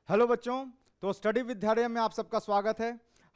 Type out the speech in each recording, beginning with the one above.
Hello बच्चों, तो study विद्यालय में आप सबका स्वागत है।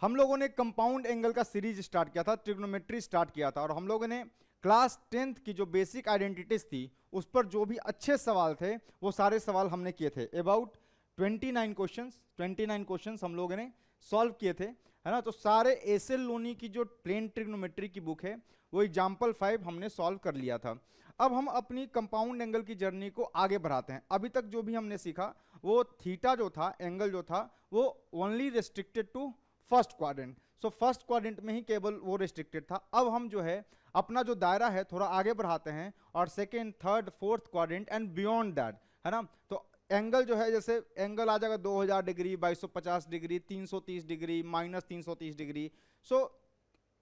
हम लोगों ने कंपाउंड एंगल का सीरीज स्टार्ट किया था, ट्रिग्नोमेट्री स्टार्ट किया था, और हम लोगों ने क्लास 10th की जो बेसिक आइडेंटिटीज थी उस पर जो भी अच्छे सवाल थे वो सारे सवाल हमने किए थे। अबाउट 29 क्वेश्चंस हम लोगों ने सॉल्व किए थे, है ना। तो सारे एसएल लोनी की जो प्लेन ट्रिग्नोमेट्री की बुक है वो एग्जाम्पल 5 हमने सॉल्व कर लिया था। अब हम अपनी कंपाउंड एंगल की जर्नी को आगे बढ़ाते हैं। अभी तक जो भी हमने सीखा वो थीटा जो था, एंगल जो था, वो only restricted to first quadrant. So first quadrant में ही केवल वो रेस्ट्रिक्टेड था। अब हम जो है अपना जो दायरा है थोड़ा आगे बढ़ाते हैं और second, third, fourth quadrant and beyond that, है ना। तो एंगल जो है, जैसे एंगल आ जाएगा 2000 डिग्री, 2250 डिग्री, 330 डिग्री, -330 डिग्री। सो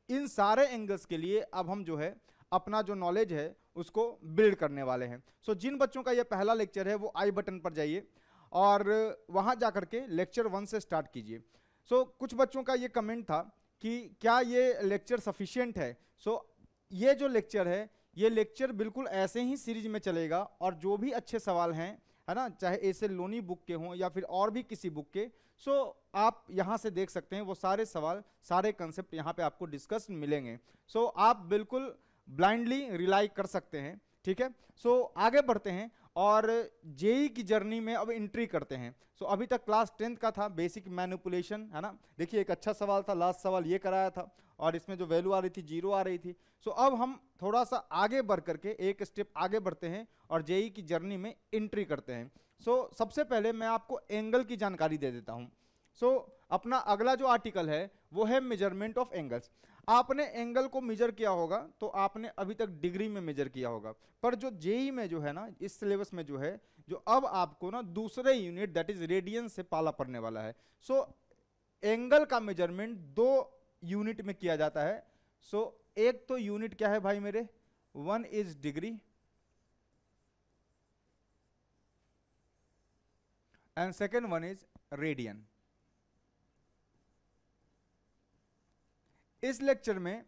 इन सारे एंगल्स के लिए अब हम जो है अपना जो नॉलेज है उसको बिल्ड करने वाले हैं। सो जिन बच्चों का ये पहला लेक्चर है वो आई बटन पर जाइए और वहां जाकर के लेक्चर 1 से स्टार्ट कीजिए। सो कुछ बच्चों का ये कमेंट था कि क्या ये लेक्चर सफिशिएंट है। सो ये जो लेक्चर है ये लेक्चर बिल्कुल ऐसे ही सीरीज में चलेगा और जो भी अच्छे सवाल हैं, है ना, चाहे ऐसे लोनी बुक के हों या फिर और भी किसी बुक के, सो आप यहाँ से देख सकते हैं वो सारे सवाल, सारे कंसेप्ट यहाँ पे आपको डिस्कस मिलेंगे। सो आप बिल्कुल ब्लाइंडली रिलाई कर सकते हैं, ठीक है। सो आगे बढ़ते हैं और जेई की जर्नी में अब एंट्री करते हैं। सो अभी तक क्लास 10th का था बेसिक मैनिपुलेशन, है ना। देखिए एक अच्छा सवाल था, लास्ट सवाल ये कराया था और इसमें जो वैल्यू आ रही थी 0 आ रही थी। सो अब हम थोड़ा सा आगे बढ़ करके एक स्टेप आगे बढ़ते हैं और जेई की जर्नी में एंट्री करते हैं। सो सबसे पहले मैं आपको एंगल की जानकारी दे देता हूं। सो अपना अगला जो आर्टिकल है वो है मेजरमेंट ऑफ एंगल्स। आपने एंगल को मेजर किया होगा तो आपने अभी तक डिग्री में मेजर किया होगा, पर जो जेई में जो है ना, इस सिलेबस में जो है, जो अब आपको ना दूसरे यूनिट दैट इज रेडियन से पाला पड़ने वाला है। सो एंगल का मेजरमेंट 2 यूनिट में किया जाता है। सो एक तो यूनिट क्या है भाई मेरे, 1 is degree and second 1 is radian. इस लेक्चर में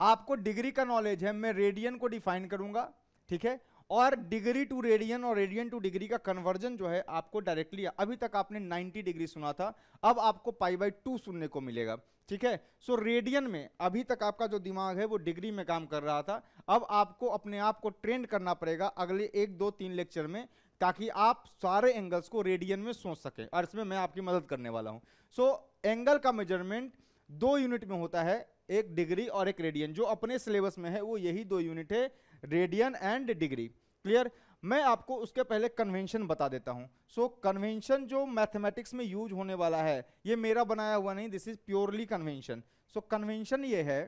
आपको डिग्री का नॉलेज है, मैं रेडियन को डिफाइन करूंगा, ठीक है, और डिग्री टू रेडियन और रेडियन टू डिग्री का कन्वर्जन जो है आपको डायरेक्टली, अभी तक आपने 90 डिग्री सुना था, अब आपको π/2 सुनने को मिलेगा, ठीक है। सो रेडियन में अभी तक आपका जो दिमाग है वो डिग्री में काम कर रहा था, अब आपको अपने आप को ट्रेंड करना पड़ेगा अगले 1 2 3 लेक्चर में, ताकि आप सारे एंगल्स को रेडियन में सोच सकें, और इसमें मैं आपकी मदद करने वाला हूं। सो एंगल का मेजरमेंट 2 यूनिट में होता है, एक डिग्री और एक रेडियन। जो अपने सिलेबस में है वो यही 2 यूनिट है, रेडियन एंड डिग्री। क्लियर। मैं आपको उसके पहले कन्वेंशन बता देता हूं। सो कन्वेंशन जो मैथमेटिक्स में यूज होने वाला है ये मेरा बनाया हुआ नहीं, this is purely convention. So convention ये है,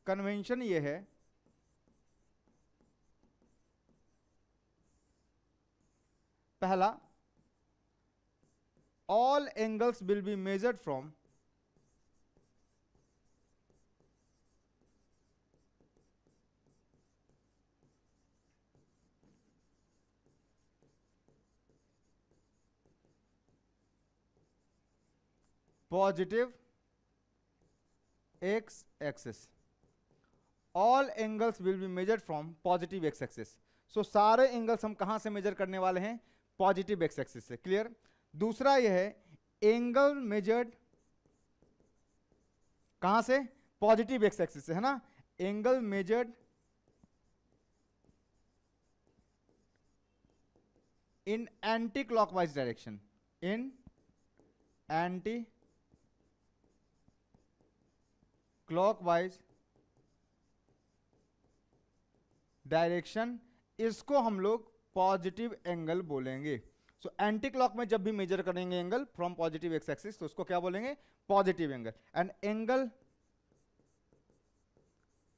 कन्वेंशन ये है, पहला, all angles will be measured from positive x axis. All angles will be measured from positive x axis. So सारे एंगल्स हम कहां से मेजर करने वाले हैं, पॉजिटिव एक्स एक्सिस से। क्लियर। दूसरा यह है, एंगल मेजर्ड कहां से, पॉजिटिव एक्स एक्सिस से, है ना। एंगल मेजर्ड इन एंटी क्लॉकवाइज डायरेक्शन, इन एंटी क्लॉकवाइज डायरेक्शन, इसको हम लोग पॉजिटिव एंगल बोलेंगे। सो एंटी क्लॉक में जब भी मेजर करेंगे angle from positive x axis तो उसको क्या बोलेंगे, पॉजिटिव एंगल। एंड एंगल,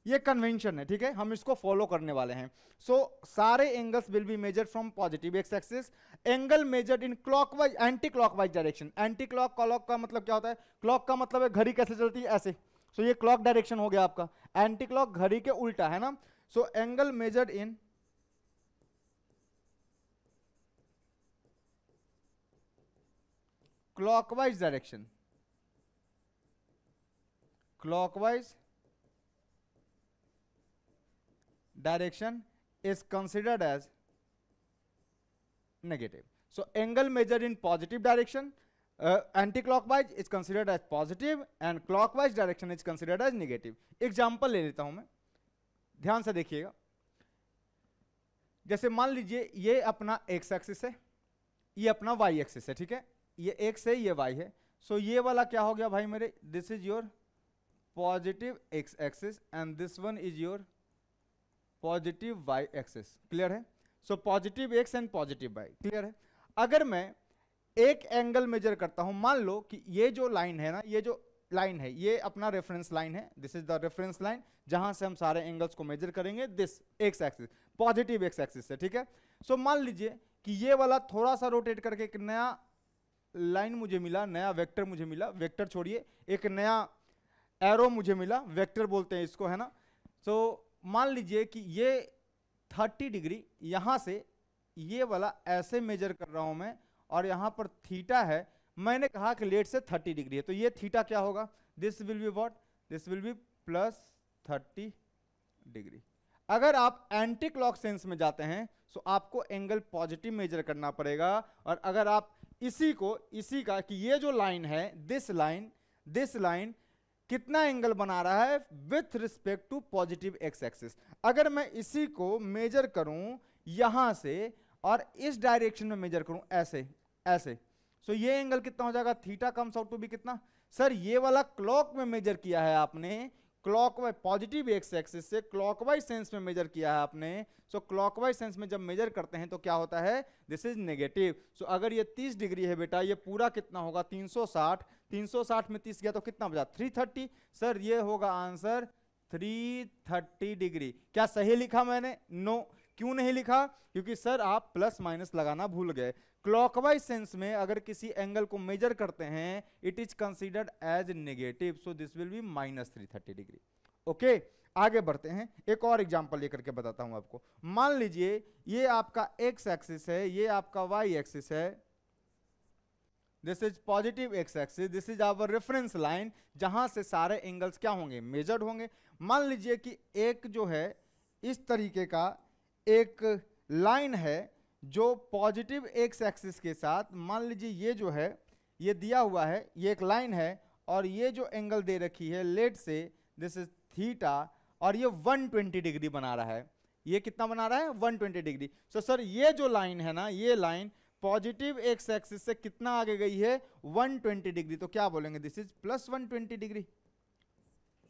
ये कन्वेंशन है, ठीक है, हम इसको फॉलो करने वाले हैं। सो सारे angles will be measured from positive x axis. Angle measured in clockwise, anti clockwise direction. Anti clock, clock का मतलब क्या होता है, क्लॉक का मतलब है घड़ी कैसे चलती है, ऐसे। सो ये क्लॉक डायरेक्शन हो गया आपका, एंटी क्लॉक घड़ी के उल्टा, है ना। So angle measured in clockwise direction, clockwise direction is considered as negative. So angle measured in positive direction, anti-clockwise is considered as positive and clockwise direction is considered as negative. Example ले लेता हूं मैं, ध्यान से देखिएगा. जैसे मान लीजिए ये अपना x एक्सिस है, ये अपना y एक्सिस है, ठीक है, ये x है, ये y है. सो ये वाला क्या हो गया भाई मेरे, this is your positive x axis and this one is your positive y axis. Clear है? So positive x and positive y. Clear है? अगर मैं एक एंगल मेजर करता हूं, मान लो कि ये जो लाइन है ना, ये जो लाइन है ये अपना रेफरेंस लाइन है, this is the reference line जहां से हम सारे एंगल्स को मेजर करेंगे. This x axis, positive x axis से, ठीक है. सो मान लीजिए कि ये वाला थोड़ा सा रोटेट करके एक नया लाइन मुझे मिला, नया वेक्टर मुझे मिला, वेक्टर छोड़िए, एक नया एरो मुझे मिला, वेक्टर बोलते हैं इसको, है ना. सो मान लीजिए कि ये 30 डिग्री यहां से ये वाला ऐसे मेजर कर रहा हूं मैं, और यहां पर थीटा है, मैंने कहा कि लेट से 30 डिग्री है, तो ये थीटा क्या होगा, this will be what, this will B plus 30 degree. अगर आप एंटी क्लॉक सेंस में जाते हैं तो आपको एंगल पॉजिटिव मेजर करना पड़ेगा. और अगर आप इसी का कि ये जो लाइन है, दिस लाइन कितना एंगल बना रहा है with respect to positive x axis. अगर मैं इसी को मेजर करूं यहां से और इस डायरेक्शन में मेजर करूं ऐसे ऐसे, सो ये एंगल कितना हो जाएगा, theta comes out to be कितना. सर ये वाला क्लॉक में मेजर किया है आपने, क्लॉकवाइज पॉजिटिव एक्स एक्सिस से क्लॉकवाइज सेंस में मेजर किया है आपने. सो क्लॉकवाइज सेंस में जब मेजर करते हैं तो क्या होता है, दिस इज नेगेटिव. सो अगर ये 30 डिग्री है बेटा, ये पूरा कितना होगा 360, 360 में 30 गया तो कितना बचा 330. सर ये होगा आंसर 330 डिग्री. क्या सही लिखा मैंने? नो. क्यों नहीं लिखा? क्योंकि सर आप प्लस माइनस लगाना भूल गए. क्लॉकवाइज सेंस में अगर किसी एंगल को मेजर करते हैं it is considered as negative, so this will be minus 330 degree. Okay, आगे बढ़ते हैं, एक और एग्जांपल लेकर के बताता हूं आपको. मान लीजिए ये आपका एक्स एक्सिस है, ये आपका वाई एक्सिस है, this is positive x axis, this is our reference line जहां से सारे एंगल्स क्या होंगे, मेजर्ड होंगे. मान लीजिए कि एक जो है इस तरीके का एक लाइन है जो पॉजिटिव एक्स एक्सिस के साथ, मान लीजिए ये जो है ये दिया हुआ है, ये एक लाइन है और ये जो एंगल दे रखी है let's say this is theta, और ये 120 डिग्री बना रहा है. ये कितना बना रहा है, 120 डिग्री. सो सर ये जो लाइन है ना, ये लाइन पॉजिटिव एक्स एक्सिस से कितना आगे गई है, 120 डिग्री. तो क्या बोलेंगे, this is plus 120 degree.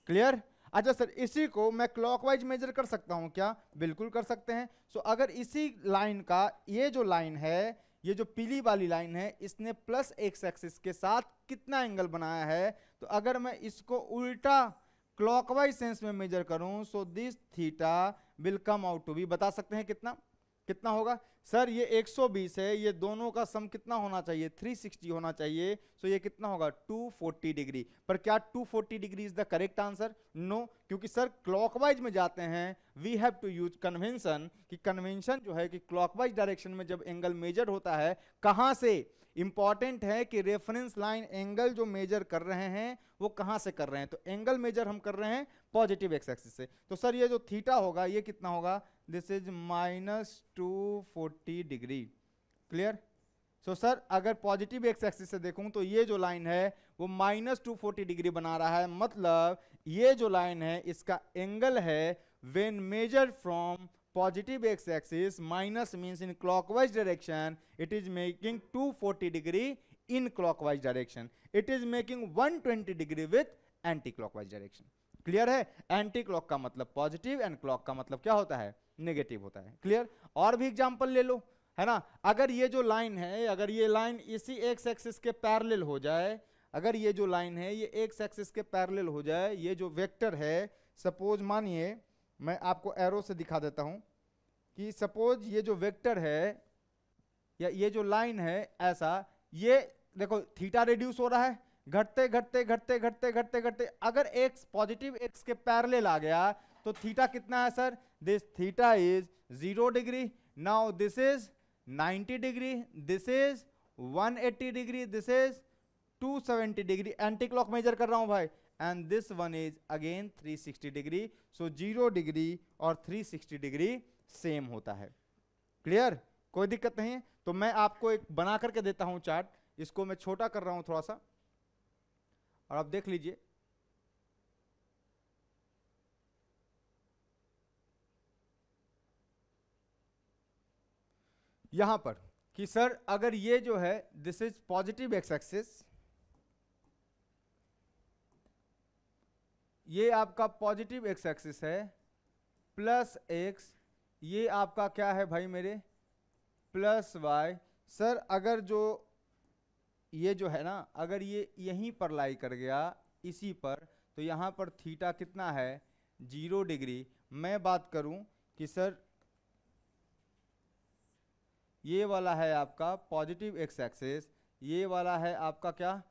Clear? अच्छा सर इसी को मैं क्लॉकवाइज मेजर कर सकता हूं क्या? बिल्कुल कर सकते हैं. सो अगर इसी लाइन का ये जो लाइन है, ये जो पीली वाली लाइन है, इसने प्लस एक्स एक्सिस के साथ कितना एंगल बनाया है, तो अगर मैं इसको उल्टा क्लॉकवाइज सेंस में मेजर करूं so this theta will come out to be, बता सकते हैं कितना कितना होगा. सर ये 120 है, ये दोनों का सम कितना होना चाहिए, 360 होना चाहिए. सो ये कितना होगा 240 डिग्री. पर क्या 240 degree is the correct answer? No, क्योंकि सर क्लॉकवाइज में जाते हैं we have to use convention, कि कन्वेंशन जो है कि क्लॉकवाइज डायरेक्शन में जब एंगल मेजर होता है, कहां से, इंपॉर्टेंट है कि रेफरेंस लाइन एंगल जो मेजर कर रहे हैं वो कहां से कर रहे हैं, तो एंगल मेजर हम कर रहे हैं पॉजिटिव एक्स एक्सिस से. तो सर ये जो थीटा होगा ये कितना होगा, this is -240 degree. Clear? So sir अगर पॉजिटिव एक्स एक्सिस से देखूं तो ये जो लाइन है वो -240 डिग्री बना रहा है, मतलब ये जो लाइन है इसका एंगल है when measured from positive x axis, minus means in clockwise direction, it is making 240 degree in clockwise direction, it is making 120 degree with anti clockwise direction. Clear है? एंटी क्लॉक का मतलब positive and clock का मतलब क्या होता है, negative होता है. क्लियर? और भी एग्जांपल ले लो, है ना. अगर ये जो लाइन है, अगर ये लाइन इसी एक्स एक्सिस के पैरेलल हो जाए, अगर ये जो लाइन है ये एक्स एक्सिस के पैरेलल हो जाए, ये जो वेक्टर है, सपोज मानिए मैं आपको एरो से दिखा देता हूं कि सपोज ये जो वेक्टर है या ये जो लाइन है ऐसा, ये देखो थीटा रिड्यूस हो रहा है, घटते घटते घटते घटते घटते घटते, अगर एक्स पॉजिटिव एक्स के पैरेलल आ गया तो थीटा कितना है sir, this theta is 0 degree. Now this is 90 degree, this is 180 degree, this is 270 degree. Anti clock measure कर रहा हूं भाई, and this one is again 360 degree. So 0 degree और 360 डिग्री सेम होता है. क्लियर? कोई दिक्कत नहीं है। तो मैं आपको एक बना करके देता हूं चार्ट, इसको मैं छोटा कर रहा हूं थोड़ा सा, और आप देख लीजिए। यहां पर कि सर अगर ये जो है this is positive x axis, ये आपका पॉजिटिव एक्स एक्सिस है, प्लस एक्स, ये आपका क्या है भाई मेरे, प्लस वाई। सर अगर जो ये जो है ना, अगर ये यहीं पर लाई कर गया इसी पर, तो यहां पर थीटा कितना है, 0 डिग्री। मैं बात करूं कि सर ये वाला है आपका पॉजिटिव एक्स एक्सिस, ये वाला है आपका क्या,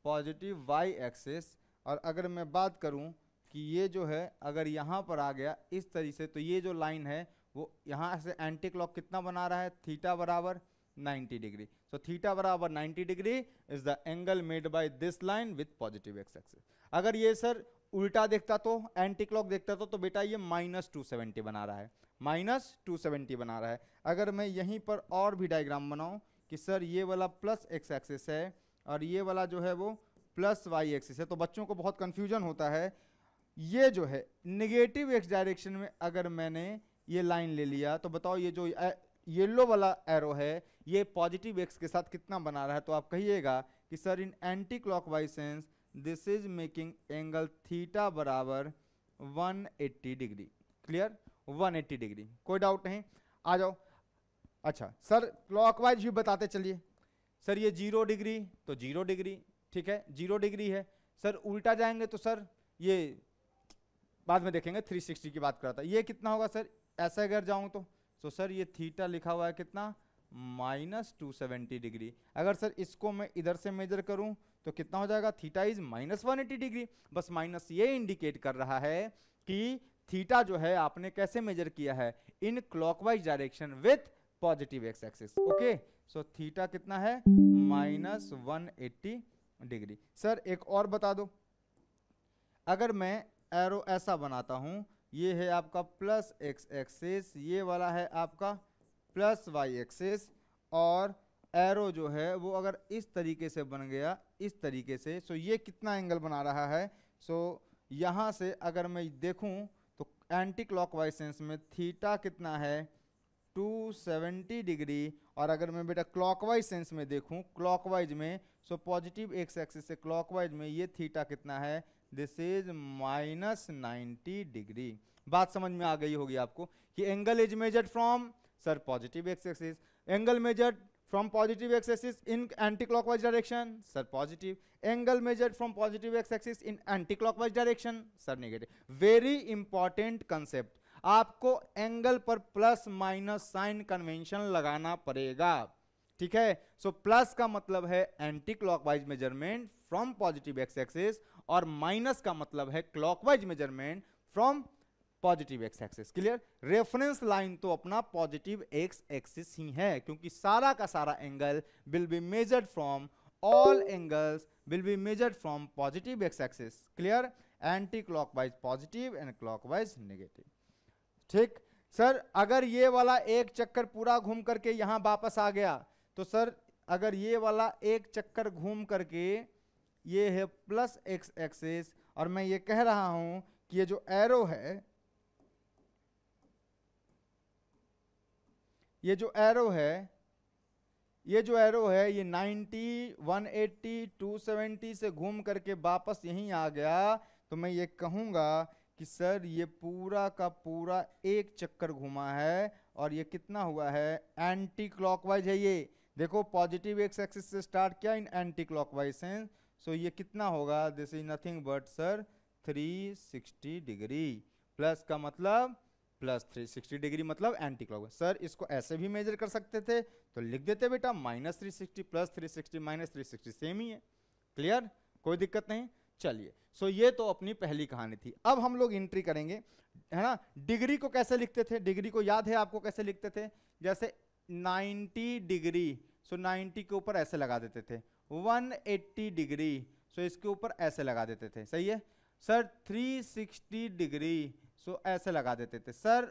पॉजिटिव वाई एक्सिस। और अगर मैं बात करूं कि ये जो है अगर यहाँ पर आ गया इस तरीके से, तो ये जो लाइन है वो यहाँ से एंटी क्लॉक कितना बना रहा है, थीटा बराबर 90 डिग्री। सो थीटा बराबर 90 degree is the angle made by this line with positive x axis. अगर ये सर उल्टा देखता तो, एंटी क्लॉक देखता तो बेटा ये -270 बना रहा है, -270 बना रहा है। अगर मैं यहीं पर और भी डायग्राम बनाऊं कि सर ये वाला प्लस एक्स एक्सिस है और ये वाला जो है वो प्लस वाई एक्सिस है, तो बच्चों को बहुत कंफ्यूजन होता है। ये जो है निगेटिव एक्स डायरेक्शन में अगर मैंने ये लाइन ले लिया, तो बताओ ये जो येलो वाला एरो है ये पॉजिटिव एक्स के साथ कितना बना रहा है, तो आप कहिएगा कि sir in anti clockwise sense this is making angle theta बराबर 180 डिग्री। क्लियर, 180 डिग्री, कोई डाउट नहीं, आ जाओ। अच्छा सर क्लॉकवाइज भी बताते चलिए। सर ये 0 डिग्री तो 0 डिग्री, ठीक है 0 डिग्री है। सर उल्टा जाएंगे तो सर ये बाद में देखेंगे, 360 की बात कर रहा था। ये कितना होगा सर, ऐसा अगर जाऊं तो सर ये थीटा लिखा हुआ है कितना, -270 डिग्री। अगर सर इसको मैं इधर से मेजर करूं तो कितना हो जाएगा, थीटा इज -180 डिग्री। बस माइनस ये इंडिकेट कर रहा है कि थीटा जो है आपने कैसे मेजर किया है, इन clockwise direction with positive x axis. Okay, so theta कितना है, -180 डिग्री। सर एक और बता दो, अगर मैं एरो ऐसा बनाता हूं, ये है आपका प्लस एक्स एक्सिस, ये वाला है आपका प्लस वाई एक्सिस, और एरो जो है वो अगर इस तरीके से बन गया, इस तरीके से, सो ये कितना एंगल बना रहा है। सो यहाँ से अगर मैं देखूं तो एंटी क्लॉकवाइज सेंस में थीटा कितना है, 270 डिग्री। और अगर मैं बेटा क्लॉकवाइज सेंस में देखूं, क्लॉकवाइज में, सो पॉजिटिव एक्स एक्सिस से क्लॉकवाइज में ये थीटा कितना है, दिस इज -90 डिग्री। बात समझ में आ गई होगी आपको कि angle is measured from sir positive x axis, angle measured from positive x axis in anti clockwise direction sir positive, angle measured from positive x axis in anti clockwise direction sir negative. Very important concept, आपको angle पर plus minus sign convention लगाना पड़ेगा, ठीक है। So plus का मतलब है anti clockwise measurement from positive x axis, और माइनस का मतलब है clockwise measurement from positive x axis. Clear, reference line तो अपना पॉजिटिव एक्स एक्सिस ही है, क्योंकि सारा का सारा angle will be measured from, all angles will be measured from positive x axis. Clear, anti clockwise positive and clockwise negative. ठीक sir, अगर ये वाला एक चक्कर पूरा घूम करके यहां वापस आ गया, तो सर अगर ये वाला एक चक्कर घूम करके ये है प्लस एक्स एक्सिस, और मैं ये कह रहा हूं कि ये जो एरो है, ये जो एरो है, ये जो एरो है ये 90, 180, 270 से घूम करके वापस यहीं आ गया, तो मैं ये कहूंगा कि सर ये पूरा का पूरा एक चक्कर घुमा है, और ये कितना हुआ है, एंटी क्लॉकवाइज है। ये देखो पॉजिटिव एक्स एक्सिस से स्टार्ट किया इन एंटी क्लॉकवाइज सेंस, सो ये कितना होगा, this is nothing but sir 360 degree. Plus का मतलब प्लस 360 डिग्री मतलब एंटी क्लॉकवाइज। सर इसको ऐसे भी मेजर कर सकते थे, तो लिख देते बेटा -360 प्लस 360 -360 सेम ही है। क्लियर, कोई दिक्कत नहीं। चलिए, सो ये तो अपनी पहली कहानी थी। अब हम लोग एंट्री करेंगे, है ना। डिग्री को कैसे लिखते थे, डिग्री को याद है आपको कैसे लिखते थे, जैसे 90 डिग्री, सो 90 के ऊपर ऐसे लगा देते थे, 180 डिग्री, सो इसके ऊपर ऐसे लगा देते थे, सही है सर। 360 डिग्री, सो ऐसे लगा देते थे सर।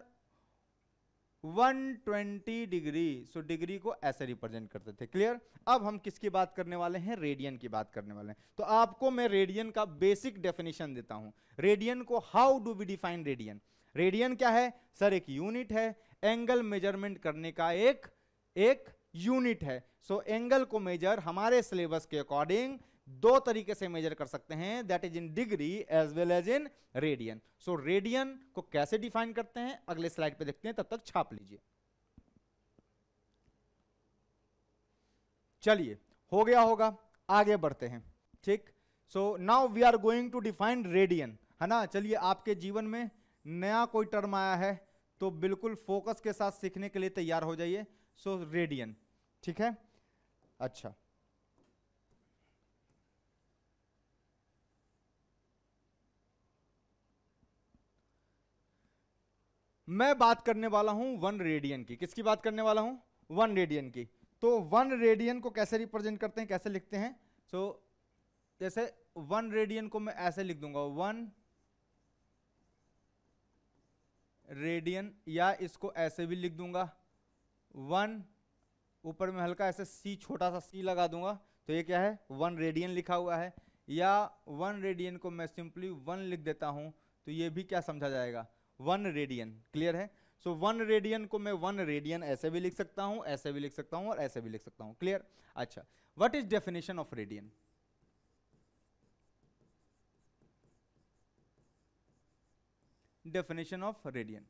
120 डिग्री। सो डिग्री को ऐसे रिप्रेजेंट करते थे। क्लियर? अब हम किसकी बात करने वाले हैं? रेडियन की बात करने वाले हैं। तो आपको मैं रेडियन का बेसिक डेफिनेशन देता हूं। रेडियन को how do we define radian? Radian क्या है सर? एक यूनिट है, एंगल मेजरमेंट करने का एक यूनिट है। सो एंगल को मेजर हमारे सिलेबस के अकॉर्डिंग दो तरीके से मेजर कर सकते हैं, that is in degree as well as in radian. So radian को कैसे डिफाइन करते हैं अगले स्लाइड पे देखते हैं, तब तक छाप लीजिए। चलिए, हो गया होगा, आगे बढ़ते हैं। ठीक, so now we are going to define radian, है ना। चलिए, आपके जीवन में नया कोई टर्म आया है तो बिल्कुल फोकस के साथ सीखने के लिए तैयार हो जाइए। सो रेडियन, ठीक है। अच्छा, मैं बात करने वाला हूं 1 रेडियन की। किसकी बात करने वाला हूं? 1 रेडियन की। तो 1 रेडियन को कैसे रिप्रेजेंट करते हैं, कैसे लिखते हैं? सो जैसे 1 रेडियन को मैं ऐसे लिख दूंगा 1 रेडियन, या इसको ऐसे भी लिख दूंगा 1, ऊपर में हल्का ऐसे सी, छोटा सा सी लगा दूंगा, तो ये क्या है? 1 रेडियन लिखा हुआ है। या 1 रेडियन को मैं सिंपली 1 लिख देता हूं, तो ये भी क्या समझा जाएगा? 1 रेडियन। क्लियर है? सो 1 रेडियन को मैं 1 रेडियन ऐसे भी लिख सकता हूं, ऐसे भी लिख सकता हूं और ऐसे भी लिख सकता हूं। क्लियर? अच्छा, what is definition of radian? Definition of radian,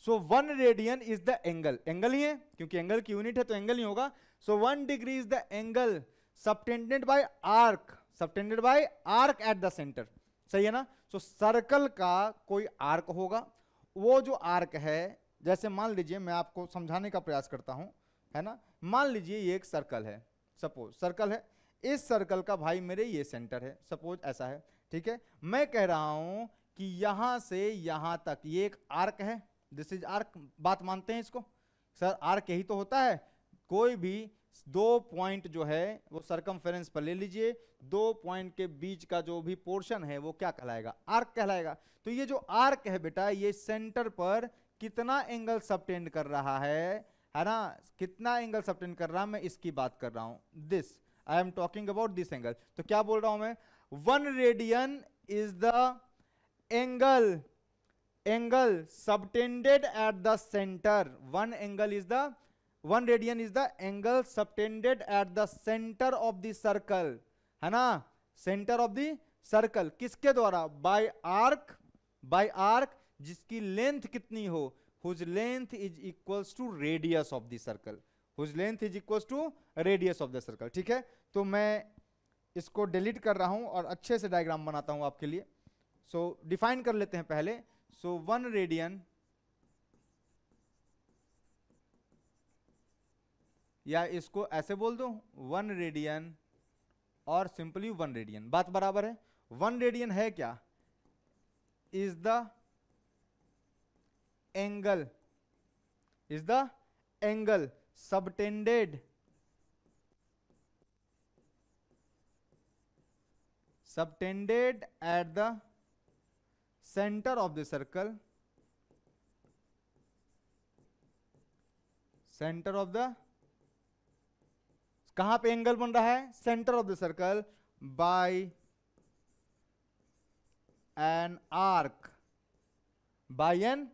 so 1 radian is the angle, angle ही है क्योंकि एंगल की यूनिट है तो एंगल ही होगा। सो 1 degree is the angle subtended bye arc, subtended bye arc eight the centre. सही है ना? सो सर्कल का कोई आर्क होगा, वो जो आर्क है, जैसे मान लीजिए, मैं आपको समझाने का प्रयास करता हूं, है ना। मान लीजिए ये एक सर्कल है, सपोज सर्कल है, इस सर्कल का भाई मेरे ये सेंटर है, सपोज ऐसा है। ठीक है, मैं कह रहा हूं कि यहां से यहां तक ये एक आर्क है, दिस इज आर्क। बात मानते हैं इसको? सर आर्क यही तो होता है, कोई भी दो पॉइंट जो है वो सरकमफेरेंस पर ले लीजिए, दो पॉइंट के बीच का जो भी पोर्शन है वो क्या कहलाएगा? आर्क कहलाएगा। तो ये जो आर्क है बेटा, ये सेंटर पर कितना एंगल सबटेंड कर रहा है ना, कितना एंगल सबटेंड कर रहा है, मैं इसकी बात कर रहा हूं। This, I am talking about this angle. तो क्या बोल रहा हूं मैं? 1 radian is the angle subtended at the centre. 1 radian is the angle subtended at the centre of the circle, है ना। सेंटर ऑफ द सर्कल किसके द्वारा? बाय आर्क, बाय आर्क जिसकी लेंथ कितनी हो? Whose length is equals to radius of the circle, whose length is equals to radius of the circle. ठीक है, तो मैं इसको डिलीट कर रहा हूं और अच्छे से डायग्राम बनाता हूं आपके लिए। सो डिफाइन कर लेते हैं पहले। सो 1 रेडियन, या इसको ऐसे बोल दो 1 रेडियन और सिंपली 1 रेडियन, बात बराबर है। 1 रेडियन है क्या? Is the angle, is the angle subtended, subtended at the centre of the circle, centre of the, कहां पे एंगल बन रहा है? Centre of the circle, by an arc, by an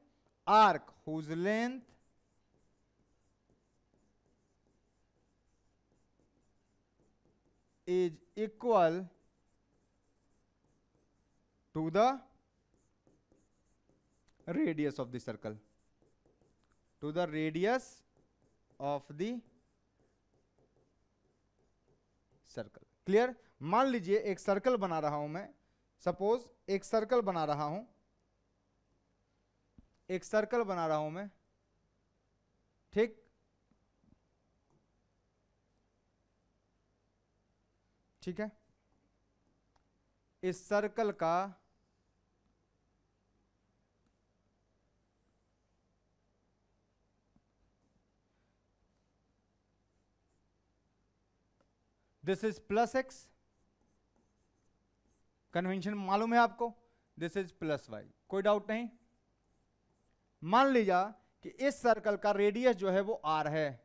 arc whose length is equal to the radius of the circle, to the radius of the circle. Clear? मान लीजिए एक circle बना रहा हूं मैं, सपोज एक सर्कल बना रहा हूं, एक सर्कल बना रहा हूं मैं, ठीक। ठीक है, इस सर्कल का this is plus x, convention मालूम है आपको, दिस इज प्लस वाई, कोई डाउट नहीं। मान लीजिए कि इस सर्कल का रेडियस जो है वो r है,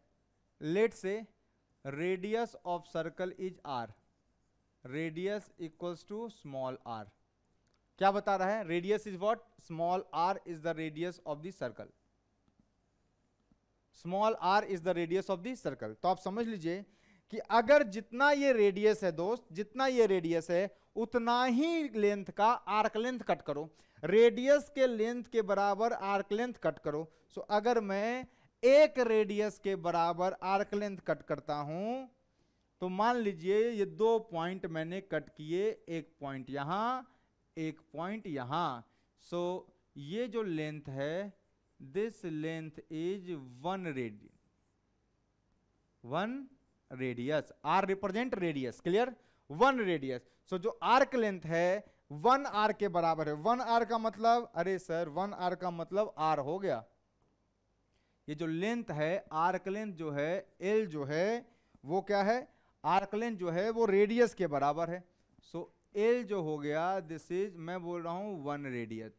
let's say radius of circle is r, radius equals to small r। क्या बता रहा है? Radius is what? Small r is the radius of the circle, small r is the radius of the circle. तो आप समझ लीजिए कि अगर जितना ये रेडियस है दोस्त, जितना ये रेडियस है उतना ही लेंथ का आर्क लेंथ कट करो, रेडियस के लेंथ के बराबर आर्क लेंथ कट करो। सो अगर मैं एक रेडियस के बराबर आर्क लेंथ कट करता हूं तो मान लीजिए ये 2 पॉइंट मैंने कट किए, एक पॉइंट यहां, एक पॉइंट यहां। सो ये जो लेंथ है, this length is 1 radian, 1 radius, R represent radius, clear? 1 radius. So जो आर्क लेंथ है 1 आर के बराबर है। 1 आर का मतलब, अरे सर 1 आर का मतलब आर हो गया। ये जो लेंथ है, आर्क लेंथ जो है, एल जो है वो क्या है? आर्क लेंथ जो है वो रेडियस के बराबर है। सो एल जो हो गया, दिस इज, मैं बोल रहा हूं 1 रेडियस,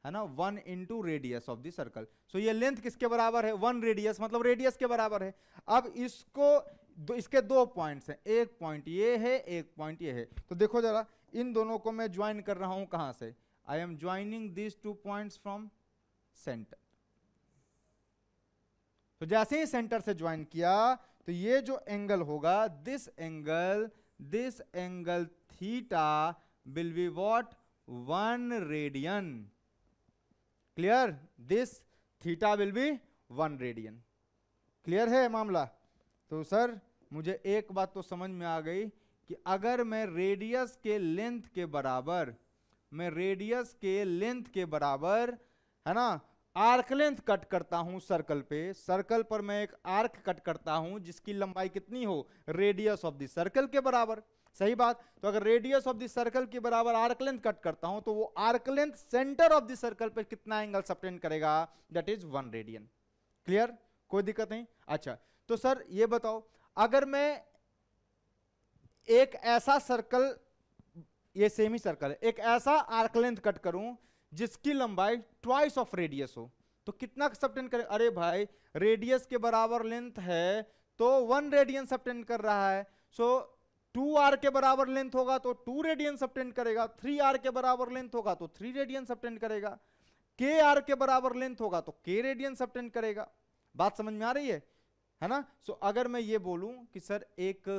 है ना, 1 into radius of the circle. So ये लेंथ किसके बराबर है? 1 रेडियस, मतलब रेडियस के बराबर है। अब इसको इसके 2 पॉइंट्स हैं, एक पॉइंट ये है, एक पॉइंट ये है। तो देखो जरा, इन दोनों को मैं ज्वाइन कर रहा हूं कहां से? I am joining this 2 points from centre. तो जैसे ही सेंटर से ज्वाइन किया तो ये जो एंगल होगा, this angle theta will be what? 1 radian, clear? This theta will B 1 radian. Clear है मामला? तो सर मुझे एक बात तो समझ में आ गई कि अगर मैं रेडियस के लेंथ के बराबर, मैं रेडियस के लेंथ के बराबर, है ना, आर्क लेंथ कट करता हूं सर्कल पे, सर्कल पर मैं एक आर्क कट करता हूं जिसकी लंबाई कितनी हो? रेडियस ऑफ द सर्कल के बराबर। सही बात। तो अगर रेडियस ऑफ द सर्कल के बराबर आर्क लेंथ कट करता हूं तो वो arc length centre of the circle पे कितना एंगल सबटेंड करेगा? That is 1 radian. क्लियर? कोई दिक्कत नहीं? अच्छा, तो सर ये बताओ, अगर मैं एक ऐसा सर्कल, ये सेमी सर्कल है, एक ऐसा आर्क लेंथ कट करूं जिसकी लंबाई ट्वाइस ऑफ रेडियस हो, तो कितना सबटेंड करे? अरे भाई रेडियस के बराबर लेंथ है तो 1 रेडियन सबटेंड कर रहा है। सो 2r के बराबर लेंथ होगा तो 2 रेडियन सबटेंड करेगा, 3r के बराबर लेंथ होगा तो 3 रेडियन सबटेंड करेगा, kr के बराबर लेंथ होगा तो k रेडियन सबटेंड करेगा। बात समझ में आ रही है ना? सो अगर मैं ये बोलूं कि सर एक,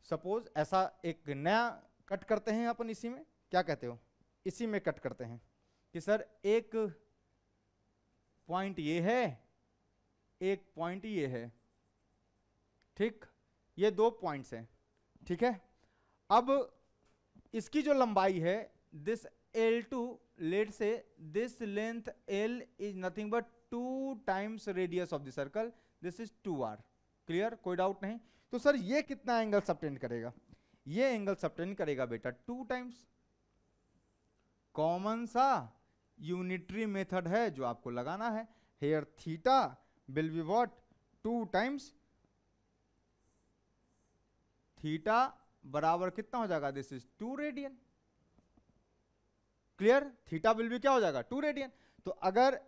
सपोज ऐसा एक नया कट करते हैं अपन, इसी में, क्या कहते हो, इसी में कट करते हैं कि सर एक पॉइंट ये है, एक पॉइंट ये है, ठीक, ये 2 पॉइंट्स हैं, ठीक है। अब इसकी जो लंबाई है, this L2, late say this length L is nothing but 2 times radius of the circle, this is 2r। Clear? कोई डाउट नहीं? तो सर ये कितना एंगल सबटेंड करेगा? ये एंगल सबटेंड करेगा बेटा 2 टाइम्स। कॉमन सा यूनिटरी मेथड है जो आपको लगाना है। Here theta will be what? 2 times theta बराबर कितना हो जाएगा? This is 2 radian. Clear? Theta will be क्या हो जाएगा? 2 रेडियन। तो अगर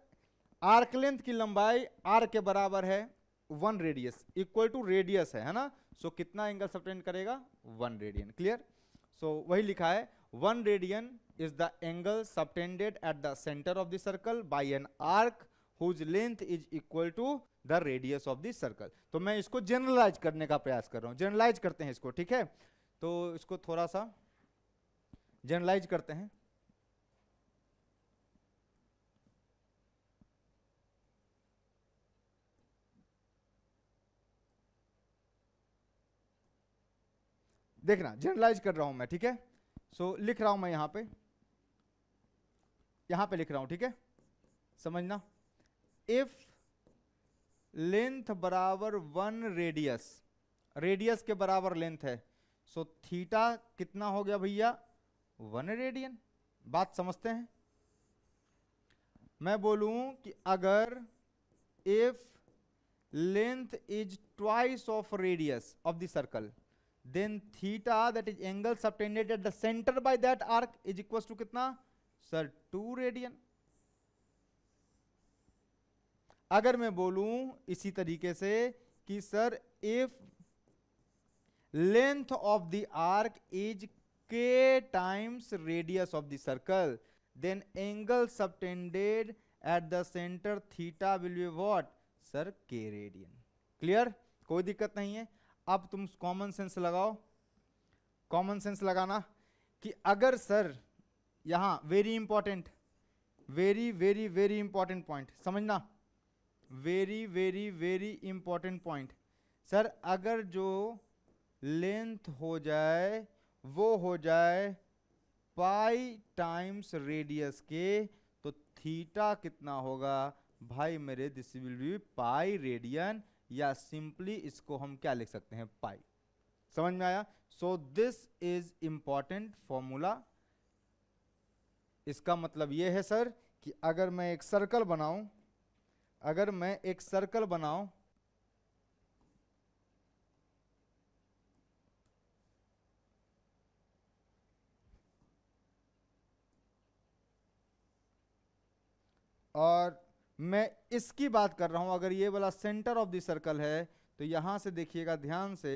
आर्क लेंथ की लंबाई r के बराबर है 1 रेडियस, इक्वल टू रेडियस है ना, सो कितना एंगल सबटेंड करेगा? 1 रेडियन। क्लियर? सो वही लिखा है, 1 radian is the angle subtended at the center of the circle by an arc whose length is equal to the radius of the circle। तो मैं इसको जनरलाइज करने का प्रयास कर रहा हूं, जनरलाइज करते हैं इसको, ठीक है। तो इसको थोड़ा सा जनरलाइज करते हैं। देखना, जनरलाइज कर रहा हूं मैं, ठीक है। सो लिख रहा हूं मैं यहां पे लिख रहा हूं, ठीक है, समझना। इफ लेंथ बराबर 1 रेडियस, रेडियस के बराबर लेंथ है, सो थीटा कितना हो गया भैया? 1 रेडियन। बात समझते हैं? मैं बोलूं कि अगर if length is twice of radius of the circle, then theta, that is angle subtended at the center by that arc, is equals to कितना? Sir 2 radian. अगर मैं बोलूं इसी तरीके से कि sir if length of the arc is k times radius of the circle, then angle subtended at the center theta will be what? Sir k radian. Clear, कोई दिक्कत नहीं है। अब तुम कॉमन सेंस लगाओ, कॉमन सेंस लगाना कि अगर सर यहां very important, very very very important point समझना, very very very important point. Sir अगर जो लेंथ हो जाए वो हो जाए पाई टाइम्स रेडियस के, तो थीटा कितना होगा भाई मेरे? This will be pi radian, या सिंपली इसको हम क्या लिख सकते हैं? पाई। समझ में आया? सो दिस इज इंपॉर्टेंट फॉर्मूला। इसका मतलब यह है सर कि अगर मैं एक सर्कल बनाऊं, अगर मैं एक सर्कल बनाऊं और मैं इसकी बात कर रहा हूं, अगर ये वाला सेंटर ऑफ द सर्कल है, तो यहां से देखिएगा ध्यान से,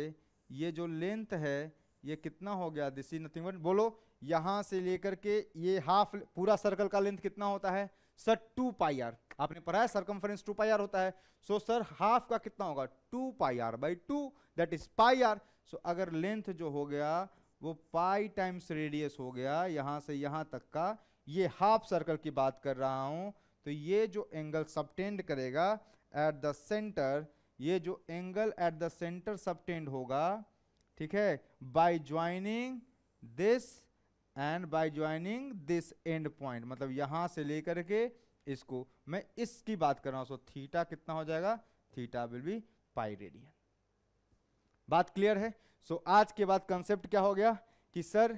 ये जो लेंथ है ये कितना हो गया? दिस इज नथिंग बट, बोलो, यहां से लेकर के ये हाफ, पूरा सर्कल का लेंथ कितना होता है सर? 2 pi are. आपने पढ़ा है सर्कमफेरेंस 2 पाई आर होता है। सो सर हाफ का कितना होगा? 2 pi are by 2, that is pi R. So अगर लेंथ जो हो गया वो पाई टाइम्स रेडियस हो गया यहां से यहां तक का, ये हाफ सर्कल की बात कर रहा हूं, तो ये जो एंगल सबटेंड करेगा एट द सेंटर, ये जो angle eight the centre subtend होगा, ठीक है, by joining this and by joining this and point, मतलब यहां से लेकर के इसको, मैं इसकी बात कर रहा हूं। सो थीटा कितना हो जाएगा? Theta will be pi radian. बात क्लियर है? सो आज के बाद कंसेप्ट क्या हो गया कि सर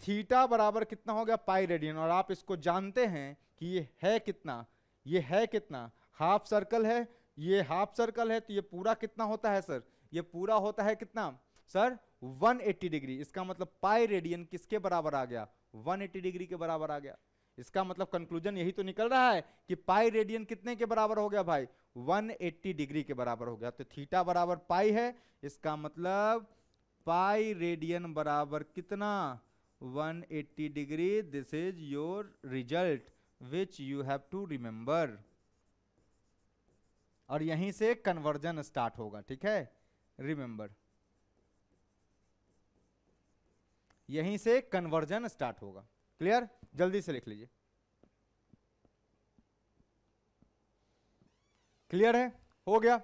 थीटा बराबर कितना हो गया? Pi radian. और आप इसको जानते हैं कि ये है कितना? ये है कितना? हाफ सर्कल है, ये हाफ सर्कल है, तो ये पूरा कितना होता है सर? ये पूरा होता है कितना सर? 180 डिग्री। इसका मतलब पाई रेडियन किसके बराबर आ गया? 180 डिग्री के बराबर आ गया। इसका मतलब कंक्लूजन यही तो निकल रहा है कि पाई रेडियन कितने के बराबर हो गया भाई? 180 डिग्री के बराबर हो गया। तो थीटा बराबर पाई है, इसका मतलब पाई रेडियन बराबर कितना? 180 degree. This is your result which you have to remember. और यहीं से कन्वर्जन स्टार्ट होगा, ठीक है, रिमेंबर, यहीं से कन्वर्जन स्टार्ट होगा। क्लियर? जल्दी से लिख लीजिए। क्लियर है? हो गया?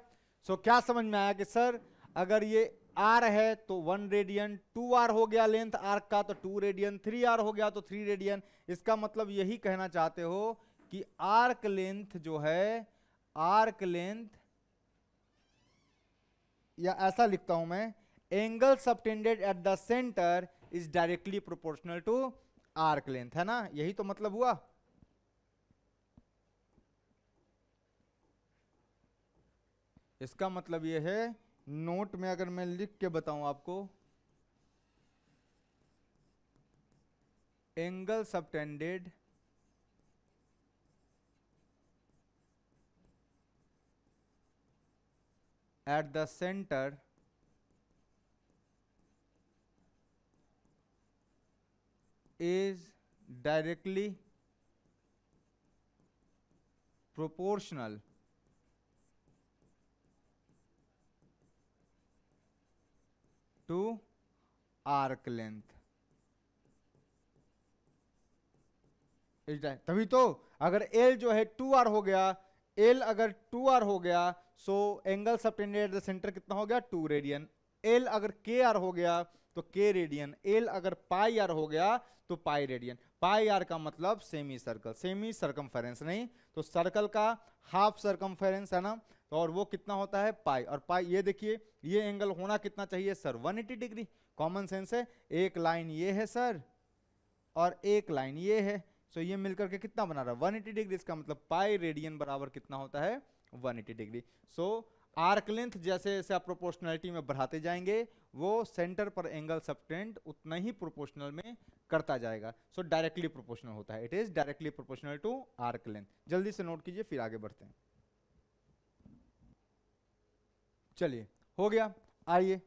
सो क्या समझ में आया कि सर अगर ये आर है तो 1 रेडियन, 2 आर हो गया लेंथ आर्क का तो 2 रेडियन, 3 आर हो गया तो 3 रेडियन। इसका मतलब यही कहना चाहते हो कि आर्क लेंथ जो है, आर्क लेंथ, या ऐसा लिखता हूं मैं, angle subtended at the centre is directly proportional to arc length, है ना? यही तो मतलब हुआ। इसका मतलब यह है, नोट में अगर मैं लिख के बताऊं आपको, angle subtended at the center is directly proportional to arc length। तभी तो अगर L जो है 2R हो गया, L अगर 2R हो गया, so angle subtended at the centre कितना हो गया? 2 रेडियन। L अगर KR हो गया तो K रेडियन, L अगर पाई आर हो गया तो पाई रेडियन। पाई आर का मतलब सेमी सर्कल, सेमी सरकमफेरेंस नहीं, तो सर्कल का हाफ सरकमफेरेंस है ना, तो और वो कितना होता है? पाई। और पाई, ये देखिए ये एंगल होना कितना चाहिए सर? 180 डिग्री। कॉमन सेंस है, एक लाइन ये है सर और एक लाइन ये है, सो ये मिलकर के कितना बना रहा है? 180 डिग्री। इसका मतलब पाई रेडियन बराबर कितना होता है? 180 डिग्री। सो आर्क लेंथ जैसे जैसे आप प्रोपोर्शनलिटी में बढ़ाते जाएंगे, वो सेंटर पर एंगल सबटेंड उतना ही प्रोपोर्शनल में करता जाएगा। सो डायरेक्टली प्रोपोर्शनल होता है, it is directly proportional to arc length. जल्दी से नोट कीजिए, फिर आगे बढ़ते हैं। चलिए हो गया। आइए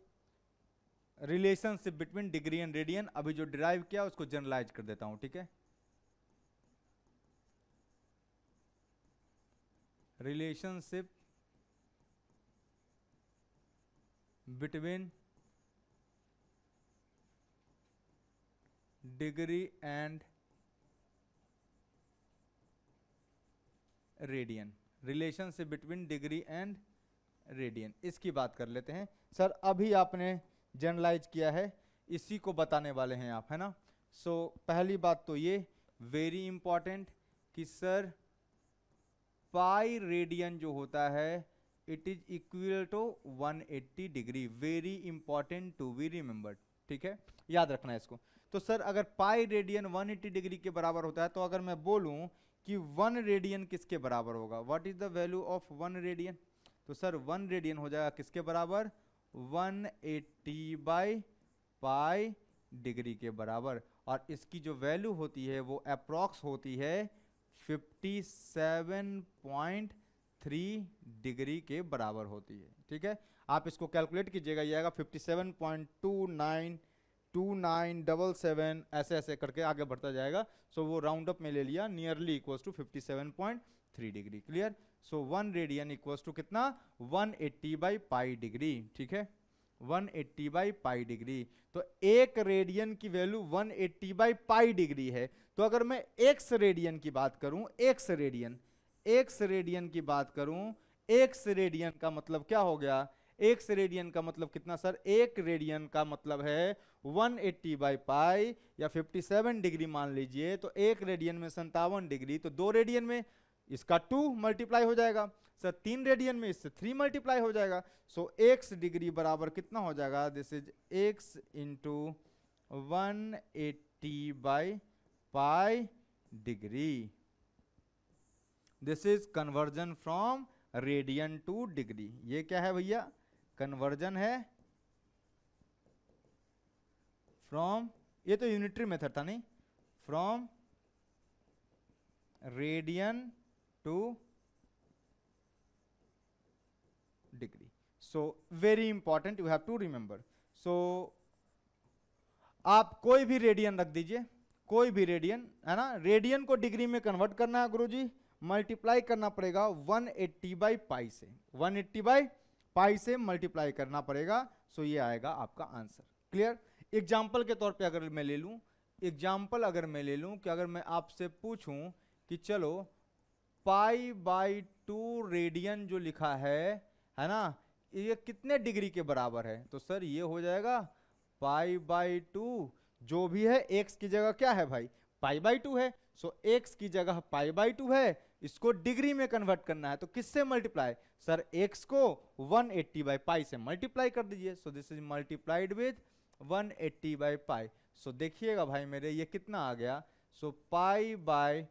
relationship between degree and radian अभी जो डिराइव किया उसको जनरलाइज कर देता हूं, ठीक है। Relationship between degree and radian, relationship between degree and radian, इसकी बात कर लेते हैं। सर अभी आपने जनरलाइज किया है, इसी को बताने वाले हैं आप, है ना। सो पहली बात तो ये वेरी इंपॉर्टेंट कि सर पाई रेडियन जो होता है it is equal to 180 degree, very important to be remembered, ठीक है, याद रखना है इसको। तो सर अगर पाई रेडियन 180 डिग्री के बराबर होता है तो अगर मैं बोलूं कि 1 रेडियन किसके बराबर होगा, what is the value of 1 radian, तो सर 1 रेडियन हो जाएगा किसके बराबर, 180 बाई पाई डिग्री के बराबर, और इसकी जो वैल्यू होती है वो अप्रॉक्स होती है 57.3 डिग्री के बराबर होती है, ठीक है। आप इसको कैलकुलेट कीजिएगा, ये आएगा 57.292977 ऐसे ऐसे करके आगे बढ़ता जाएगा। सो वो राउंड अप में ले लिया, nearly equals to 57.3 degree, clear. So 1 radian equals to कितना, 180 बाई पाई डिग्री, ठीक है, 180 बाई पाई डिग्री। तो एक रेडियन की वैल्यू 180 बाई पाई डिग्री है। तो अगर मैं एक्स रेडियन की बात करूं, एक्स रेडियन की बात करूं, एक्स रेडियन का मतलब क्या हो गया, एक्स रेडियन का मतलब कितना सर, एक रेडियन का मतलब है 180 बाई पाई या 57 डिग्री मान लीजिए, तो एक रेडियन में 57 डिग्री, तो 2 रेडियन में इसका 2 मल्टीप्लाई हो जाएगा सर, 3 रेडियन में इससे 3 मल्टीप्लाई हो जाएगा। सो एक्स डिग्री बराबर कितना हो जाएगा, this is x into 180 by pi degree, this is conversion from radian to degree. ये क्या है भैया, कन्वर्जन है फ्रॉम, ये तो यूनिटरी मेथड था नहीं, from radian to degree. So very important, you have to remember. So आप कोई भी रेडियन रख दीजिए, कोई भी रेडियन, है ना, रेडियन को डिग्री में कन्वर्ट करना है गुरुजी, मल्टीप्लाई करना पड़ेगा 180 बाई पाई से, 180 बाई पाई से मल्टीप्लाई करना पड़ेगा। सो ये आएगा आपका आंसर, क्लियर। एग्जाम्पल के तौर पे अगर मैं ले लूं, एग्जाम्पल अगर मैं ले लूं कि अगर मैं आपसे पूछूं कि चलो पाई बाई 2 रेडियन जो लिखा है ना, ये कितने डिग्री के बराबर है, तो सर ये हो जाएगा पाई बाई 2, जो भी है एक्स की जगह क्या है भाई, पाई बाई 2 है। सो एक्स की जगह पाई बाई 2 है, इसको डिग्री में कन्वर्ट करना है, तो किससे मल्टीप्लाई, सर एक्स को 180 बाई पाई से मल्टीप्लाई कर दीजिए। So this is multiplied with 180 by pi. So देखिएगा भाई मेरे ये कितना आ गया, सो पाई बाई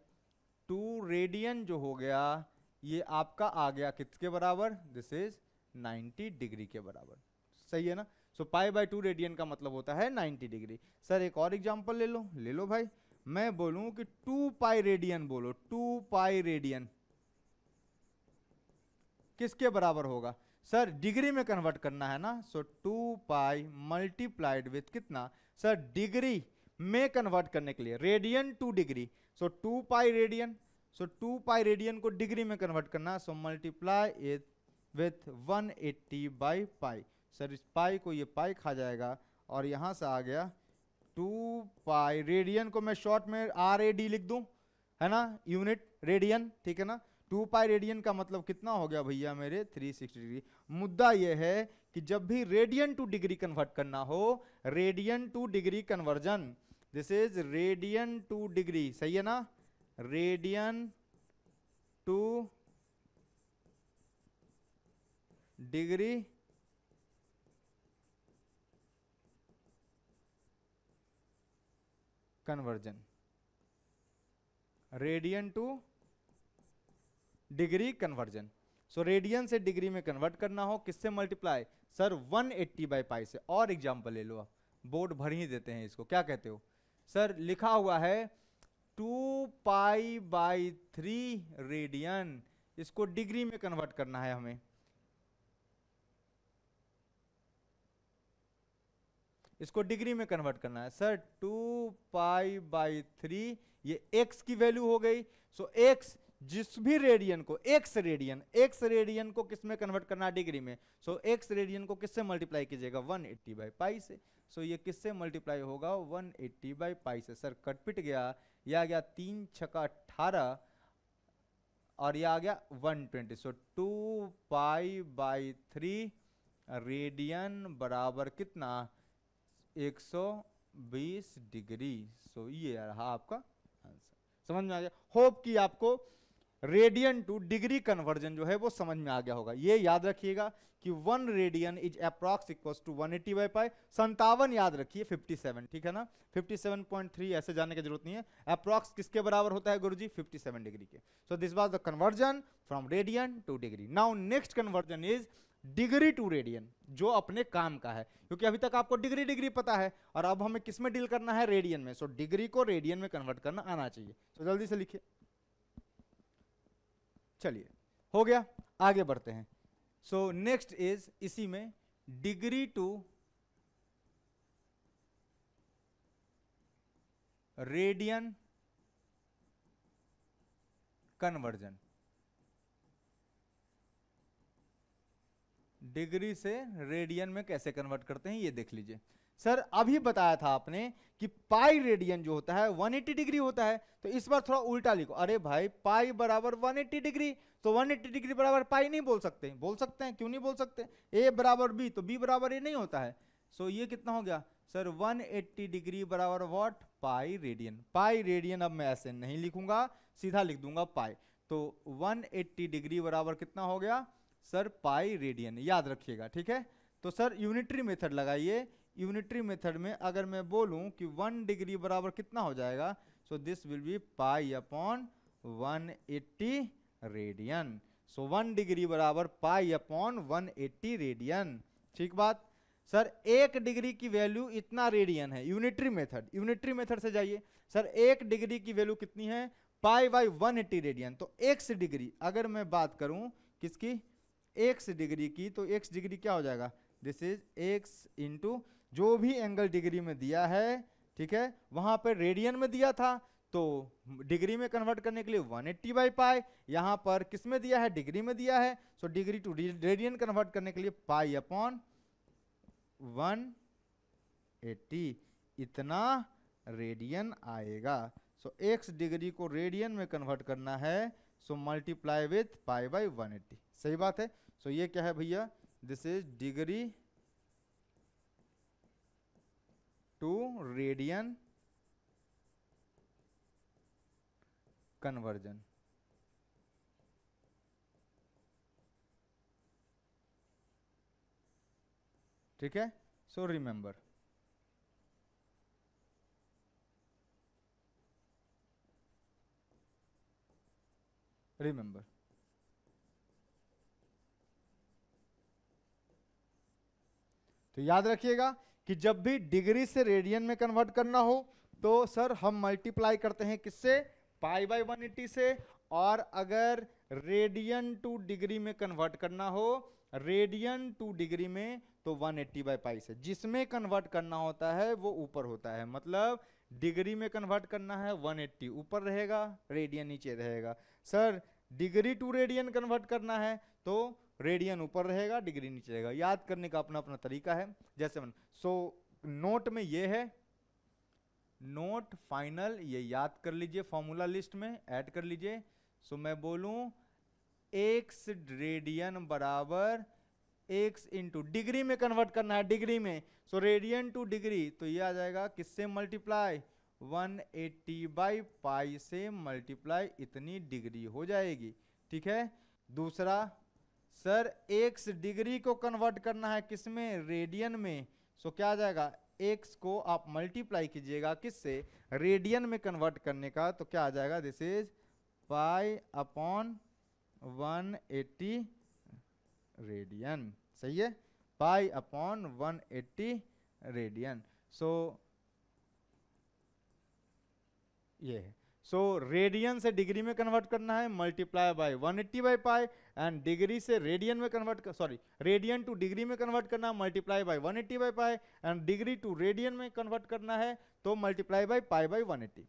2 रेडियन जो हो गया ये आपका आ गया किसके बराबर, दिस इज 90 डिग्री के बराबर, सही है ना। सो पाई बाई 2 रेडियन का मतलब होता है 90 डिग्री। सर एक और एग्जांपल ले लो भाई, मैं बोलूं कि 2 पाई रेडियन, बोलो 2 पाई रेडियन किसके बराबर होगा, सर डिग्री में कन्वर्ट करना है ना। सो 2 पाई मल्टीप्लाइड विथ कितना, सर डिग्री में कन्वर्ट करने के लिए radian to degree, so 2 pi radian, so 2 pi radian को डिग्री में कन्वर्ट करना, so multiply it with 180 by pi. Sir इस पाई को ये पाई खा जाएगा और यहां से आ गया 2 पाई रेडियन को मैं शॉर्ट में RAD लिख दूं, है ना, यूनिट रेडियन, ठीक है ना। 2 पाई रेडियन का मतलब कितना हो गया भैया मेरे 360 डिग्री। मुद्दा यह है कि जब भी रेडियन टू डिग्री कन्वर्ट करना हो, radian to degree conversion, this is radian to degree, सही है ना, radian to degree conversion, radian to degree conversion. So radian से डिग्री में कन्वर्ट करना हो, किससे मल्टीप्लाई, सर 180 बाई पाई से। और एग्जांपल ले लो, आप बोर्ड भर ही देते हैं इसको, क्या कहते हो सर, लिखा हुआ है 2 पाई बाई 3 रेडियन, इसको डिग्री में कन्वर्ट करना है हमें, इसको डिग्री में कन्वर्ट करना है सर। 2π/3 ये x की वैल्यू हो गई। सो x जिस भी रेडियन को x रेडियन को किस में कन्वर्ट करना है, डिग्री में। सो x रेडियन को किससे मल्टीप्लाई कीजिएगा, 180/π से। सो ये किससे मल्टीप्लाई होगा, 180/π से। सर कट पिट गया, ये आ गया 3 छक्का 18 और ये आ गया 120। सो 2π/3 रेडियन बराबर कितना, 120 डिग्री। सो ये रहा आपका आंसर। समझ में आ गया? होप कि आपको रेडियन टू डिग्री कन्वर्जन जो है वो समझ में आ गया होगा। ये याद रखिएगा कि 1 radian is approx equals to 180/π। 57 याद रखिए, 57, ठीक है ना। 57.3 ऐसे जानने की जरूरत नहीं है। अप्रॉक्स किसके बराबर होता है गुरुजी, 57 डिग्री के। So this was the conversion from radian to degree. Now next conversion is degree to radian, जो अपने काम का है, क्योंकि अभी तक आपको डिग्री पता है और अब हमें किस में डील करना है, रेडियन में। सो डिग्री को रेडियन में कन्वर्ट करना आना चाहिए। तो जल्दी से लिखिए। चलिए हो गया, आगे बढ़ते हैं। सो नेक्स्ट इज इसी में degree to radian conversion. Degree से रेडियन में कैसे कन्वर्ट करते हैं ये देख लीजिए। सर अभी बताया था आपने कि पाई रेडियन जो होता है 180 डिग्री होता है, तो इस बार थोड़ा उल्टा लिखो। अरे भाई पाई बराबर 180 डिग्री, तो 180 डिग्री बराबर पाई नहीं बोल सकते? बोल सकते हैं, क्यों नहीं बोल सकते? ए बराबर बी, तो बी बराबर ए नहीं होता है। सो ये कितना हो गया सर, 180 डिग्री बराबर what, pi radian. Pi radian अब मैं ऐसे नहीं लिखूंगा, सीधा लिख दूंगा पाई। तो 180 डिग्री बराबर कितना हो गया सर, पाई रेडियन, याद रखिएगा, ठीक है। तो सर यूनिटरी मेथड लगाइए। यूनिटरी मेथड में अगर मैं बोलूं कि 1 डिग्री बराबर कितना हो जाएगा, सो this will be pi upon 180 radian. So 1 degree बराबर पाई अपॉन 180 रेडियन, ठीक बात। सर 1 डिग्री की वैल्यू इतना रेडियन है, यूनिटरी मेथड से जाइए। सर 1 डिग्री की वैल्यू कितनी है, π/180 रेडियन। तो x डिग्री, अगर मैं बात करूं किसकी, x डिग्री की, तो x डिग्री क्या हो जाएगा, दिस इज x इंटू जो भी एंगल डिग्री में दिया है, ठीक है, वहां पर रेडियन में दिया था, तो डिग्री में कन्वर्ट करने के लिए 180/π, यहां पर किस में दिया है, डिग्री में दिया है। So degree to radian convert करने के लिए पाई अपॉन 180 इतना रेडियन आएगा। सो x डिग्री को रेडियन में कन्वर्ट करना है, सो मल्टीप्लाई विथ π/180। सही बात है। सो ये क्या है भैया, this is degree to radian conversion. ठीक है। सो रिमेंबर, तो याद रखिएगा कि जब भी डिग्री से रेडियन में कन्वर्ट करना हो तो सर हम मल्टीप्लाई करते हैं किससे, π/180 से। और अगर रेडियन टू डिग्री में कन्वर्ट करना हो, रेडियन टू डिग्री में, तो 180/π से। जिसमें कन्वर्ट करना होता है वो ऊपर होता है, मतलब डिग्री में कन्वर्ट करना है 180 ऊपर रहेगा, रेडियन नीचे रहेगा। Sir degree to radian convert करना है तो रेडियन ऊपर रहेगा, डिग्री नीचे रहेगा। याद करने का अपना अपना तरीका है, जैसे मन। सो नोट में ये है, नोट फाइनल, ये याद कर लीजिए, फॉर्मूला लिस्ट में ऐड कर लीजिए। सो मैं बोलूं x रेडियन बराबर x इंटू डिग्री में कन्वर्ट करना है, डिग्री में। सो रेडियन टू डिग्री, तो ये आ जाएगा किससे मल्टीप्लाई, 180/π से मल्टीप्लाई, इतनी डिग्री हो जाएगी। ठीक है। दूसरा सर x डिग्री को कन्वर्ट करना है किसमें, रेडियन में। सो क्या आ जाएगा, x को आप मल्टीप्लाई कीजिएगा किससे, रेडियन में कन्वर्ट करने का, तो क्या आ जाएगा, दिस इज π/180 रेडियन। सही है, π/180 रेडियन। सो ये है। सो रेडियन से डिग्री में कन्वर्ट करना है, multiply by 180 by pi, and degree से रेडियन में कन्वर्ट रेडियन टू डिग्री में कन्वर्ट करना है, multiply by 180 by pi, and degree to radian में कन्वर्ट करना है तो multiply by pi by 180.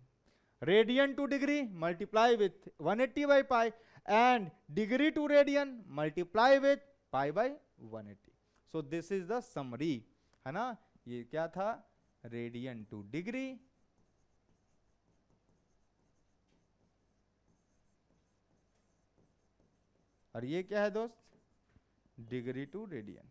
Radian to degree multiply with 180 by pi, and degree to radian multiply with pi by 180. So this is the summary, है ना. ये क्या था, radian to degree, और ये क्या है दोस्त, डिग्री टू रेडियन.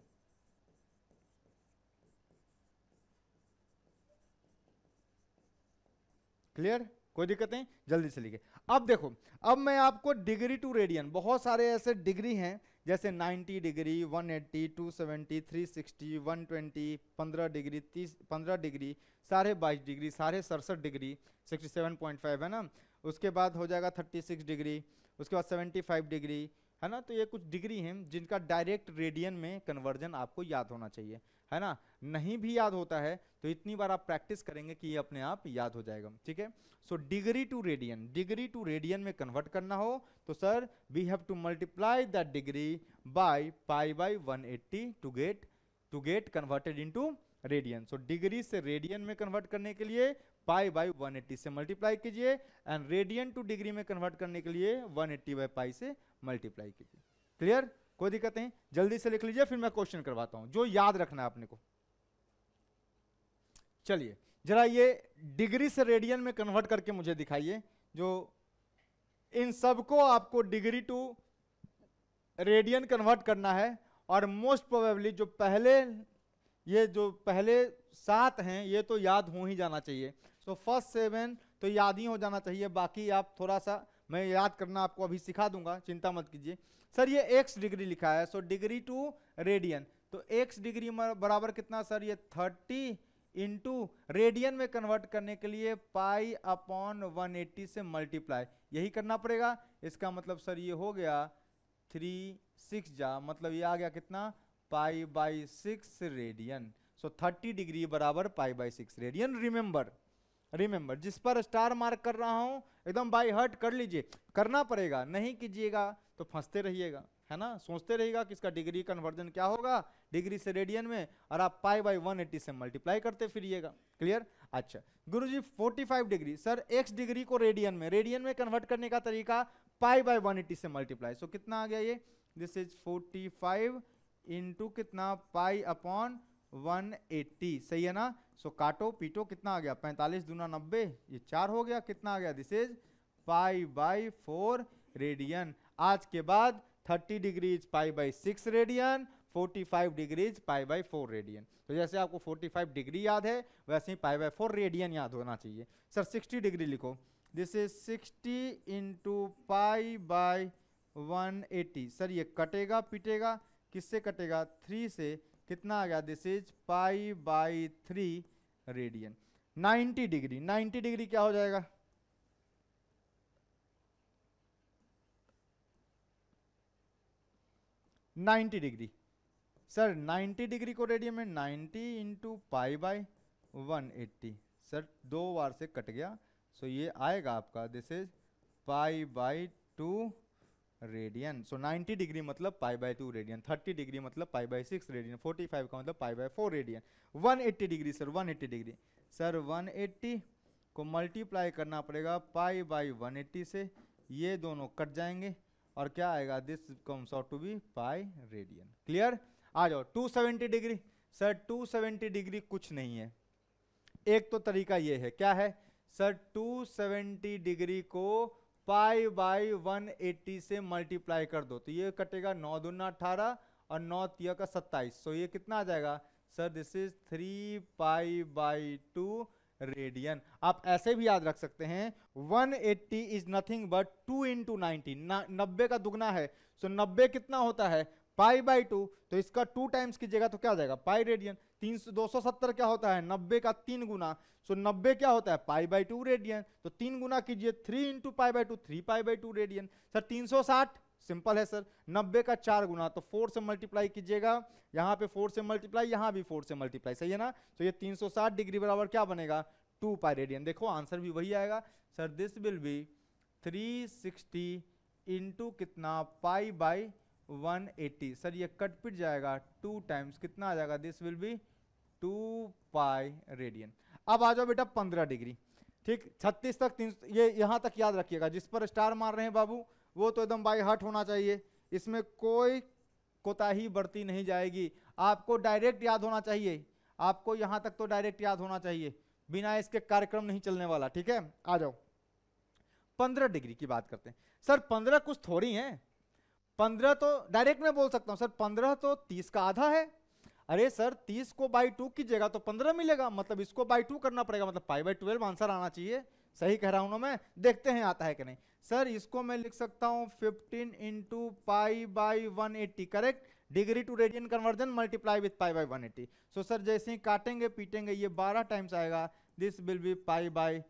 क्लियर, कोई दिक्कत नहीं, जल्दी से लिखिए. अब देखो, अब मैं आपको डिग्री टू रेडियन, बहुत सारे ऐसे डिग्री हैं जैसे 90 डिग्री, 180, 270, 360, 120, 15 डिग्री, 15 डिग्री, साढ़े 22 डिग्री, साढ़े 67 डिग्री, 67.5 है ना. उसके बाद हो जाएगा 36 डिग्री, उसके बाद 75 डिग्री, है ना. तो ये कुछ डिग्री हैं जिनका डायरेक्ट रेडियन में कन्वर्जन आपको याद होना चाहिए, है ना. नहीं भी याद होता है तो इतनी बार आप प्रैक्टिस करेंगे कि ये अपने आप याद हो जाएगा. ठीक है. सो डिग्री टू रेडियन में कन्वर्ट करना हो तो sir we have to multiply that degree by pi by 180 to get converted into radian. So degree से रेडियन में कन्वर्ट करने के लिए पाई बाय 180 से मल्टीप्लाई कीजिए, एंड रेडियन टू डिग्री में कन्वर्ट करने के लिए 180 बाय पाई से मल्टीप्लाई कीजिए. क्लियर, कोई दिक्कत नहीं, जल्दी से लिख लीजिए, फिर मैं क्वेश्चन करवाता हूं जो याद रखना है अपने को. चलिए जरा ये डिग्री से रेडियन में कन्वर्ट करके मुझे दिखाइए. जो इन सबको आपको डिग्री टू रेडियन कन्वर्ट करना है, और मोस्ट प्रोबेबली जो पहले 7 हैं ये तो याद हो ही जाना चाहिए. सो फर्स्ट 7 तो याद ही हो जाना चाहिए, बाकी आप थोड़ा सा मैं याद करना आपको अभी सिखा दूंगा, चिंता मत कीजिए. सर ये x डिग्री लिखा है, सो डिग्री टू रेडियन, तो x डिग्री बराबर कितना सर, ये 30 इंटू रेडियन में कन्वर्ट करने के लिए पाई अपॉन 180 से मल्टीप्लाई, यही करना पड़ेगा. इसका मतलब सर ये हो गया 3 6 मतलब ये आ गया कितना, pi by 6 radian. So 30 degree बराबर पाई बाई 6 रेडियन. रिमेंबर जिस पर स्टार मार्क कर रहा हूं एकदम बाई हर्ट कर लीजिए, करना पड़ेगा, नहीं कीजिएगा तो फंसते रहिएगा, है ना. सोचते रहिएगा कि इसका डिग्री कन्वर्जन क्या होगा डिग्री से रेडियन में, और आप पाई बाई 180 से मल्टीप्लाई करते फिरिएगा. क्लियर. अच्छा गुरुजी 45 डिग्री, सर x डिग्री को रेडियन में कन्वर्ट करने का तरीका पाई बाई 180 से मल्टीप्लाई. सो कितना आ गया ये, दिस इज 45 इंटू कितना, पाई अपॉन 180, सही है ना. सो काटो पीटो, कितना आ गया, 45 दूना 90, ये 4 हो गया, कितना आ गया, this is pi by 4 radian. आज के बाद 30 degrees pi by 6 radian, 45 degrees pi by 4 radian. तो जैसे आपको 45 डिग्री याद है वैसे ही पाई बाई 4 रेडियन याद होना चाहिए. सर 60 डिग्री लिखो, this is 60 into pi by 180. Sir ये कटेगा पिटेगा, किससे कटेगा, 3 से, कितना आ गया, this is pi by 3 radian. 90 degree क्या हो जाएगा, नाइन्टी डिग्री. सर 90 डिग्री को रेडियन में 90 इंटू पाई बाई 180, सर 2 बार से कट गया. सो ये आएगा आपका, this is pi by 2 radian. So 90 degree मतलब पाई बाई 2 रेडियन, 30 डिग्री मतलब पाई बाई 6 रेडियन, 45 का मतलब pi by 4 radian. 180 degree sir 180 degree, sir 180 को मल्टीप्लाई करना पड़ेगा पाई बाई 180 से, ये दोनों कट जाएंगे और क्या आएगा, this comes out to be pi radian. Clear. आ जाओ 270 डिग्री, सर 270 डिग्री कुछ नहीं है, एक तो तरीका ये है, क्या है सर, 270 डिग्री को पाई बाई 180 से मल्टीप्लाई कर दो तो ये कटेगा 9 दूना 18 और 9 तिया का 27. सो ये कितना आ जाएगा sir, this is 3 pi by 2 radian. आप ऐसे भी याद रख सकते हैं 180 इज नथिंग बट 2 इंटू 90, 90 का दुगना है. सो 90 कितना होता है, पाई बाई 2, तो इसका 2 टाइम्स कीजिएगा तो क्या आ जाएगा, पाई रेडियन. 270 क्या होता है, 90 का 3 गुना. सो 90 क्या होता है, पाई बाई 2 रेडियन. तो 3 गुना कीजिए, 3 into pi by 2, 3 pi by 2 radian. Sir 360 simple है सर, 90 का 4 गुना, तो 4 से मल्टीप्लाई कीजिएगा, यहाँ पे 4 से मल्टीप्लाई, यहाँ भी 4 से मल्टीप्लाई, सही है ना. तो ये 360 डिग्री बराबर क्या बनेगा, 2 पाई रेडियन। देखो आंसर भी वही आएगा sir, this will B 360 into कितना पाई बाई 180। सर ये कट पिट जाएगा 2 टाइम्स, कितना आ जाएगा, this will B 2 pi radian. अब आ जाओ बेटा 15 डिग्री, ठीक 36 तक 300, ये यहां तक याद रखिएगा। जिस पर स्टार मार रहे हैं बाबू वो तो एकदम बाई हार्ट होना चाहिए, इसमें कोई कोताही बरती नहीं जाएगी। आपको डायरेक्ट याद होना चाहिए, आपको यहां तक तो डायरेक्ट याद होना चाहिए, बिना इसके कार्यक्रम नहीं चलने वाला, ठीक है। आ जाओ 15 डिग्री की बात करते हैं। सर 15 कुछ थोड़ी है, 15 तो डायरेक्ट मैं बोल सकता हूं सर 15 तो 30 का आधा है। अरे सर 30 को बाई 2 कीजिएगा तो 15 मिलेगा, मतलब इसको बाई 2 करना पड़ेगा, मतलब पाई बाई 12 आंसर आना चाहिए। सही कह रहा हूं ना मैं, देखते हैं आता है कि नहीं। सर इसको मैं लिख सकता हूं 15 into pi by 180, correct. Degree to radian conversion multiply with pi by 180। So sir जैसे ही काटेंगे पीटेंगे ये 12 टाइम्स आएगा, this will be pi by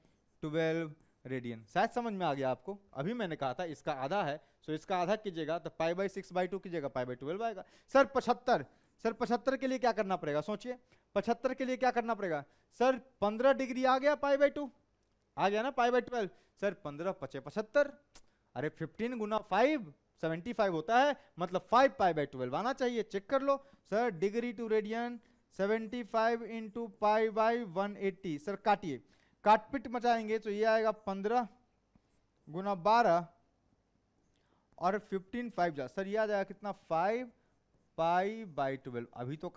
12 radian. शायद समझ में आ गया आपको। अभी मैंने कहा था इसका आधा है, सो इसका आधा कीजिएगा तो पाई बाई 6/2 कीजिएगा, पाई बाई 12 आएगा। सर 75, सर 75 के लिए क्या करना पड़ेगा, सोचिए 75 के लिए क्या करना पड़ेगा। सर 15 डिग्री आ गया पाई बाई 2, आ गया ना पाई बाई 12। सर 15 × 75, अरे 15 गुना 5 75 होता है, मतलब 5 पाई बाई 12 आना चाहिए। चेक कर लो sir, degree to radian 75 into pi by 180। Sir काटिए, काटपिट मचाएंगे तो ये आएगा 15 गुना 12 और 15 5 जा, सर ये आ जाएगा कितना 5 पाई बाई 12। अभी तो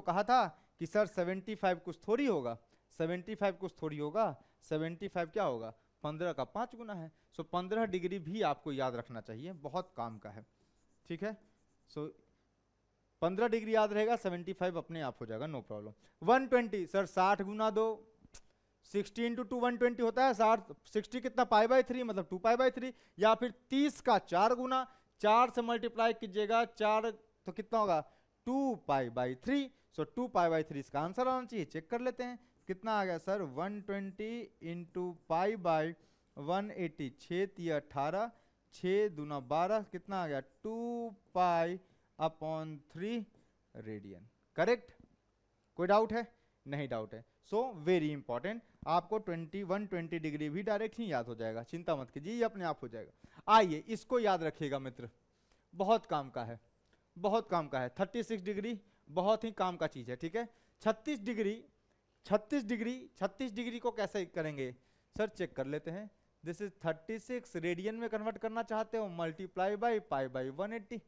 कहा था कि सर 75 कुछ थोड़ी होगा, 75 कुछ थोड़ी होगा, 75 क्या होगा 15 का 5 गुना है। सो 15 डिग्री भी आपको याद रखना चाहिए, बहुत काम का है, ठीक है। सो 15 डिग्री याद रहेगा, 75 अपने आप हो जाएगा, नो प्रॉब्लम। 120 सर 60 गुना 2, 60 इंटू 2 120 होता है 60, 60 कितना पाई बाई 3 मतलब 2 पाई बाई 3, या फिर 30 का 4 गुना, 4 से मल्टीप्लाई कीजिएगा 4 तो कितना होगा 2 pi by 3। So 2 pi by 3 इसका आंसर आना चाहिए। चेक कर लेते हैं कितना आ गया सर, 120 इंटू पाई बाई 180, 6 × 18, 6 दूना 12, कितना आ गया 2 पाई अपॉन 3 रेडियन, करेक्ट। कोई डाउट है, नहीं डाउट है। सो वेरी इंपॉर्टेंट, आपको 120 डिग्री भी डायरेक्ट ही याद हो जाएगा, चिंता मत कीजिए, ये अपने आप हो जाएगा। आइए इसको याद रखिएगा मित्र, बहुत काम का है, बहुत काम का है। 36 डिग्री बहुत ही काम का चीज है, ठीक है। 36 डिग्री को कैसे करेंगे सर, चेक कर लेते हैं। दिस इज 36 रेडियन में कन्वर्ट करना चाहते हो, मल्टीप्लाई बाई पाई बाई 180,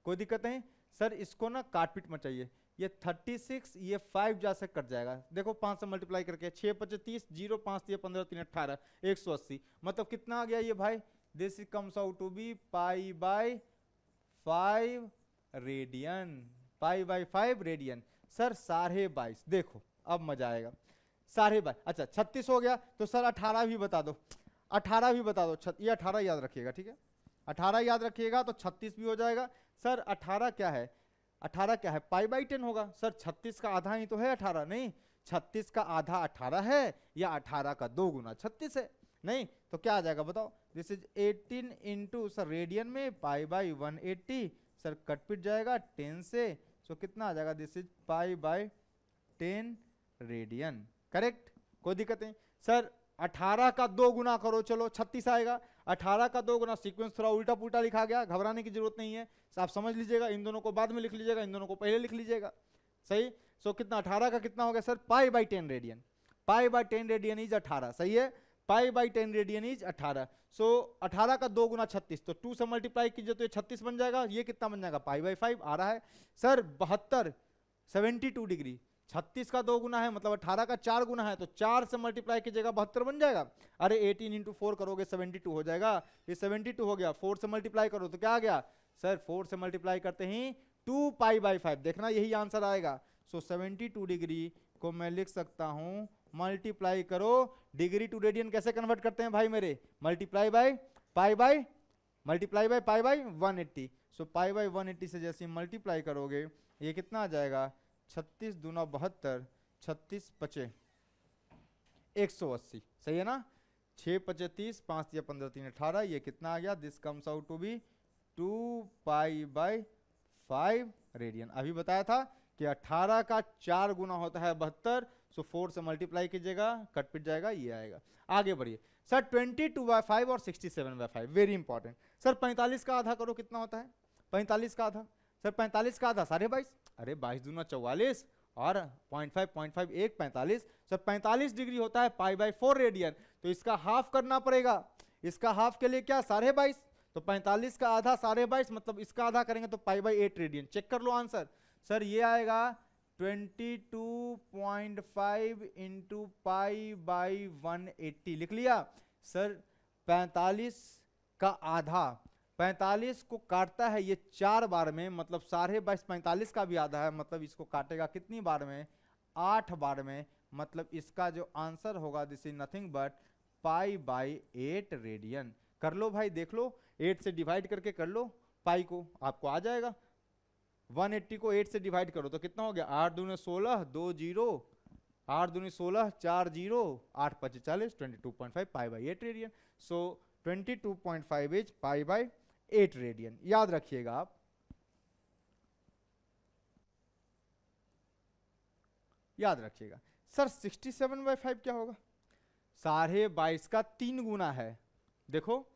कोई दिक्कत नहीं। सर इसको ना काटपीट मत चाहिए, ये 36 ये 5 जा से कट जाएगा, देखो 5 से मल्टीप्लाई करके 6 × 5 = 30, 0 5 × 15 3 18, 180, मतलब कितना आ गया ये भाई, this comes out to be pi by 5 radian, pi by 5 radian. Sir 22.5, देखो अब मजा आएगा, 22.5, अच्छा 36 हो गया तो सर 18 भी बता दो, 18 भी बता दो, ये 18 याद रखिएगा, ठीक है। 18 याद रखिएगा तो 36 भी हो जाएगा। सर 18 क्या है, 18 क्या है, पाई बाई 10 होगा। सर 36 का आधा ही तो है 18, नहीं 36 का आधा 18 है या 18 का 2 गुना 36 है, नहीं तो क्या आ जाएगा बताओ, this is 18 into sir radian में पाई बाई 180, सर कट पिट जाएगा 10 से, सो कितना आ जाएगा, this is pi by 10 radian, correct, कोई दिक्कत नहीं। सर 18 का 2 गुना करो, चलो 36 आएगा। 18 का 2 गुना, सीक्वेंस थोड़ा उल्टा पुल्टा लिखा गया, घबराने की जरूरत नहीं है, आप समझ लीजिएगा। इन दोनों को बाद में लिख लीजिएगा, इन दोनों को पहले लिख लीजिएगा, सही। सो कितना 18 का कितना हो गया sir, pi by 10 radian, pi by 10 radian is 18, सही है, पाई बाई 10 रेडियन इज 18। सो 18 का 2 गुना 36, तो 2 से मल्टीप्लाई कीजिए तो ये 36 बन जाएगा, ये कितना बन जाएगा पाई बाई 5 आ रहा है। सर 72 72 डिग्री, 36 का 2 गुना है मतलब 18 का 4 गुना है, तो 4 से मल्टीप्लाई कीजिएगा 72 बन जाएगा। अरे 18 इंटू 4 करोगे 72 हो जाएगा, ये 72 हो गया, 4 से मल्टीप्लाई करो तो क्या आ गया सर, 4 से मल्टीप्लाई करते ही 2 पाई बाई 5, देखना यही आंसर आएगा। सो 72 डिग्री को मैं लिख सकता हूं, मल्टीप्लाई करो, डिग्री टू रेडियन कैसे कन्वर्ट करते हैं भाई मेरे, multiply by pi by, multiply by pi by 180। So pi by 180 से जैसे मल्टीप्लाई करोगे ये कितना आ जाएगा, 36 दूना 72, 36 × 5 180, सही है ना। 6 × 5 30, 5 × 15 3 18, ये कितना आ गया, this comes out to be 2 pi by 5 radian. अभी बताया था कि 18 का 4 गुना होता है 72, सो 4 से मल्टीप्लाई कीजिएगा, कट पिट जाएगा, ये आएगा। आगे बढ़िए सर 22/5 और 67/5, वेरी इंपॉर्टेंट। सर 45 का आधा करो, कितना होता है 45 का आधा? सर 45 का आधा 22.5, अरे 22 दूना 44 और 0.5 1 45। सर 45 डिग्री होता है π/4 रेडियन, तो इसका हाफ करना पड़ेगा। इसका हाफ के लिए क्या 22.5, तो 45 का आधा 22.5, मतलब इसका आधा करेंगे तो π/8 रेडियन। चेक कर लो आंसर। सर ये आएगा 22.5 इंटू π/180, लिख लिया। सर 45 का आधा 45 को काटता है ये 4 बार में, मतलब 22.5 45 का भी आधा है, मतलब इसको काटेगा कितनी बार में 8 बार में, मतलब इसका जो आंसर होगा this is nothing but π/8 radian. कर लो भाई, देख लो 8 से डिवाइड करके कर लो पाई को, आपको आ जाएगा। 180 को 8 से डिवाइड करो तो कितना हो गया 8 दूने 16 2 0, 8 दूनी 16 4 0, 8 5 40, 22.5 π/8 रेडियन। सो 22.5 इज π/8 रेडियन, याद रखिएगा आप। याद रखिएगा। सर 67/5 क्या होगा? 22.5 का 3 गुना है। देखो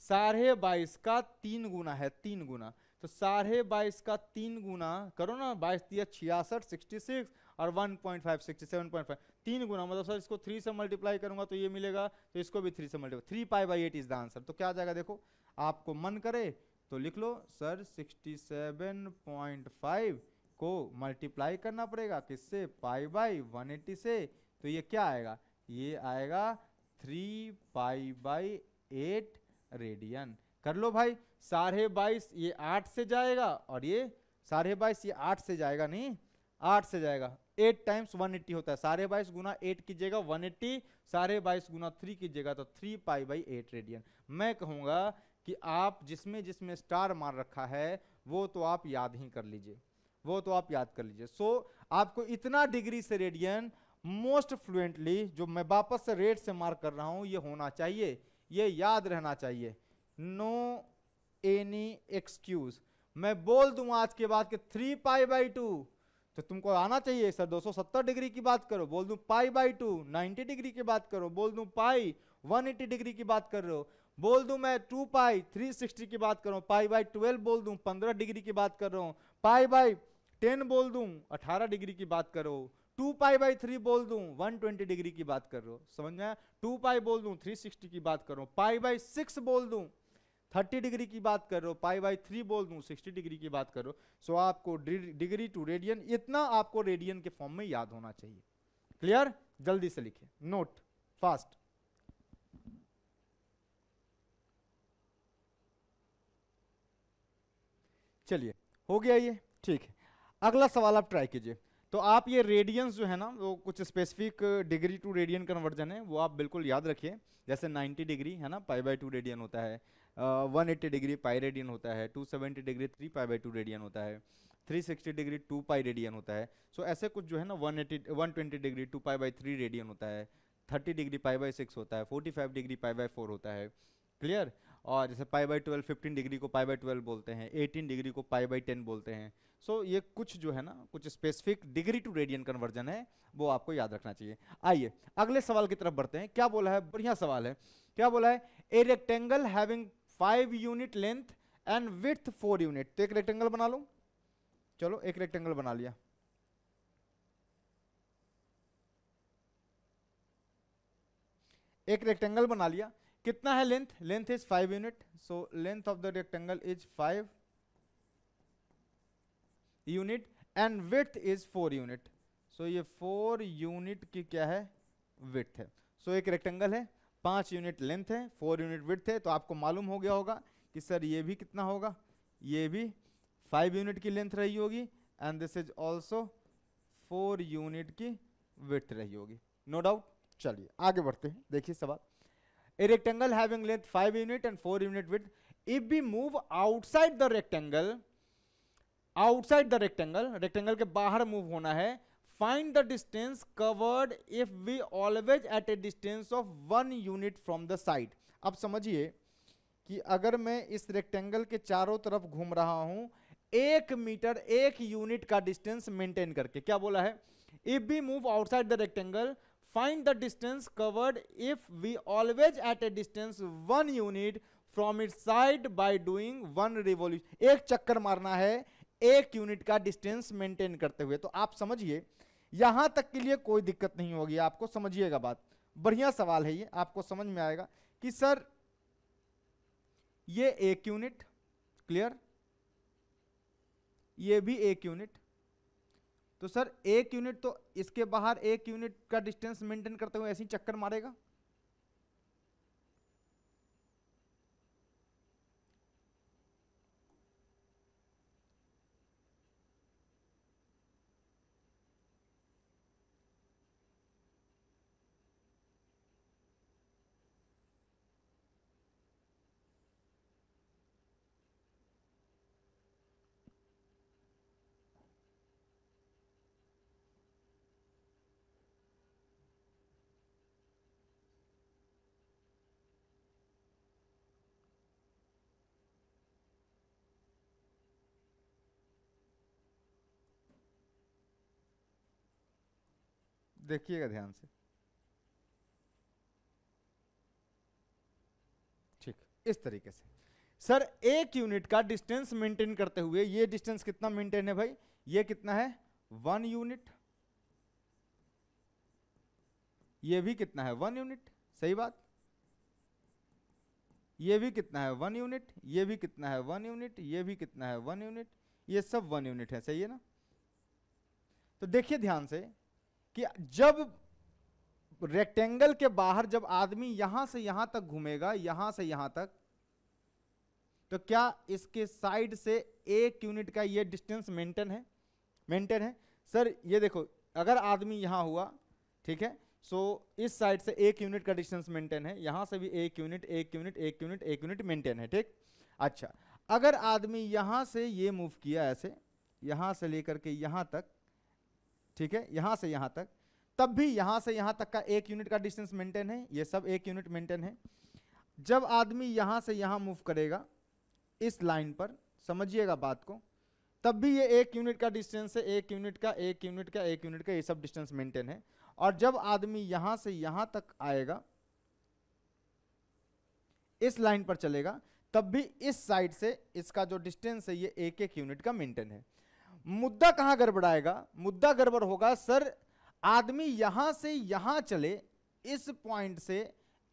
22.5 का 3 गुना है, 3 गुना, तो 22.5 का 3 गुना करो ना, 22 दिया 66 66 और 1.5 67.5, 3 गुना, मतलब सर इसको 3 से मल्टीप्लाई करूंगा तो ये मिलेगा, तो इसको भी 3 से मल्टीप्लाई, 3 π/8 इज द आंसर। तो क्या आ जाएगा देखो, आपको मन करे तो लिख लो सर 67.5 को मल्टीप्लाई करना पड़ेगा किससे, π/180 से, तो ये क्या आएगा, ये आएगा 3 π/8 रेडियन। कर लो भाई, 22.5 ये 8 से जाएगा और ये 22.5 ये 8 से जाएगा, नहीं 8 से जाएगा, 8 टाइम्स 180 होता है, 22.5 गुना 8 कीजिएगा 180, 22.5 गुना 3 कीजिएगा तो 3 π/8 रेडियन। मैं कहूंगा कि आप जिसमें जिसमें स्टार मार रखा है वो तो आप याद ही कर लीजिए, वो तो आप याद कर लीजिए। सो आपको इतना डिग्री से रेडियन मोस्ट फ्लुएंटली, जो मैं वापस से रेट से मार्क कर रहा हूं, ये होना चाहिए, ये याद रहना चाहिए, नो एनी एक्सक्यूज। मैं बोल दूं आज के बाद कि 3 π/2, तो तुमको आना चाहिए सर 270 डिग्री की बात करो, बोल दूं π/2 90 डिग्री की बात करो, बोल दूं पाई 180 डिग्री की बात कर रहे हो, बोल दूं मैं 2 π 360 की बात कर रहा हूं, π/12 बोल दूं 15 डिग्री की बात कर रहा हूं, π/10 बोल दूं 18 डिग्री की बात करो, 2 π/3 बोल दूं 120 डिग्री की बात कर रहे हो, समझ में आया, 2 π बोल दूं 360 की बात कर रहा हूं, π/6 बोल दूं 30 डिग्री की बात कर रहे हो, π/3 बोल दूं 60 डिग्री की बात कर रहे हो। सो आपको डिग्री टू रेडियन, इतना आपको रेडियन के फॉर्म में याद होना चाहिए। क्लियर? जल्दी से लिखिए, नोट फास्ट। चलिए हो गया ये, ठीक है। अगला सवाल आप ट्राई कीजिए। तो आप ये रेडियंस जो है ना, वो कुछ specific degree to radian conversion है, वो आप बिल्कुल याद रखिए। जैसे 90 डिग्री है ना π/2 रेडियन होता है, 180 डिग्री पाई रेडियन होता है, 270 डिग्री 3 π/2 रेडियन होता है, 360 डिग्री 2 पाई रेडियन होता है। सो ऐसे कुछ जो है ना 120 डिग्री 2 π/3 रेडियन होता है, 30 डिग्री π/6 होता है, 45 डिग्री π/4 होता है। क्लियर? और जैसे π/12 15 डिग्री को π/12 बोलते हैं, 18 डिग्री को π/10 बोलते हैं। सो ये कुछ जो है ना कुछ specific degree to radian conversion है, वो आपको याद रखना चाहिए। आइए अगले सवाल की तरफ बढ़ते हैं। क्या बोला है, बढ़िया सवाल है। क्या बोला है, ए rectangle having 5 unit length and width 4 unit. तो एक रेक्टेंगल बना लो, चलो एक रेक्टेंगल बना लिया। एक रेक्टेंगल बना लिया, कितना है length, length is 5 unit, so length of the rectangle is 5 unit and width is 4 unit. So ये 4 यूनिट की क्या है, विड्थ है। सो एक रेक्टेंगल है, 5 यूनिट लेंथ है, 4 यूनिट विड्थ है। तो आपको मालूम हो गया होगा कि सर ये भी कितना होगा, ये भी 5 यूनिट की लेंथ रही होगी and this is also 4 unit की विड्थ रही होगी, नो डाउट। चलिए आगे बढ़ते हैं, देखिए सवाल। A rectangle having length 5 unit and 4 unit width, if we move outside the rectangle, outside the rectangle, rectangle के बाहर मूव होना है, find the distance covered if we always at a distance of 1 unit from the side. अब समझिए कि अगर मैं इस रेक्टेंगल के चारों तरफ घूम रहा हूं 1 मीटर 1 यूनिट का डिस्टेंस मेंटेन करके। क्या बोला है? If we move outside the rectangle find the distance covered if we always at a distance 1 unit from its side by doing 1 revolution. एक चक्कर मारना है 1 यूनिट का डिस्टेंस मेंटेन करते हुए। तो आप समझिए यहां तक के लिए कोई दिक्कत नहीं होगी आपको, समझिएगा बात। बढ़िया सवाल है ये, आपको समझ में आएगा कि सर ये 1 यूनिट, क्लियर, ये भी 1 यूनिट। तो सर 1 यूनिट तो इसके बाहर 1 यूनिट का डिस्टेंस मेंटेन करते हुए ऐसे ही चक्कर मारेगा। देखिएगा ध्यान से, ठीक, इस तरीके से। सर 1 यूनिट का डिस्टेंस मेंटेन करते हुए ये डिस्टेंस कितना मेंटेन है भाई? ये कितना है? 1 यूनिट। ये भी कितना है? 1 यूनिट, सही बात। ये भी कितना है? 1 यूनिट। ये भी कितना है? 1 यूनिट। ये भी कितना है? 1 यूनिट। ये सब 1 यूनिट है, सही है ना? तो देखिए ध्यान से कि जब रेक्टेंगल के बाहर जब आदमी यहां से यहां तक घूमेगा, यहां से यहां तक, तो क्या इसके साइड से 1 यूनिट का ये डिस्टेंस मेंटेन है? मेंटेन है। सर ये देखो, अगर आदमी यहां हुआ, ठीक है, सो इस साइड से 1 यूनिट का डिस्टेंस मेंटेन है, यहां से भी 1 unit 1 unit 1 unit 1 unit maintain है, ठीक। अच्छा, अगर आदमी यहां से ये मूव किया ऐसे, यहां से लेकर के यहां तक, ठीक है, यहां से यहां तक, तब भी यहां से यहां तक का 1 यूनिट का डिस्टेंस मेंटेन है, ये सब 1 यूनिट मेंटेन है। जब आदमी यहां से यहां मूव करेगा इस लाइन पर, समझिएगा बात को, तब भी ये 1 यूनिट का डिस्टेंस है, 1 यूनिट का 1 यूनिट का 1 यूनिट का, ये सब डिस्टेंस मेंटेन है। और जब आदमी यहां से यहां तक आएगा, इस लाइन पर चलेगा, तब भी इस साइड से इसका जो डिस्टेंस है ये 1-1 यूनिट का मेंटेन है। मुद्दा कहां गड़बड़ाएगा? मुद्दा गड़बड़ होगा सर आदमी यहां से यहां चले, इस पॉइंट से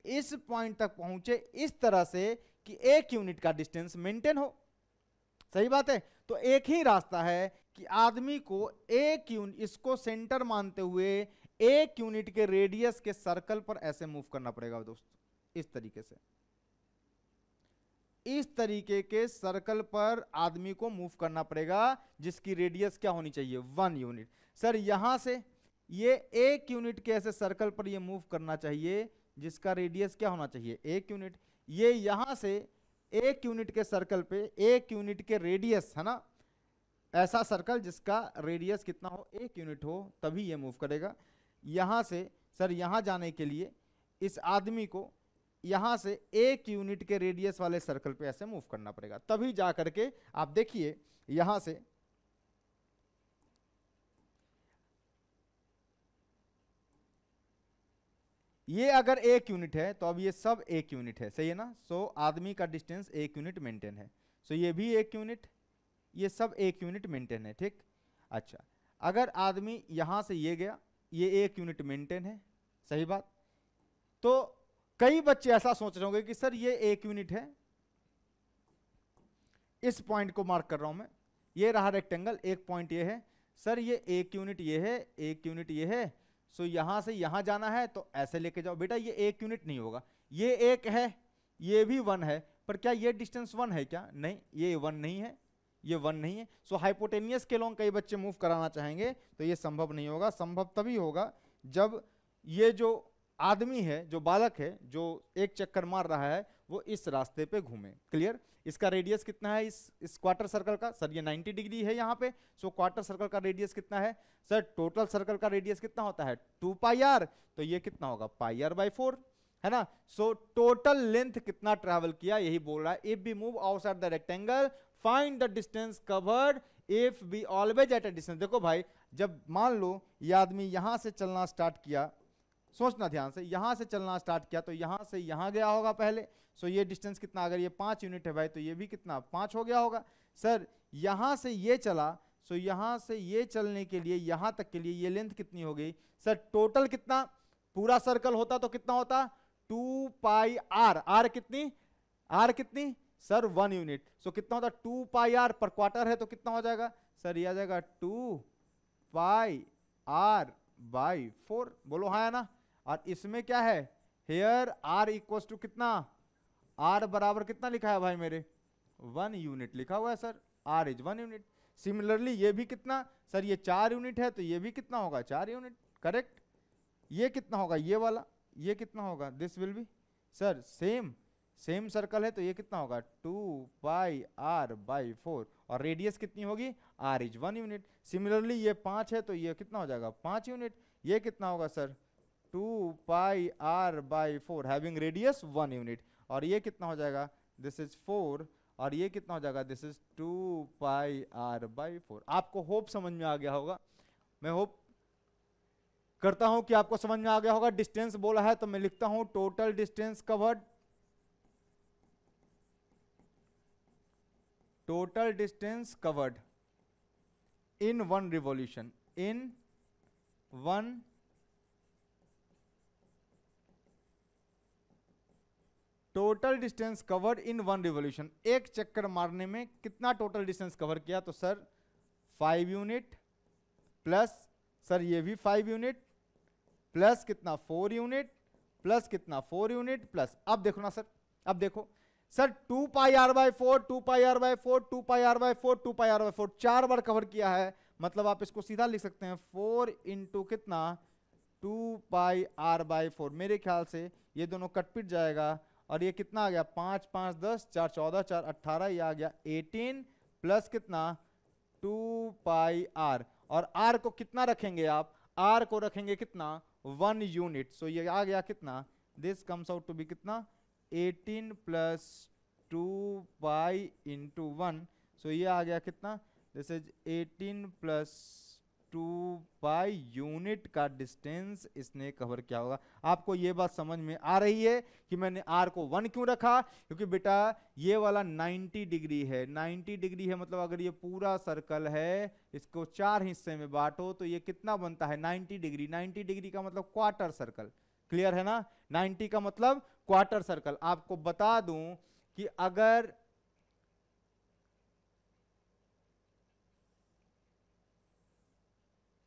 इस पॉइंट तक पहुंचे इस तरह से कि 1 यूनिट का डिस्टेंस मेंटेन हो, सही बात है। तो एक ही रास्ता है कि आदमी को 1 यूनिट, इसको सेंटर मानते हुए 1 यूनिट के रेडियस के सर्कल पर ऐसे मूव करना पड़ेगा दोस्तों, इस तरीके से। इस तरीके के सर्कल पर आदमी को मूव करना पड़ेगा, जिसकी रेडियस क्या होनी चाहिए? 1 यूनिट। सर यहां से ये 1 यूनिट के ऐसे सर्कल पर ये मूव करना चाहिए, जिसका रेडियस क्या होना चाहिए? 1 यूनिट। ये यहां से 1 यूनिट के सर्कल पे 1 यूनिट के रेडियस, है ना, ऐसा सर्कल जिसका रेडियस कितना हो? 1 यूनिट हो, तभी ये मूव करेगा। यहां से सर यहां जाने के लिए इस आदमी को यहां से 1 यूनिट के रेडियस वाले सर्कल पे ऐसे मूव करना पड़ेगा, तभी जा करके आप देखिए यहां से ये अगर 1 यूनिट है तो अब ये सब 1 यूनिट है, सही है ना। सो आदमी का डिस्टेंस 1 यूनिट मेंटेन है। सो ये भी 1 यूनिट, ये सब 1 यूनिट मेंटेन है, ठीक। अच्छा, अगर आदमी यहां से ये गया, ये 1 यूनिट मेंटेन है, सही बात। तो कई बच्चे ऐसा सोच रहे होंगे कि सर ये 1 यूनिट है, इस पॉइंट को मार्क कर रहा हूं मैं, ये रहा रेक्टेंगल, एक पॉइंट ये है, सर ये 1 यूनिट ये है, 1 यूनिट ये है, सो यहां से यहां जाना है तो ऐसे लेके जाओ। बेटा ये 1 यूनिट नहीं होगा, ये 1 है, ये भी 1 है, पर क्या ये डिस्टेंस 1 है क्या? नहीं, ये 1 नहीं है, ये 1 नहीं है। सो हाइपोटेनियस के लॉन्ग कई बच्चे मूव कराना चाहेंगे तो ये संभव नहीं होगा। संभव तभी होगा जब ये जो आदमी है, जो बालक है, जो एक चक्कर मार रहा है, वो इस रास्ते पे घूमे। क्लियर? इसका रेडियस कितना है इस क्वार्टर सर्कल का? सर ये 90 डिग्री है यहाँ पे। सो क्वार्टर सर्कल का रेडियस कितना है? सर टोटल सर्कल का रेडियस कितना होता है? 2πr, तो ये कितना होगा? πr/4, है ना। सो टोटल लेंथ कितना ट्रैवल किया, यही बोल रहा है। If we move outside the rectangle find the distance covered if we always at a distance. देखो भाई, जब मान लो ये आदमी यहां से चलना स्टार्ट किया, सोचना ध्यान से, यहां से चलना स्टार्ट किया तो यहां से यहां गया होगा पहले। सो ये डिस्टेंस कितना, अगर ये 5 यूनिट है भाई तो ये भी कितना 5 हो गया होगा। सर यहां से ये चला, सो यहां से ये चलने के लिए यहां तक के लिए ये लेंथ कितनी हो गई सर, टोटल कितना, पूरा सर्कल होता तो कितना होता 2 पाई आर। आर कितनी, आर कितनी सर 1 यूनिट। सो कितना होता 2 पाई आर, पर क्वार्टर है तो कितना हो जाएगा सर, ये आ जाएगा 2 पाई आर बाई 4। बोलो हाँ या ना। और इसमें क्या है, हेयर आर इक्वल्स टू कितना, आर बराबर कितना लिखा है भाई मेरे 1 यूनिट लिखा हुआ है sir, r is 1 unit. Similarly ये भी कितना सर, ये 4 यूनिट है तो ये भी कितना होगा 4 यूनिट, करेक्ट। ये कितना होगा ये वाला, ये कितना होगा, this will B sir same circle है तो ये कितना होगा 2 पाई आर बाई 4, और रेडियस कितनी होगी आर इज 1 यूनिट। सिमिलरली ये 5 है तो ये कितना हो जाएगा 5 यूनिट। ये कितना होगा sir 2 pi are by 4 having radius 1 unit, और ये कितना हो जाएगा दिस इज 4, और ये कितना हो जाएगा this is 2 pi are by 4। आपको होप समझ में आ गया होगा, मैं होप करता हूं कि आपको समझ में आ गया होगा। डिस्टेंस बोला है तो मैं लिखता हूं total distance covered, total distance covered in 1 revolution, in 1 total distance covered in 1 revolution. एक चक्कर मारने में कितना टोटल डिस्टेंस कवर किया तो सर 5 यूनिट, प्लस सर ये भी 5 यूनिट, प्लस कितना 4 यूनिट, प्लस कितना 4 यूनिट, प्लस अब देखो ना सर, अब देखो sir 2 pi are by 4, 2 pi are by 4, 2 pi are by 4, 2 pi are by 4, 4 बार कवर किया है। मतलब आप इसको सीधा लिख सकते हैं 4 इंटू कितना 2 पाई आर बाई 4। मेरे ख्याल से ये दोनों कट पिट जाएगा, और ये कितना आ गया 5 5 10, 4 14, 4 18, ये आ गया 18, प्लस कितना 2 पाई आर, और आर को कितना रखेंगे आप, आर को रखेंगे कितना 1 यूनिट। सो ये आ गया कितना, this comes out to be कितना 18 प्लस 2 पाई इंटू 1। सो ये आ गया कितना, this is 18 plus 2 pi unit का डिस्टेंस इसने कवर किया होगा। आपको ये बात समझ में आ रही है कि मैंने आर को 1 क्यों रखा, क्योंकि बेटा ये वाला 90 डिग्री है, 90 डिग्री है मतलब अगर ये पूरा सर्कल है इसको 4 हिस्से में बांटो तो ये कितना बनता है 90 डिग्री। 90 डिग्री का मतलब क्वार्टर सर्कल, क्लियर है ना, 90 का मतलब क्वार्टर सर्कल। आपको बता दूं कि अगर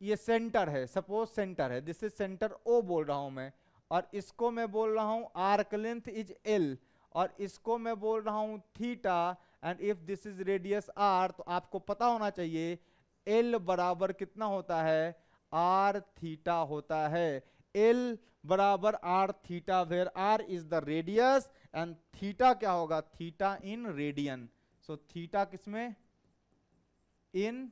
ये सेंटर है, सपोज सेंटर है, दिस इज सेंटर ओ बोल रहा हूं मैं, और इसको मैं बोल रहा हूं आर्क लेंथ इज एल, और इसको मैं बोल रहा हूं theta, and if this is radius r, तो आपको पता होना चाहिए एल बराबर कितना होता है आर थीटा होता है। एल बराबर are theta, where R is the radius and theta क्या होगा theta in radian. So theta किसमें, in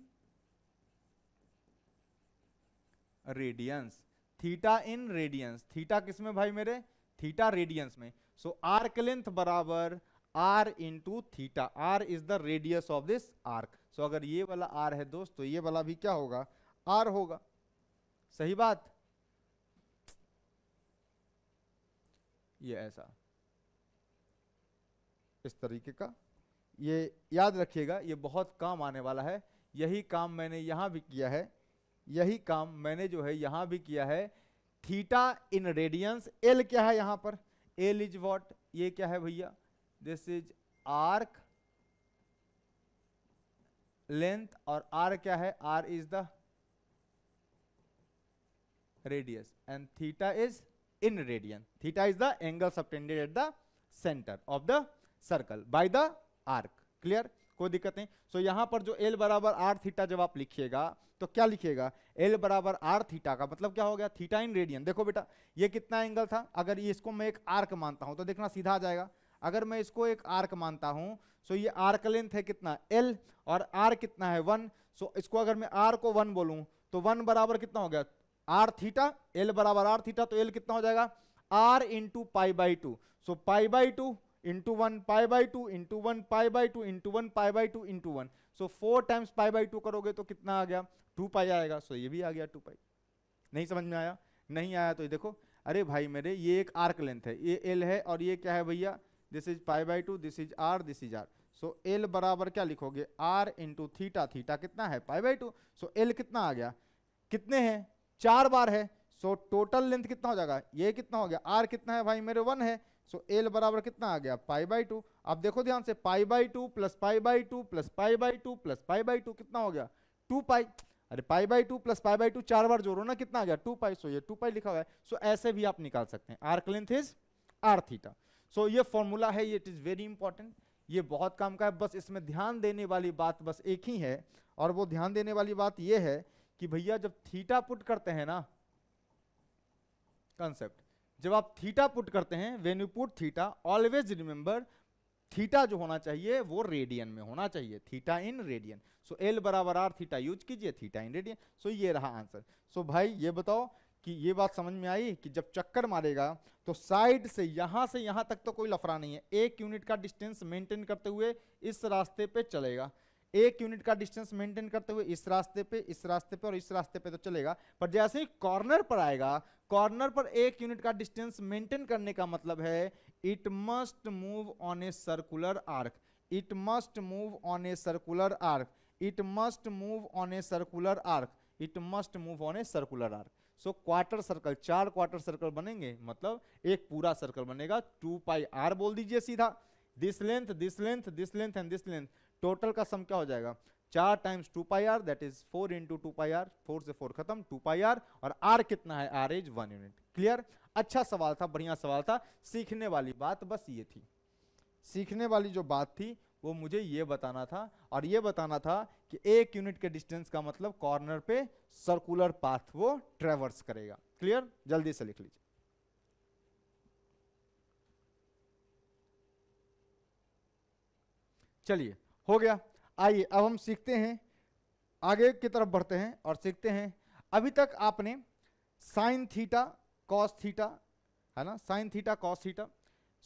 radians, theta in radians, theta किसमें भाई मेरे, थीटा रेडियंस में। सो आर्क लेंथ बराबर R into theta, R is the radius of this arc. So अगर ये वाला आर है दोस्तों, ये वाला भी क्या होगा आर होगा, सही बात। ये ऐसा इस तरीके का, ये याद रखिएगा, ये बहुत काम आने वाला है। यही काम मैंने यहां भी किया है, यही काम मैंने जो है यहां भी किया है। थीटा इन रेडियंस, एल क्या है यहां पर, एल इज व्हाट, ये क्या है भैया, दिस इज आर्क लेंथ, और आर क्या है, r is the radius, and theta is in radian, theta is the angle subtended at the centre of the circle by the arc. Clear, कोई दिक्कत नहीं। सो यहां पर जो एल बराबर आर थीटा जब आप लिखिएगा तो क्या लिखिएगा, एल बराबर आर थीटा का मतलब क्या हो गया थीटा इन रेडियन। देखो बेटा ये कितना एंगल था, अगर ये इसको मैं एक आर्क मानता हूं तो देखना सीधा आ जाएगा। अगर मैं इसको एक आर्क मानता हूं, सो ये आर्क लेंथ है कितना एल, और आर कितना है 1। सो इसको अगर मैं आर को 1 बोलूं तो 1 बराबर कितना हो गया आर थीटा, एल बराबर आर थीटा, तो एल कितना हो जाएगा r into pi by 2। So pi by 2 into 1 pi by 2 into 1 pi by 2 into 1 pi by 2 into 1। So 4 times pi by 2 करोगे तो कितना आ गया, 2 पाई आएगा। सो ये भी आ गया 2 पाई। नहीं समझ में आया? नहीं आया तो ये देखो, अरे भाई मेरे ये एक आर्क लेंथ है, ये एल है और ये क्या है भैया, this is pi by 2, this is r, this is r. So l बराबर क्या लिखोगे, आर इंटू थीटा, थीटा कितना है पाई बाई 2। सो एल कितना आ गया, कितने हैं 4 बार है। सो टोटल लेंथ कितना हो जाएगा, ये कितना हो गया, आर कितना है भाई मेरे 1 है। सो एल बराबर कितना आ गया पाई बाई 2। अब देखो ध्यान से, पाई by 2 plus pi by 2 plus pi by 2 plus pi by 2 कितना हो गया 2 पाई। अरे पाई बाई 2 प्लस पाई बाई 2 4 बार जोड़ो ना, कितना आ गया 2 पाई। सो ये 2 पाई लिखा हुआ है। सो ऐसे भी आप निकाल सकते हैं, arc length is R theta. So ये फॉर्मूला है, इट इज वेरी इंपॉर्टेंट, ये बहुत काम का है। बस इसमें ध्यान देने वाली बात बस एक ही है, और वो ध्यान देने वाली बात ये है कि भैया जब थीटा पुट करते हैं ना, कंसेप्ट जब आप थीटा पुट करते हैं, when you put theta always remember theta जो होना चाहिए वो रेडियन में होना चाहिए, theta in radian. So l बराबर आर थीटा यूज कीजिए, थीटा इन रेडियन। सो ये रहा आंसर। सो भाई ये बताओ कि ये बात समझ में आई कि जब चक्कर मारेगा तो साइड से यहां तक तो कोई लफड़ा नहीं है, 1 यूनिट का डिस्टेंस मेंटेन करते हुए इस रास्ते पे चलेगा, 1 यूनिट का डिस्टेंस मेंटेन करते हुए इस रास्ते पे, इस रास्ते पे और इस रास्ते पे तो चलेगा। पर जैसे ही कॉर्नर पर आएगा, कॉर्नर पर 1 यूनिट का डिस्टेंस मेंटेन करने का मतलब है it must move on a circular arc, it must move on a circular arc, it must move on a circular arc, it must move on a circular arc. So quarter circle, 4 quarter circle बनेंगे, मतलब एक पूरा circle बनेगा। 2 pi are बोल दीजिए सीधा, this length this length this length and this length, total का sum क्या हो जाएगा 4 times 2 pi r, that is 4 into 2 pi r, 4 से 4 खत्म, 2 पाई आर, और आर कितना है, आर इज 1 यूनिट। क्लियर? अच्छा सवाल था, बढ़िया सवाल था। सीखने वाली बात बस ये थी, सीखने वाली जो बात थी वो मुझे ये बताना था, और ये बताना था कि 1 यूनिट के डिस्टेंस का मतलब कॉर्नर पे सर्कुलर पाथ वो ट्रेवर्स करेगा। क्लियर? जल्दी से लिख लीजिए। चलिए हो गया। आइए अब हम सीखते हैं, आगे की तरफ बढ़ते हैं और सीखते हैं। अभी तक आपने साइन थीटा कॉस थीटा, है ना, साइन थीटा कॉस थीटा।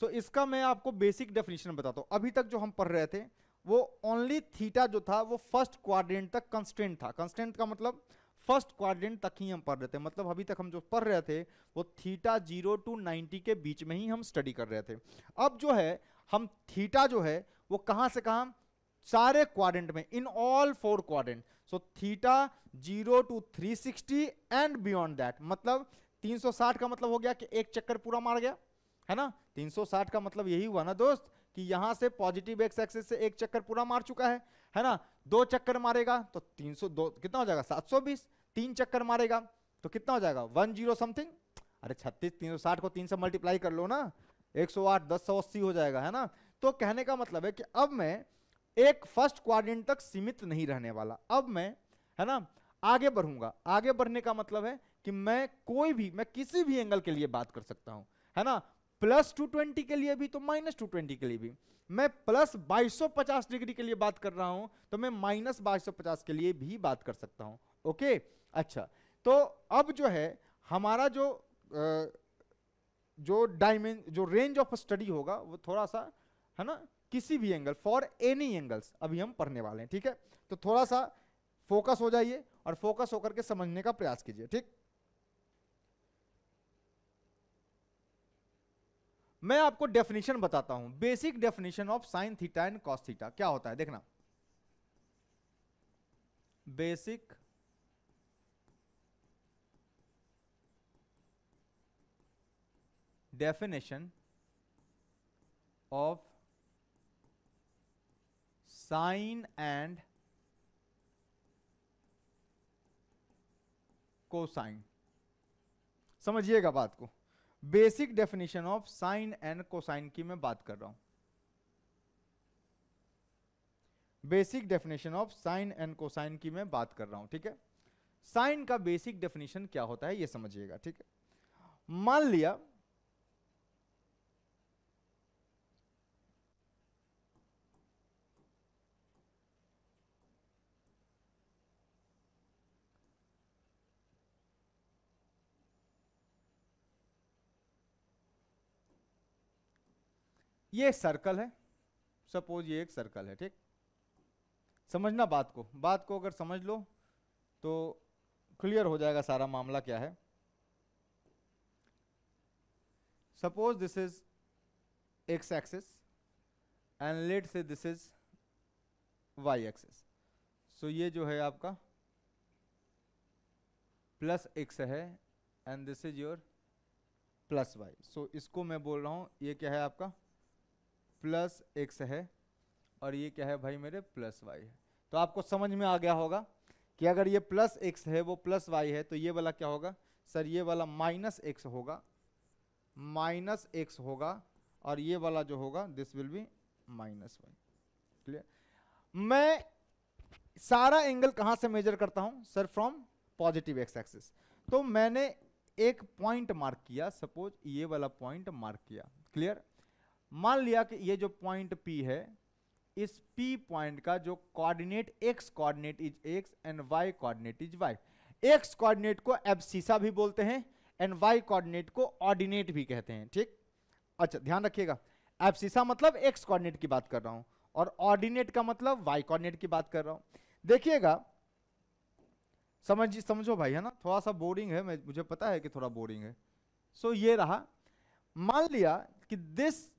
सो इसका मैं आपको बेसिक डेफिनेशन बताता हूं। अभी तक जो हम पढ़ रहे थे वो ओनली थीटा जो था वो फर्स्ट क्वाड्रेंट तक कंस्टेंट था। कंस्टेंट का मतलब फर्स्ट क्वाड्रेंट तक ही हम पढ़ रहे थे, मतलब अभी तक हम जो पढ़ रहे थे वो थीटा 0 to 90 के बीच में ही हम स्टडी कर रहे थे। अब जो है हम थीटा जो है वो कहां से कहां, सारे क्वाड्रेंट में, in all 4 quadrant. So theta 0 to 360 and beyond that, मतलब 360 का मतलब हो गया कि एक चक्कर पूरा मार गया, है ना। 360 का मतलब यही हुआ ना दोस्त कि यहां से पॉजिटिव एक्स एक्सिस से एक चक्कर पूरा मार चुका है ना। 2 चक्कर मारेगा तो 302 कितना हो जाएगा 720, 3 चक्कर मारेगा तो कितना हो जाएगा 10 समथिंग। अरे 36, 360 को 3 से मल्टीप्लाई कर लो ना, 108, 1080 हो जाएगा, है ना। तो कहने का मतलब है कि अब मैं एक फर्स्ट क्वाड्रेंट तक सीमित नहीं रहने वाला, अब मैं, है ना, आगे बढ़ूंगा। आगे बढ़ने का मतलब है कि मैं कोई भी, मैं किसी भी एंगल के लिए बात कर सकता हूं, है ना। प्लस 220 के लिए भी तो माइनस 220 के लिए भी। मैं प्लस 2250 डिग्री के लिए बात कर रहा हूं तो मैं माइनस 2250 के लिए भी बात कर सकता हूं। ओके, अच्छा, तो अब जो है हमारा जो रेंज ऑफ स्टडी होगा वो थोड़ा सा, है ना, किसी भी एंगल, फॉर एनी एंगल्स अभी हम पढ़ने वाले हैं, ठीक है। तो थोड़ा सा फोकस हो जाइए और फोकस होकर के समझने का प्रयास कीजिए, ठीक। मैं आपको डेफिनेशन बताता हूं, basic definition of sine theta and cos theta क्या होता है, देखना। Basic definition of sine and cosine, समझिएगा बात को। Basic definition of sine and cosine की मैं बात कर रहा हूं। Basic definition of sine and cosine की मैं बात कर रहा हूं, ठीक है। साइन का बेसिक डेफिनेशन क्या होता है ये समझिएगा, ठीक है। मान लिया ये एक सर्कल है, सपोज ये एक सर्कल है, ठीक। समझना बात को अगर समझ लो तो क्लियर हो जाएगा सारा मामला क्या है। Suppose this is X axis and let say this is Y axis. So ये जो है आपका प्लस एक्स है and this is your plus Y. So इसको मैं बोल रहा हूं ये क्या है आपका प्लस एक्स है और ये क्या है भाई मेरे प्लस वाई है। तो आपको समझ में आ गया होगा कि अगर ये प्लस एक्स है वो प्लस वाई है तो ये वाला क्या होगा सर, ये वाला माइनस एक्स होगा और ये वाला जो होगा this will be minus y. Clear. मैं सारा एंगल कहां से मेजर करता हूं sir, from positive x axis. तो मैंने एक पॉइंट मार्क किया, सपोज ये वाला पॉइंट मार्क किया। क्लियर। मान लिया कि ये जो पॉइंट P है, इस P पॉइंट का जो coordinate x coordinate is x and y coordinate is y। x coordinate को एब्सिसा भी बोलते हैं एंड y कोऑर्डिनेट को ऑर्डिनेट भी कहते हैं, ठीक। अच्छा ध्यान रखिएगा, एब्सिसा मतलब x कोऑर्डिनेट की बात कर रहा हूं और ऑर्डिनेट का मतलब y कोऑर्डिनेट की बात कर रहा हूं। देखिएगा, समझो भाई, है ना, थोड़ा सा बोरिंग है, मुझे पता है कि थोड़ा बोरिंग है। सो ये रहा, मान लिया कि दिस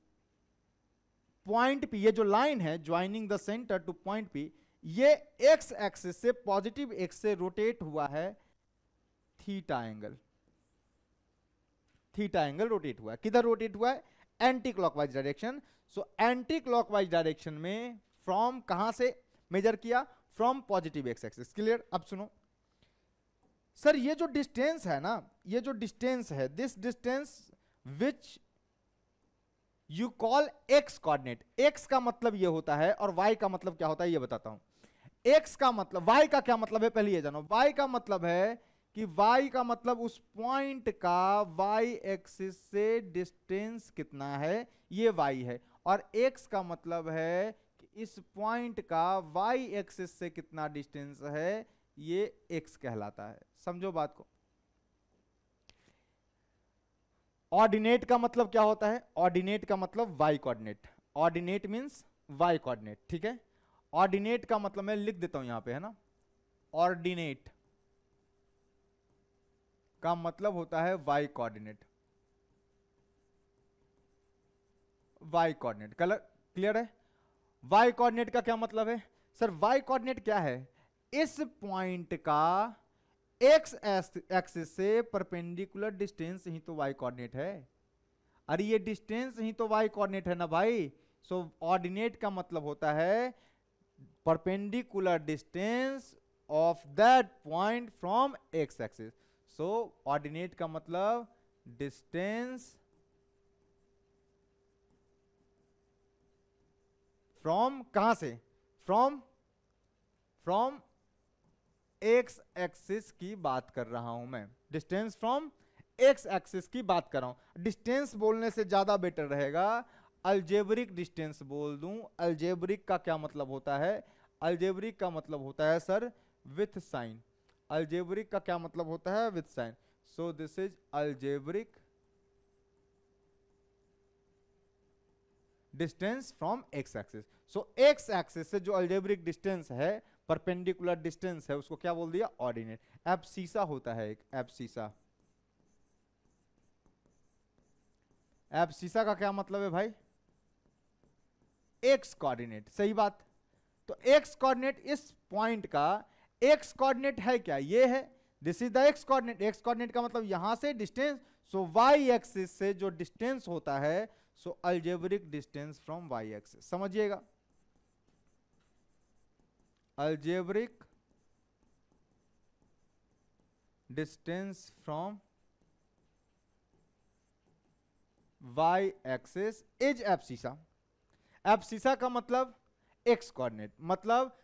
पॉइंट P, ये जो लाइन है joining the centre two point P, ये x एक्सिस से पॉजिटिव x से रोटेट हुआ है थीटा एंगल रोटेट हुआ है। किधर रोटेट हुआ है? Anti clockwise direction. So anti clockwise direction में फ्रॉम कहां से मेजर किया? From positive x axis. Clear. अब सुनो सर, ये जो डिस्टेंस है ना, ये जो डिस्टेंस है, this distance which you call x coordinate. X का मतलब ये होता है और वाई का मतलब क्या होता है ये बताता हूं। एक्स का मतलब, वाई का क्या मतलब है पहले ये जानो। वाई का मतलब है कि वाई का मतलब उस पॉइंट का वाई एक्सिस से डिस्टेंस कितना है, ये वाई है। और एक्स का मतलब है कि इस पॉइंट का वाई एक्सिस से कितना डिस्टेंस है, ये एक्स कहलाता है। समझो बात को। ऑर्डिनेट का मतलब क्या होता है? ऑर्डिनेट का मतलब y coordinate. Ordinate means y coordinate, ठीक है। ऑर्डिनेट का मतलब मैं लिख देता हूं यहां पे, है ना। ऑर्डिनेट का मतलब होता है Y coordinate. Y coordinate clear है। वाई कोऑर्डिनेट का क्या मतलब है सर? वाई कोऑर्डिनेट क्या है? इस पॉइंट का एक्स एक्सिस से परपेंडिकुलर डिस्टेंस ही तो वाई कोऑर्डिनेट है। अरे ये डिस्टेंस ही तो वाई कोऑर्डिनेट है ना भाई। सो ऑर्डिनेट का मतलब होता है perpendicular distance of that point from x axis. So ordinate का मतलब डिस्टेंस फ्रॉम कहां से? फ्रॉम एक्स एक्सिस की बात कर रहा हूं मैं। डिस्टेंस फ्रॉम एक्स एक्सिस की बात कर रहा हूं। डिस्टेंस बोलने से ज्यादा बेटर रहेगा अलजेब्रिक डिस्टेंस बोल दूं। अलजेब्रिक का क्या मतलब होता है? अलजेब्रिक का मतलब होता है सर विथ साइन। अलजेब्रिक का क्या मतलब होता है? With sign. So this is algebraic distance from x axis. So x axis से जो अलजेब्रिक डिस्टेंस है, परपेंडिकुलर डिस्टेंस है, उसको क्या बोल दिया? ऑर्डिनेट। एब्सिसा होता है एक, एब्सिसा। एब्सिसा का क्या मतलब है भाई? X coordinate. सही बात। तो एक्स कोऑर्डिनेट इस पॉइंट का एक्स कोऑर्डिनेट है क्या? ये है, this is the x coordinate. X coordinate का मतलब यहां से डिस्टेंस। सो वाई एक्सिस से जो डिस्टेंस होता है, so algebraic distance from Y axis. समझिएगा, algebraic distance from Y axis is abscissa. Abscissa का मतलब एक्स कोऑर्डिनेट, मतलब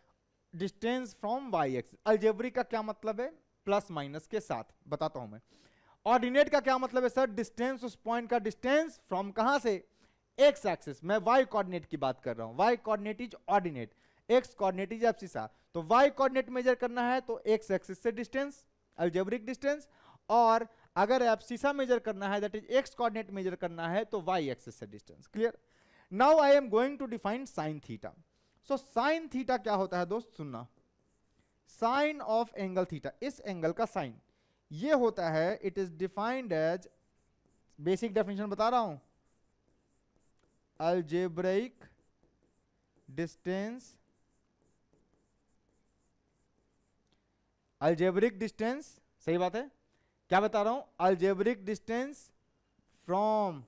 distance from Y axis. Algebraic का क्या मतलब है? प्लस माइनस के साथ। बताता हूं मैं। ऑर्डिनेट का क्या मतलब है सर? डिस्टेंस, उस पॉइंट का डिस्टेंस फ्रॉम कहां से? X axis. मैं वाई कोऑर्डिनेट की बात कर रहा हूं। Y coordinate is ordinate, x coordinate is abscissa. तो वाई कोऑर्डिनेट मेजर करना है तो एक्स एक्सिस से डिस्टेंस, अलजेब्रिक डिस्टेंस। और अगर एब्सिसा मेजर करना है, that is x coordinate measure करना है, तो वाई एक्सिस से distance. Clear. Now I am going to define sine theta. So sine theta क्या होता है दोस्त, सुनना, साइन ऑफ एंगल थीटा, इस एंगल का साइन ये होता है, it is defined as, basic definition बता रहा हूं, अलजेब्रिक डिस्टेंस, अलजेब्रिक डिस्टेंस, सही बात है, क्या बता रहा हूं, algebraic distance from,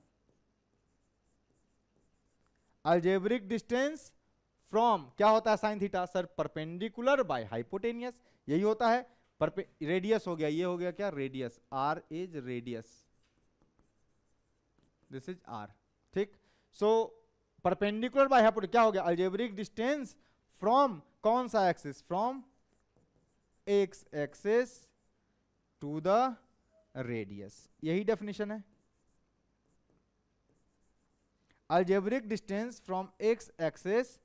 algebraic distance from, क्या होता है sine theta sir, perpendicular by hypotenuse, यही होता है, रेडियस हो गया, ये हो गया क्या, radius, R is radius, this is R, ठीक। सो परपेंडिकुलर बाय हाइपोटेनियस क्या हो गया, अलजेब्रिक डिस्टेंस फ्रॉम कौन सा axis, from x axis to the radius, यही डेफिनेशन है, algebraic distance from x axis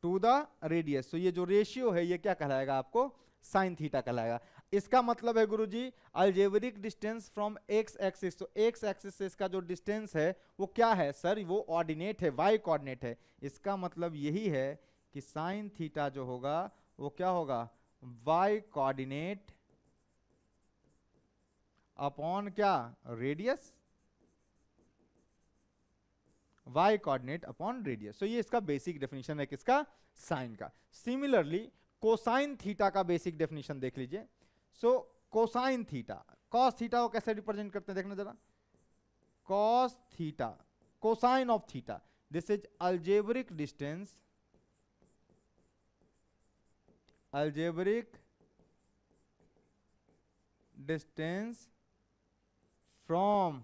to the radius. तो ये जो रेशियो है ये क्या कहलाएगा आपको, साइन थीटा कहलाएगा। इसका मतलब है गुरुजी algebraic distance from x axis, तो एक्स एक्सिस से इसका जो डिस्टेंस है वो क्या है सर, वो ऑर्डिनेट है, वाई कोऑर्डिनेट है। इसका मतलब यही है कि साइन थीटा जो होगा वो क्या होगा, वाई कोऑर्डिनेट अपॉन क्या, radius, y coordinate upon radius. तो ये इसका बेसिक डेफिनेशन है किसका, साइन का। सिमिलरली कोसाइन थीटा का बेसिक डेफिनेशन देख लीजिए। सो कोसाइन थीटा, कॉस थीटा को कैसे रिप्रेजेंट करते हैं देखना जरा, cos theta, cosine of theta, this is algebraic distance, algebraic distance from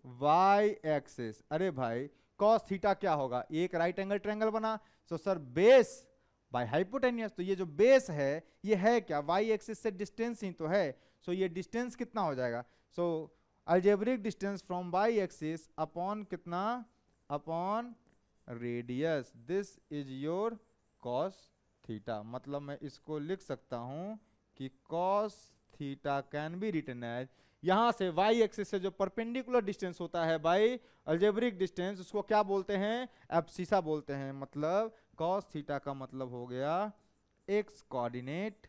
y axis. अरे भाई cos थीटा क्या होगा, एक राइट एंगल ट्रायंगल बना, so sir base by hypotenuse, तो ये जो बेस है ये है क्या, y एक्सिस से डिस्टेंस ही तो है, सो ये डिस्टेंस कितना हो जाएगा, so algebraic distance from y axis upon कितना, upon radius, this is your cos theta. मतलब मैं इसको लिख सकता हूं कि cos theta can be written as, यहां से y एक्सिस से जो परपेंडिकुलर डिस्टेंस होता है बाय अलजेब्रिक डिस्टेंस, उसको क्या बोलते हैं, एब्सिसा बोलते हैं। मतलब cos थीटा का मतलब हो गया x coordinate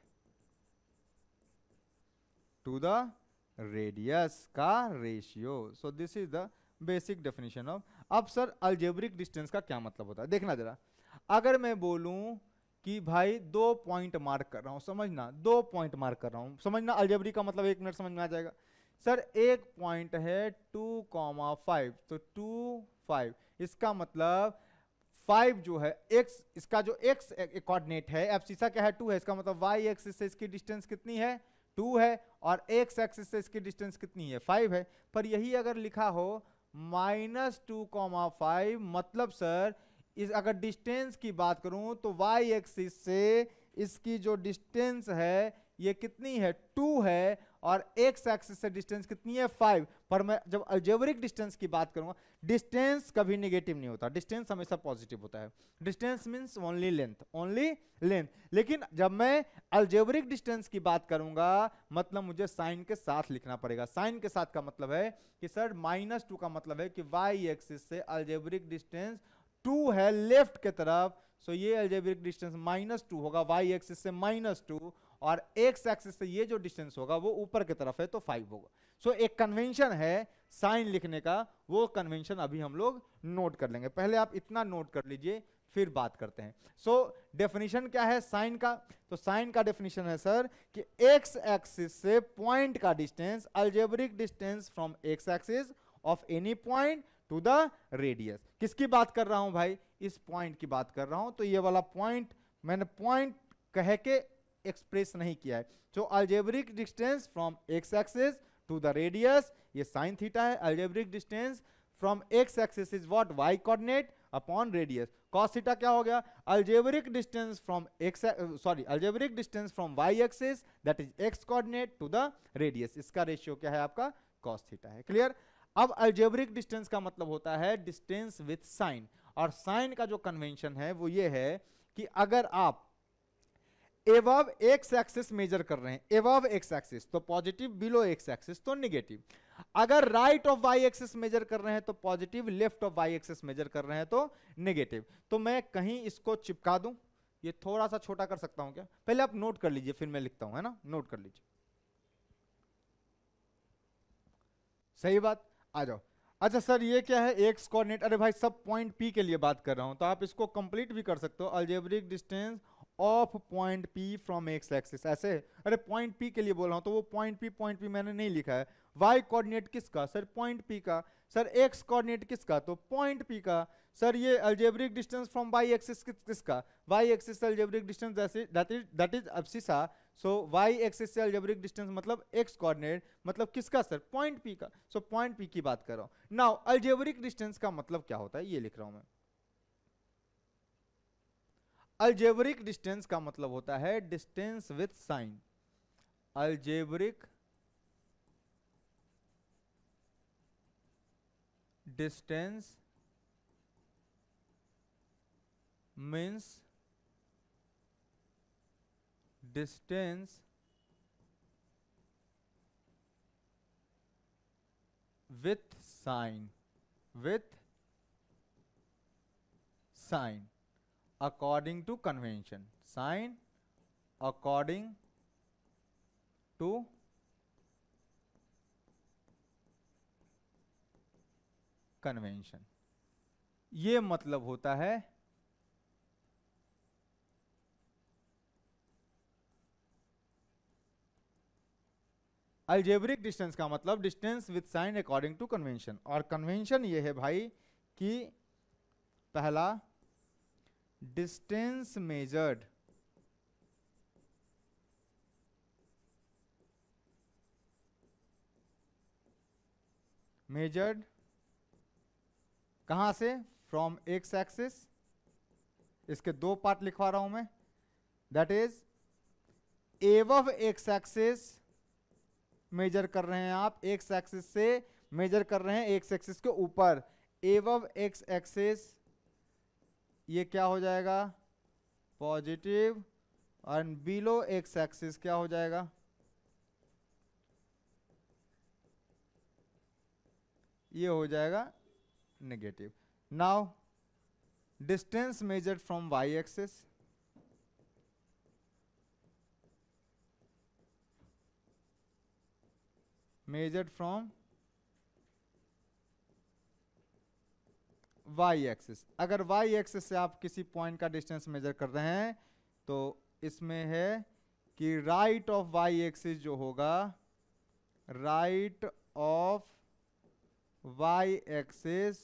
to the radius का ratio. So this is the basic definition of. अब सर अलजेब्रिक डिस्टेंस का क्या मतलब होता है देखना जरा, अगर मैं बोलूं कि भाई 2 पॉइंट मार्क कर रहा हूं, समझना 2 पॉइंट मार्क कर रहा हूं, समझना अलजेब्रिक का मतलब 1 मिनट समझ में आ जाएगा। सर एक पॉइंट है 2,5, तो 2, 5, इसका मतलब 5 जो है x, इसका जो x कोऑर्डिनेट है, एब्सिसा क्या है 2 है, इसका मतलब y एक्सिस से इसकी डिस्टेंस कितनी है 2 है, और x एक्सिस से इसकी डिस्टेंस कितनी है 5 है। पर यही अगर लिखा हो -2,5, मतलब सर इस अगर डिस्टेंस की बात करूं तो y एक्सिस से इसकी जो डिस्टेंस है ये कितनी है 2 है, और x एक्सिस से डिस्टेंस कितनी है 5। पर मैं जब अलजेब्रिक डिस्टेंस की बात करूंगा, डिस्टेंस कभी नेगेटिव नहीं होता, डिस्टेंस हमेशा पॉजिटिव होता है। Distance means only length, only length. लेकिन जब मैं अलजेब्रिक डिस्टेंस की बात करूंगा मतलब मुझे साइन के साथ लिखना पड़ेगा। साइन के साथ का मतलब है कि सर -2 का मतलब है कि y एक्सिस से अलजेब्रिक डिस्टेंस 2 है लेफ्ट के तरफ, सो ये अलजेब्रिक डिस्टेंस -2 होगा, y एक्सिस से -2, और x एक्सिस से ये जो डिस्टेंस होगा वो ऊपर की तरफ है तो 5 होगा। सो एक कन्वेंशन है साइन लिखने का, वो कन्वेंशन अभी हम लोग नोट कर लेंगे। पहले आप इतना नोट कर लीजिए फिर बात करते हैं। सो डेफिनेशन क्या है साइन का, तो साइन का डेफिनेशन है सर कि x एक्सिस से पॉइंट का distance, algebraic distance from x axis of any point two the radius. किसकी बात कर रहा हूं भाई, इस पॉइंट की बात कर रहा हूं। तो ये वाला पॉइंट मैंने पॉइंट कह के एक्सप्रेस नहीं किया है। तो algebraic distance from x axis to the radius ये साइन थीटा है। Algebraic distance from x axis is what, y coordinate upon radius. cos theta क्या हो गया, algebraic distance from algebraic distance from y axis that is x coordinate to the radius, इसका ratio क्या है आपका cos theta है। Clear. अब algebraic distance का मतलब होता है डिस्टेंस विथ साइन, और साइन का जो कन्वेंशन है वो ये है कि अगर आप एबव एक्स एक्सिस मेजर कर रहे हैं, एबव एक्स एक्सिस तो पॉजिटिव, बिलो एक्स एक्सिस तो नेगेटिव। अगर right of y axis measure कर रहे हैं तो positive, left of y axis measure कर रहे हैं तो नेगेटिव। तो मैं कहीं इसको चिपका दूं, ये थोड़ा सा छोटा कर सकता हूं क्या? पहले आप नोट कर लीजिए, फिर मैं लिखता हूं, है ना, नोट कर लीजिए। सही बात, आ जाओ। अच्छा सर ये क्या है, एक्स कोऑर्डिनेट? अरे भाई सब पॉइंट पी के लिए बात कर रहा हूं, तो आप इसको कंप्लीट भी कर सकते हो, algebraic distance of point P from x axis, ऐसे। अरे पॉइंट पी के लिए बोल रहा हूं, तो वो पॉइंट पी मैंने नहीं लिखा है। वाई कोऑर्डिनेट किसका? सर पॉइंट पी का। सर एक्स कोऑर्डिनेट किसका? तो पॉइंट पी का। सर ये algebraic distance from Y axis किसका? Y axis algebraic distance that is abscissa. So Y axis से अलजेब्रिक डिस्टेंस मतलब एक्स कोऑर्डिनेट, मतलब किसका सर? पॉइंट पी का। सो पॉइंट पी की बात कर रहा हूं। नाउ अलजेब्रिक डिस्टेंस का मतलब क्या होता है, ये लिख रहा हूं मैं। अलजेब्रिक डिस्टेंस का मतलब होता है distance with sign. Algebraic distance means distance with sign, with sign according to convention, sign according to convention। ये मतलब होता है अलजेब्रिक डिस्टेंस का मतलब distance with sign according to convention. और कन्वेंशन ये है भाई कि पहला डिस्टेंस मेजर्ड कहां से? From x axis. इसके दो पार्ट लिखवा रहा हूं मैं, that is above x axis measure कर रहे हैं आप, एक्स एक्सिस से मेजर कर रहे हैं, एक्स एक्सिस के ऊपर। एबव एक्स एक्सिस ये क्या हो जाएगा? पॉजिटिव। और बिलो एक्स एक्सिस क्या हो जाएगा? ये हो जाएगा negative. Now distance measured from Y axis, measured from Y axis. अगर वाई एक्सिस से आप किसी पॉइंट का डिस्टेंस मेजर कर रहे हैं तो इसमें है कि राइट ऑफ वाई एक्सिस जो होगा, राइट ऑफ वाई एक्सिस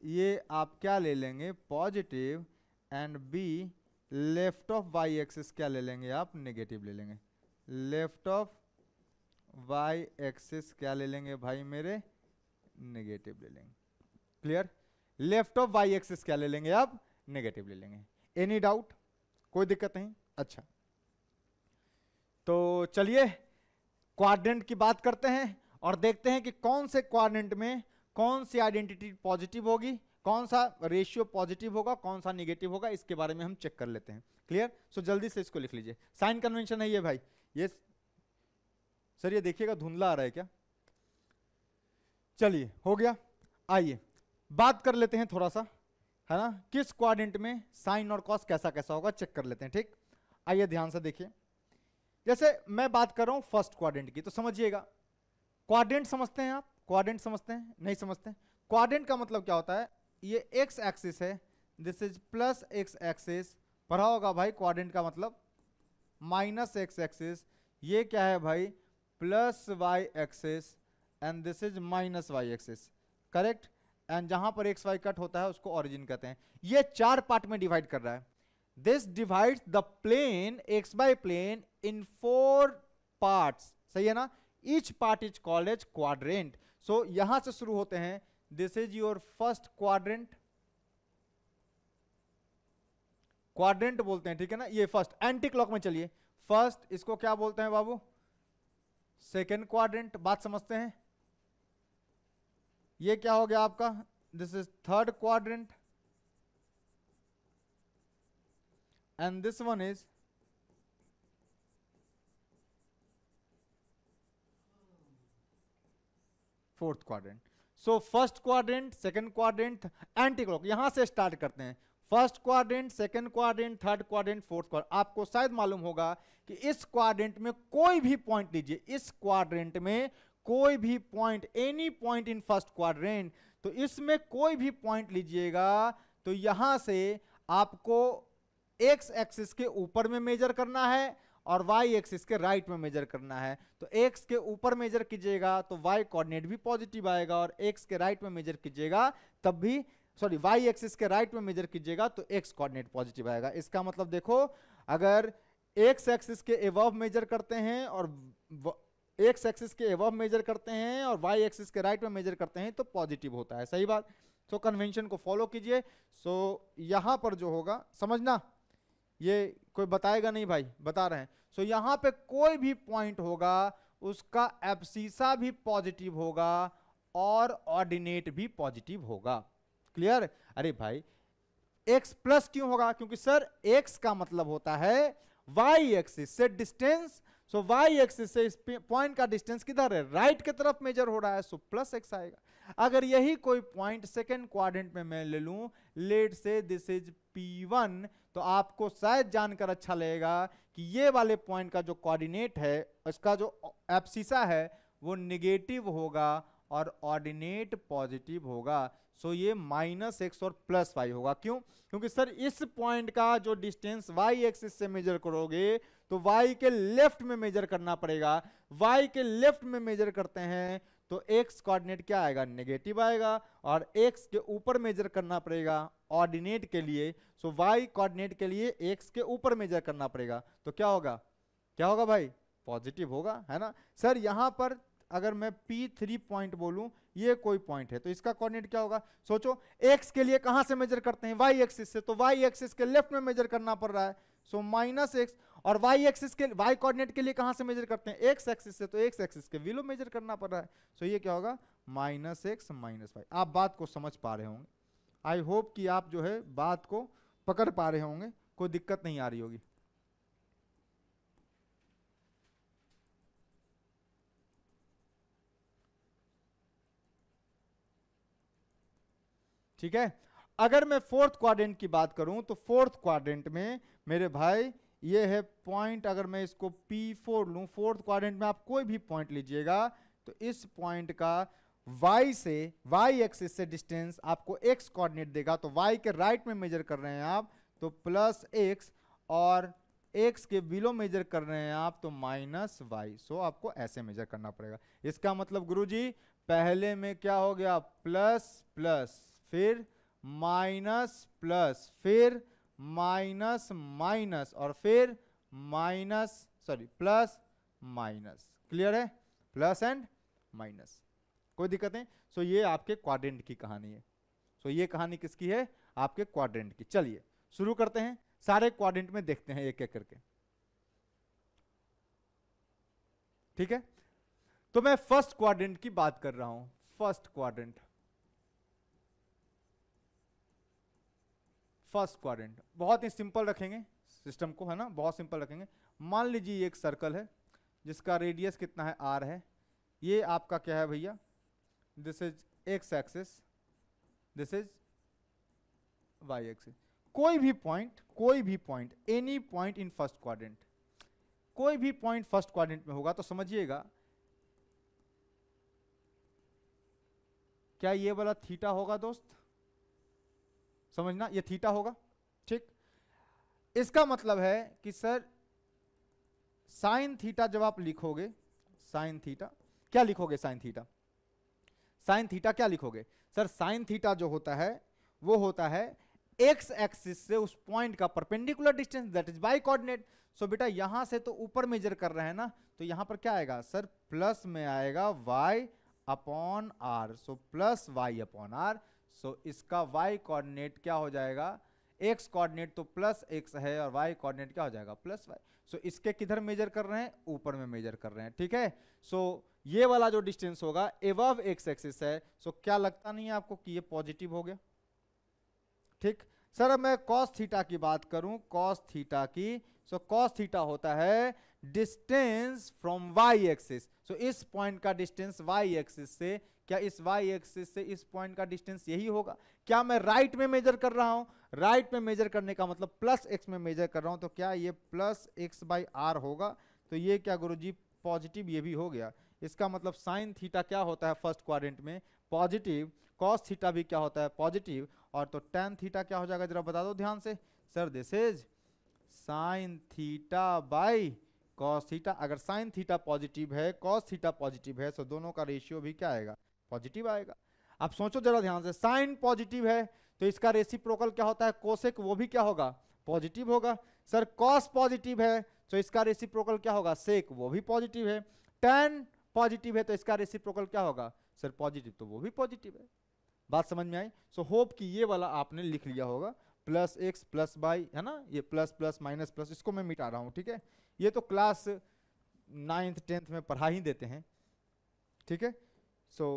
ये आप क्या ले लेंगे? Positive. And be left of y axis क्या ले लेंगे आप? नेगेटिव ले लेंगे। लेफ्ट ऑफ वाई एक्सिस क्या ले लेंगे भाई मेरे? नेगेटिव ले लेंगे। Clear? Left of y axis क्या ले लेंगे आप? नेगेटिव ले लेंगे। Any doubt? कोई दिक्कत नहीं? अच्छा तो चलिए क्वाड्रेंट की बात करते हैं और देखते हैं कि कौन से क्वाड्रेंट में कौन सी आइडेंटिटी पॉजिटिव होगी, कौन सा रेशियो पॉजिटिव होगा, कौन सा निगेटिव होगा, इसके बारे में हम चेक कर लेते हैं। क्लियर? सो जल्दी से इसको लिख लीजिए। साइन कन्वेंशन है ये भाई। ये सर ये देखिएगा धुंधला आ रहा है क्या? चलिए हो गया। आइए बात कर लेते हैं थोड़ा सा, है ना, किस क्वाड्रेंट में साइन और कॉस कैसा कैसा होगा चेक कर लेते हैं। ठीक, आइए ध्यान से देखिए। जैसे मैं बात कर रहा हूं फर्स्ट क्वाड्रेंट की, तो समझिएगा क्वाड्रेंट समझते हैं आप? क्वाड्रेंट समझते हैं? नहीं समझते? क्वाड्रेंट का मतलब क्या होता है? ये एक्स एक्सिस है, this is plus x axis. पढ़ा होगा भाई क्वाड्रेंट का मतलब माइनस एक्स एक्सिस। ये क्या है भाई? Plus y axis. And this is minus y axis. Correct? And जहां पर एक्स वाई कट होता है उसको ओरिजिन कहते हैं। ये चार पार्ट में डिवाइड कर रहा है। This divides the plane X by plane in 4 parts. सही है ना? Each part is called as quadrant. So यहां से शुरू होते हैं। This is your first quadrant, quadrant बोलते हैं, ठीक है ना? ये फर्स्ट, एंटी क्लॉक में चलिए। फर्स्ट इसको क्या बोलते हैं बाबू? Second quadrant. बात समझते हैं? ये क्या हो गया आपका? This is third quadrant and this one is fourth quadrant. So first quadrant, second quadrant, anti clock, यहां से स्टार्ट करते हैं। First quadrant, second quadrant, third quadrant, fourth quadrant. आपको शायद मालूम होगा कि इस क्वाड्रेंट में कोई भी पॉइंट लीजिए, इस क्वाड्रेंट में कोई भी point, any point in first quadrant, तो इसमें कोई भी पॉइंट लीजिएगा तो यहां से आपको एक्स एक्सिस के ऊपर में मेजर करना है और वाई एक्सिस के राइट में मेजर करना है। तो एक्स के ऊपर मेजर कीजिएगा तो वाई कोऑर्डिनेट भी पॉजिटिव आएगा, और एक्स के राइट में मेजर कीजिएगा तब भी, सॉरी, वाई एक्सिस के राइट में मेजर कीजिएगा तो एक्स कोऑर्डिनेट पॉजिटिव आएगा। इसका मतलब देखो, अगर एक्स एक्सिस के एबव मेजर करते हैं और एक्स एक्सिस के एबव मेजर करते हैं और वाई एक्सिस के राइट में मेजर करते हैं तो पॉजिटिव होता है, सही बात। तो कन्वेंशन को फॉलो कीजिए। सो यहां पर जो होगा, समझना, ये कोई बताएगा नहीं भाई, बता रहे हैं। सो यहां पे कोई भी पॉइंट होगा उसका एब्सिसा भी पॉजिटिव होगा और ऑर्डिनेट भी पॉजिटिव होगा। क्लियर? अरे भाई x प्लस क्यों होगा? क्योंकि सर x का मतलब होता है y एक्सिस से डिस्टेंस। सो y एक्सिस से इस पॉइंट का डिस्टेंस किधर है? राइट की तरफ मेजर हो रहा है, सो प्लस x आएगा। अगर यही कोई पॉइंट सेकेंड क्वाड्रेंट में मैं ले लूं, late say this is P1, तो आपको शायद जानकर अच्छा लगेगा कि ये वाले पॉइंट का जो कोऑर्डिनेट है, इसका जो एब्सिसा है वो निगेटिव होगा और ऑर्डिनेट पॉजिटिव होगा। सो ये -x और +y होगा। क्यों? क्योंकि सर इस पॉइंट का जो डिस्टेंस y एक्सिस से मेजर करोगे तो y के लेफ्ट में मेजर करना पड़ेगा। y के लेफ्ट में मेजर करते हैं तो x कोऑर्डिनेट क्या आएगा? नेगेटिव आएगा, और x के ऊपर मेजर करना पड़ेगा ऑर्डिनेट के लिए। सो y कोऑर्डिनेट के लिए x के ऊपर मेजर करना पड़ेगा, तो क्या होगा? क्या होगा भाई? पॉजिटिव होगा, है ना। सर यहां पर अगर मैं P3 पॉइंट बोलूं, ये कोई पॉइंट है तो इसका कोऑर्डिनेट क्या होगा? सोचो, x के लिए कहां से मेजर करते हैं? y एक्सिस से, तो y एक्सिस के लेफ्ट में मेजर करना पड़ रहा है, सो -x। और y एक्सिस के, y कोऑर्डिनेट के लिए कहां से मेजर करते हैं? x एक्सिस से, तो x एक्सिस के बिलो मेजर करना पड़ रहा है। सो ये क्या होगा? -x -y। आप बात को समझ पा रहे होंगे। आई होप कि आप जो है बात को पकड़ पा रहे होंगे, कोई दिक्कत नहीं आ रही होगी। ठीक है। अगर मैं फोर्थ क्वाड्रेंट की बात करूं तो फोर्थ क्वाड्रेंट में मेरे भाई ये है पॉइंट, अगर मैं इसको P4 लूं, फोर्थ क्वाड्रेंट में आप कोई भी पॉइंट लीजिएगा तो इस पॉइंट का y से, y एक्सिस से डिस्टेंस आपको x कोऑर्डिनेट देगा। तो y के राइट में मेजर कर रहे हैं आप तो +x, और x के बिलो मेजर कर रहे हैं आप तो -y। सो आपको ऐसे मेजर करना पड़ेगा। इसका मतलब गुरुजी पहले में क्या हो गया? प्लस प्लस, फिर माइनस प्लस, फिर माइनस माइनस, और फिर प्लस माइनस। क्लियर है? प्लस एंड माइनस, कोई दिक्कत नहीं। सो ये आपके क्वाड्रेंट की कहानी है। सो ये कहानी किसकी है? आपके क्वाड्रेंट की। चलिए शुरू करते हैं, सारे क्वाड्रेंट में देखते हैं एक एक करके। ठीक है, तो मैं फर्स्ट क्वाड्रेंट की बात कर रहा हूं। फर्स्ट क्वाड्रेंट, फर्स्ट क्वाड्रेंट बहुत ही सिंपल रखेंगे सिस्टम को, है ना, बहुत सिंपल रखेंगे। मान लीजिए ये एक सर्कल है जिसका रेडियस कितना है? r है। ये आपका क्या है भैया? This is x axis, this is y axis. कोई भी point, any point in first quadrant, कोई भी पॉइंट फर्स्ट क्वाड्रेंट में होगा तो समझिएगा क्या ये वाला थीटा होगा दोस्त? समझना, ये थीटा होगा। ठीक, इसका मतलब है कि सर साइन थीटा जब आप लिखोगे, साइन थीटा क्या लिखोगे? साइन थीटा, साइन थीटा क्या लिखोगे? सर साइन थीटा जो होता है वो होता है एक्स एक्सिस से उस पॉइंट का perpendicular distance, that is Y coordinate. So बेटा यहां से तो ऊपर मेजर कर रहे हैं ना, तो यहां पर क्या आएगा? सर प्लस में आएगा y upon R, so plus y upon R. So इसका y कोऑर्डिनेट क्या हो जाएगा? x कोऑर्डिनेट तो प्लस x है और y कोऑर्डिनेट क्या हो जाएगा? Plus y। सो इसके किधर मेजर कर रहे हैं? ऊपर में मेजर कर रहे हैं। ठीक है, सो ये वाला जो डिस्टेंस होगा एबव x एक्सिस है। सो क्या लगता नहीं है आपको कि ये पॉजिटिव हो गया? ठीक, सर अब मैं cos थीटा की बात करूं, cos थीटा की, सो cos थीटा होता है डिस्टेंस फ्रॉम y एक्सिस। सो इस पॉइंट का डिस्टेंस y एक्सिस से क्या इस वाई एक्सिस से इस पॉइंट का डिस्टेंस यही होगा? क्या मैं राइट में मेजर कर रहा हूं? राइट में मेजर करने का मतलब प्लस एक्स में मेजर कर रहा हूं, तो क्या ये प्लस एक्स बाई आर होगा? तो ये क्या गुरुजी पॉजिटिव ये भी हो गया। इसका मतलब साइन थीटा क्या होता है फर्स्ट क्वाड्रेंट में? पॉजिटिव। कॉस थीटा भी क्या होता है? पॉजिटिव। और तो टेन थीटा क्या हो जाएगा जरा बता दो ध्यान से। Sir this is sine theta by cos theta. अगर साइन थीटा पॉजिटिव है, कॉस थीटा पॉजिटिव है, तो दोनों का रेशियो भी क्या आएगा? पॉजिटिव आएगा। अब सोचो जरा ध्यान से, साइन पॉजिटिव है तो इसका रेसिप्रोकल क्या होता है? कोसेक, वो भी क्या होगा? पॉजिटिव होगा। सर कॉस पॉजिटिव है तो इसका रेसिप्रोकल क्या होगा? सेक, वो भी पॉजिटिव है। टेन पॉजिटिव है तो इसका रेसिप्रोकल क्या होगा? सर पॉजिटिव, तो वो भी पॉजिटिव है। बात समझ में आई? सो होप कि ये वाला आपने लिख लिया होगा, प्लस एक्स प्लस बाई, है ना, ये प्लस प्लस माइनस प्लस, इसको मैं मिटा रहा हूं, ठीक है। ये तो क्लास 9th 10th में पढ़ा ही देते हैं, ठीक है। So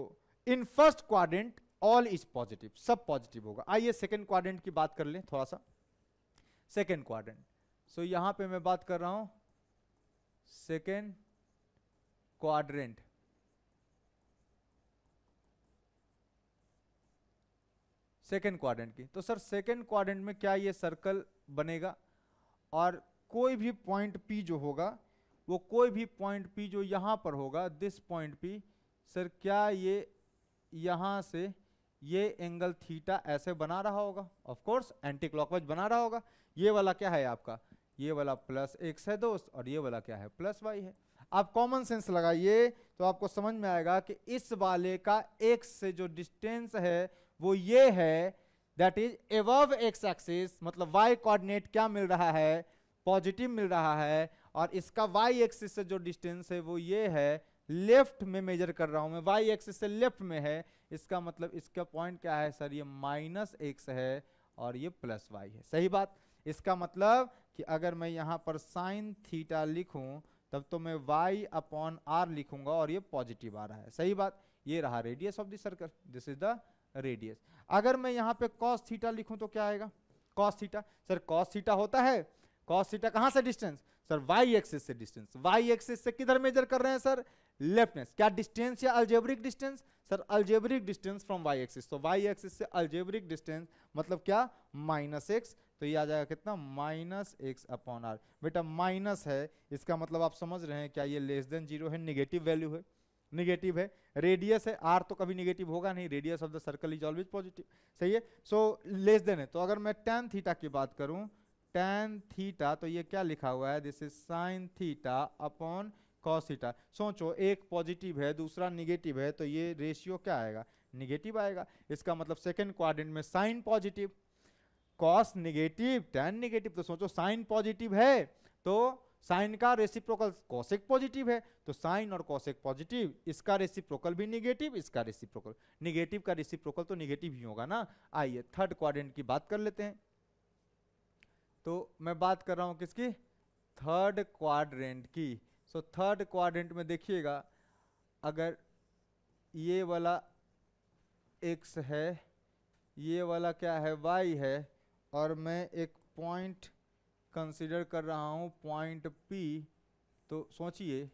in first quadrant all is positive, सब पॉजिटिव होगा। आइए सेकेंड क्वाड्रेंट की बात कर लें थोड़ा सा। सेकेंड क्वाड्रेंट, सो यहां पे मैं बात कर रहा हूं सेकेंड क्वाड्रेंट। सेकेंड क्वाड्रेंट की, तो सर सेकेंड क्वाड्रेंट में क्या ये सर्कल बनेगा? और कोई भी पॉइंट P जो होगा, वो कोई भी पॉइंट P जो यहां पर होगा, दिस पॉइंट P, सर क्या ये यहां से ये एंगल थीटा ऐसे बना रहा होगा? ऑफ कोर्स एंटी क्लॉकवाइज बना रहा होगा। ये वाला क्या है आपका? ये वाला प्लस एक्स है दोस्त, और ये वाला क्या है? प्लस वाई है। आप कॉमन सेंस लगाइए तो आपको समझ में आएगा कि इस वाले का एक्स से जो डिस्टेंस है वो ये है, that is above x axis, मतलब वाई कोऑर्डिनेट क्या मिल रहा है? पॉजिटिव मिल रहा है। और इसका वाई एक्सिस से जो डिस्टेंस है वो ये है, लेफ्ट में मेजर कर रहा हूं मैं, वाई एक्सिस से लेफ्ट में है। इसका मतलब इसका पॉइंट क्या है सर? ये माइनस एक्स है और ये प्लस वाई है। सही बात। इसका मतलब कि अगर मैं यहां पर साइन थीटा लिखूं तब तो मैं y अपॉन आर लिखूंगा और ये पॉजिटिव आ रहा है। सही बात। ये रहा radius of the circle, this is the radius. अगर मैं यहां पे cos थीटा लिखूं तो क्या आएगा? cos theta, sir cos theta होता है, cos थीटा कहां से डिस्टेंस? सर y एक्सिस से डिस्टेंस। y एक्सिस से किधर मेजर कर रहे हैं सर? लेफ्ट में। क्या डिस्टेंस या algebraic distance? Sir algebraic distance from y axis. तो y एक्सिस से अल्जेब्रिक डिस्टेंस मतलब क्या? Minus x. तो ये आ जाएगा कितना? Minus x upon r. बेटा माइनस है, इसका मतलब आप समझ रहे हैं क्या ये लेस देन जीरो है? निगेटिव वैल्यू है, निगेटिव है। रेडियस है, आर तो कभी निगेटिव होगा नहीं, radius of the circle is always positive. सही है। सो लेस देन है, तो अगर मैं tan थीटा की बात करूं, tan थीटा, तो ये क्या लिखा हुआ है? This is sin theta upon cos theta. सोचो एक पॉजिटिव है दूसरा निगेटिव है, तो ये रेशियो क्या आएगा? निगेटिव आएगा। इसका मतलब सेकेंड क्वाड्रेंट में sine positive, cos negative, tan negative. तो सोचो साइन पॉजिटिव है तो साइन का रेसिप्रोकल कोसेक पॉजिटिव है, तो साइन और कोसेक पॉजिटिव, इसका रेसिप्रोकल भी निगेटिव, इसका रेसिप्रोकल निगेटिव, का रेसिप्रोकल तो निगेटिव ही होगा ना। आइए थर्ड क्वाड्रेंट की बात कर लेते हैं। तो मैं बात कर रहा हूं किसकी? थर्ड क्वाड्रेंट की। सो थर्ड क्वाड्रेंट में देखिएगा, अगर ये वाला x है, ये वाला क्या है? y है, और मैं एक पॉइंट कंसीडर कर रहा हूं पॉइंट P, तो सोचिए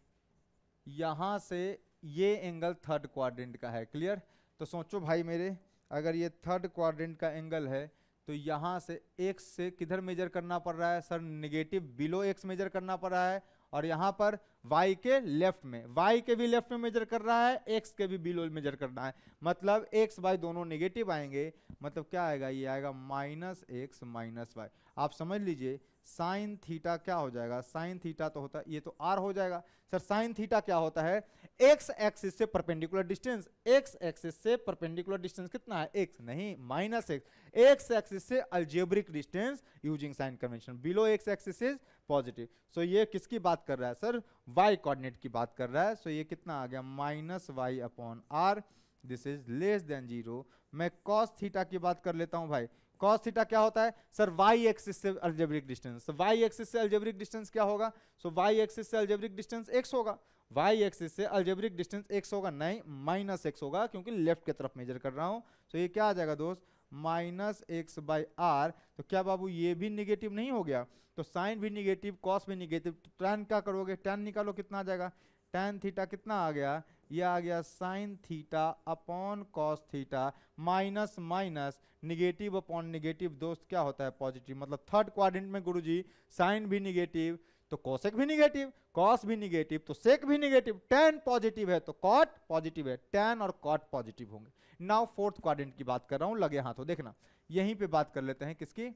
यहां से ये एंगल थर्ड क्वाड्रेंट का है। क्लियर? तो सोचो भाई मेरे, अगर ये थर्ड क्वाड्रेंट का एंगल है तो यहां से x से किधर मेजर करना पड़ रहा है sir? Negative, below x measure करना पड़ रहा है। और यहां पर y के लेफ्ट में, y के भी लेफ्ट में मेजर कर रहा है, x के भी बिलो मेजर करना है। मतलब x y दोनों नेगेटिव आएंगे, मतलब क्या आएगा? ये आएगा माइनस एक्स माइनस वाई। आप समझ लीजिए साइन थीटा क्या हो जाएगा? साइन थीटा तो होता है, ये तो r हो जाएगा। सर साइन थीटा क्या होता है? x एक्सिस से परपेंडिकुलर डिस्टेंस। x एक्सिस से परपेंडिकुलर डिस्टेंस कितना है? x नहीं, माइनस x। x एक्सिस से algebraic distance using sign convention, below x axis is positive. So ये किसकी बात कर रहा है सर? y कोऑर्डिनेट की बात कर रहा है। सो ये कितना आ गया? Minus y upon r, this is less than zero. मैं cos थीटा की बात कर लेता हूं भाई। cos थीटा क्या होता है सर? y एक्सिस से अलजेब्रिक डिस्टेंस। y एक्सिस से अलजेब्रिक डिस्टेंस क्या होगा? सो y एक्सिस से अलजेब्रिक डिस्टेंस x होगा। y एक्सिस से अलजेब्रिक डिस्टेंस x होगा नहीं, माइनस x होगा, क्योंकि लेफ्ट की तरफ मेजर कर रहा हूं। तो ये क्या आ जाएगा दोस्त? Minus x by r. तो क्या बाबू ये भी निगेटिव नहीं हो गया? तो साइन भी निगेटिव, कॉस भी निगेटिव, tan क्या करोगे? tan निकालो, कितना आ जाएगा? tan थीटा कितना आ गया, ये आ गया sin theta upon cos theta, minus minus negative upon negative दोस्त क्या होता है, पॉजिटिव। मतलब थर्ड क्वाड्रेंट में गुरुजी साइन भी निगेटिव तो कोसेक भी निगेटिव, कॉस भी निगेटिव तो सेक भी निगेटिव, tan पॉजिटिव है तो कॉट पॉजिटिव है, tan और कॉट पॉजिटिव होंगे। नाउ फोर्थ क्वाड्रेंट की बात कर रहा हूं, लगे हाथों देखना, यहीं पे बात कर लेते हैं किसकी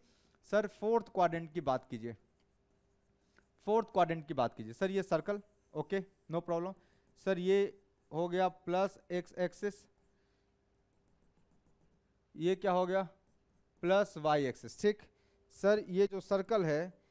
सर, फोर्थ क्वाड्रेंट की बात कीजिए, फोर्थ क्वाड्रेंट की बात कीजिए सर। ये circle, okay no problem sir. ये हो गया प्लस एक्स एक्सिस, ये क्या हो गया प्लस वाई एक्सिस, ठीक सर। ये जो सर्कल है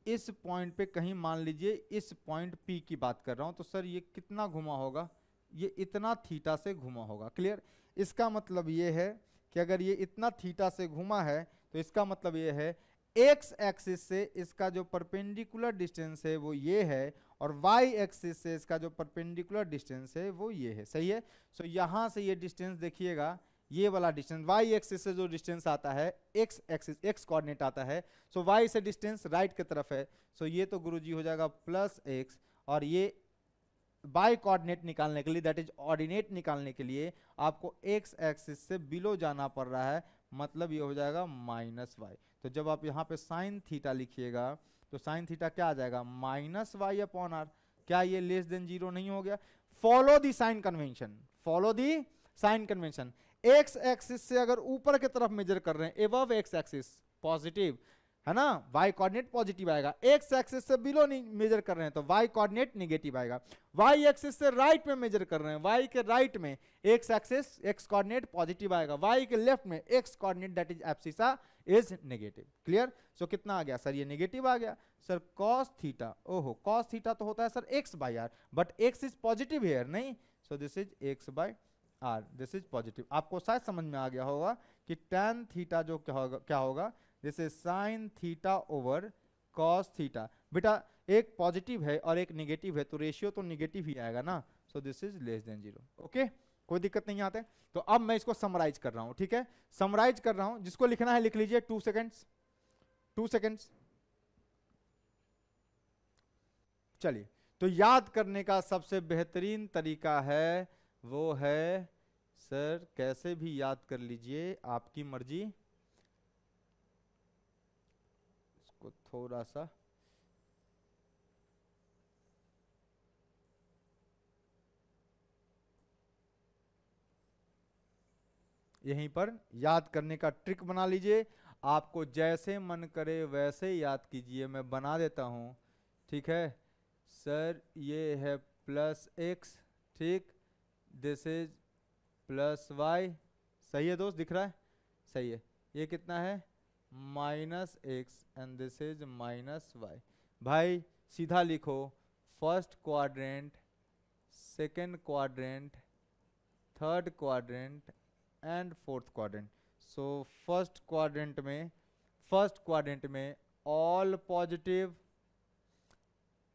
इस पॉइंट पे कहीं मान लीजिए इस पॉइंट P की बात कर रहा हूं, तो सर ये कितना घुमा होगा, ये इतना थीटा से घुमा होगा, क्लियर। इसका मतलब ये है कि अगर ये इतना थीटा से घुमा है तो इसका मतलब ये है एक्स एक्सिस से इसका जो परपेंडिकुलर डिस्टेंस है वो ये है, और वाई एक्सिस से इसका जो परपेंडिकुलर डिस्टेंस है वो ये है, सही है। सो यहां से ये डिस्टेंस देखिएगा, ये वाला डिस्टेंस वाई एक्सिस से जो डिस्टेंस आता है, एक्स एक्सिस एक्स कोऑर्डिनेट आता है, सो वाई से डिस्टेंस राइट की तरफ है, सो ये तो गुरुजी हो जाएगा प्लस एक्स, और ये बाय कोऑर्डिनेट निकालने के लिए, दैट इज ऑर्डिनेट निकालने के लिए आपको एक्स एक्सिस से बिलो जाना पड़ रहा है, मतलब ये हो जाएगा माइनस वाई। तो जब आप यहाँ पे साइन थीटा लिखिएगा तो साइन थीटा क्या आ जाएगा, माइनस वाई अपॉन आर। क्या ये लेस देन जीरो नहीं हो गया? Follow the sign convention, follow the sign convention. X axis से अगर ऊपर की तरफ मेजर कर रहे हैं, एबव एक्स एक्सिस पॉजिटिव है ना, वाई कोऑर्डिनेट पॉजिटिव आएगा। एक्स एक्सिस से बिलो मेजर कर रहे हैं तो वाई कोऑर्डिनेट नेगेटिव आएगा। वाई एक्सिस से राइट में मेजर कर रहे हैं, वाई के राइट में X axis X coordinate positive आएगा, वाई के लेफ्ट में X coordinate that is abscissa is negative, clear. So कितना आ गया सर, ये नेगेटिव आ गया सर। cos थीटा, ओहो cos थीटा तो होता है sir x by R, but x is positive here, नहीं, so this is x by R, this is positive. आपको शायद समझ में आ गया होगा कि tan थीटा जो क्या होगा this is sin theta over cos theta. बेटा एक पॉजिटिव है और एक नेगेटिव है तो रेशियो तो नेगेटिव ही आएगा ना, सो this is less than zero, okay कोई दिक्कत नहीं आते। तो अब मैं इसको समराइज कर रहा हूं, ठीक है, समराइज कर रहा हूं, जिसको लिखना है लिख लीजिए, 2 सेकेंड्स, 2 सेकेंड्स। चलिए, तो याद करने का सबसे बेहतरीन तरीका है वो है सर, कैसे भी याद कर लीजिए, आपकी मर्जी। इसको थोड़ा सा यहीं पर याद करने का ट्रिक बना लीजिए, आपको जैसे मन करे वैसे याद कीजिए। मैं बना देता हूं, ठीक है सर। ये है प्लस एक्स, ठीक, दिस इज प्लस वाई, सही है दोस्त, दिख रहा है, सही है। ये कितना है minus x and this is minus y. भाई सीधा लिखो, first quadrant, second quadrant, third quadrant and fourth quadrant. So first quadrant में ऑल पॉजिटिव,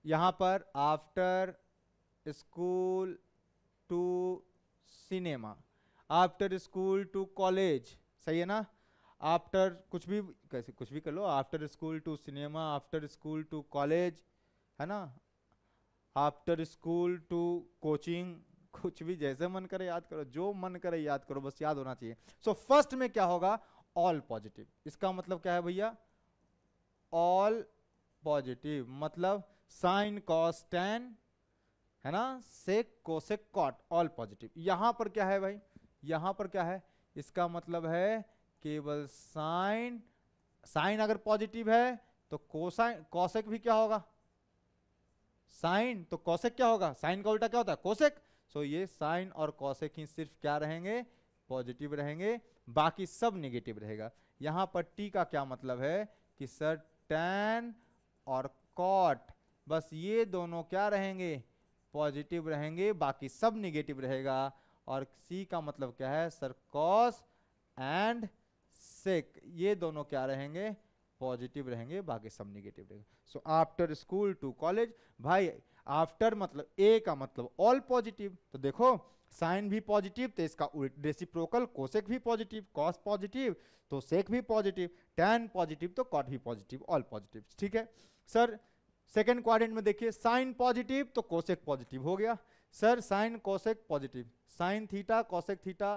यहां पर after school to cinema, after school to college, सही है ना, आफ्टर कुछ भी, कैसे कुछ भी कर लो, after school to cinema, after school to college, है ना, आफ्टर स्कूल टू कोचिंग, कुछ भी जैसे मन करे याद करो, जो मन करे याद करो, बस याद होना चाहिए। सो फर्स्ट में क्या होगा, ऑल पॉजिटिव। इसका मतलब क्या है भैया, ऑल पॉजिटिव, मतलब साइन कॉस टैन, है ना, sec cosec cot, all positive. यहां पर क्या है भाई, यहां पर क्या है, इसका मतलब है केवल साइन, साइन अगर पॉजिटिव है तो कोसाइन कोसेक भी क्या होगा, साइन तो कोसेक क्या होगा, साइन का उल्टा क्या होता है, कोसेक। सो ये साइन और कोसेक ही सिर्फ क्या रहेंगे, पॉजिटिव रहेंगे, बाकी सब नेगेटिव रहेगा। यहां पर टी का क्या मतलब है कि सर टैन और कॉट, बस ये दोनों क्या रहेंगे, पॉजिटिव रहेंगे, बाकी सब नेगेटिव रहेगा। और सी का मतलब क्या है सर, कॉस एंड सेक, ये दोनों क्या रहेंगे, पॉजिटिव रहेंगे, बाकी सब नेगेटिव रहेंगे। So after school to college, भाई आफ्टर मतलब ए का मतलब ऑल पॉजिटिव, तो देखो साइन भी पॉजिटिव तो इसका रेसिप्रोकल कोसेक भी पॉजिटिव, कॉस पॉजिटिव तो सेक भी पॉजिटिव, टैन पॉजिटिव तो कॉट भी पॉजिटिव, ऑल पॉजिटिव, ठीक है सर। सेकेंड क्वाड्रेंट में देखिए साइन पॉजिटिव तो कोसेक पॉजिटिव हो गया। Sir sine cosec positive, sine theta cosec theta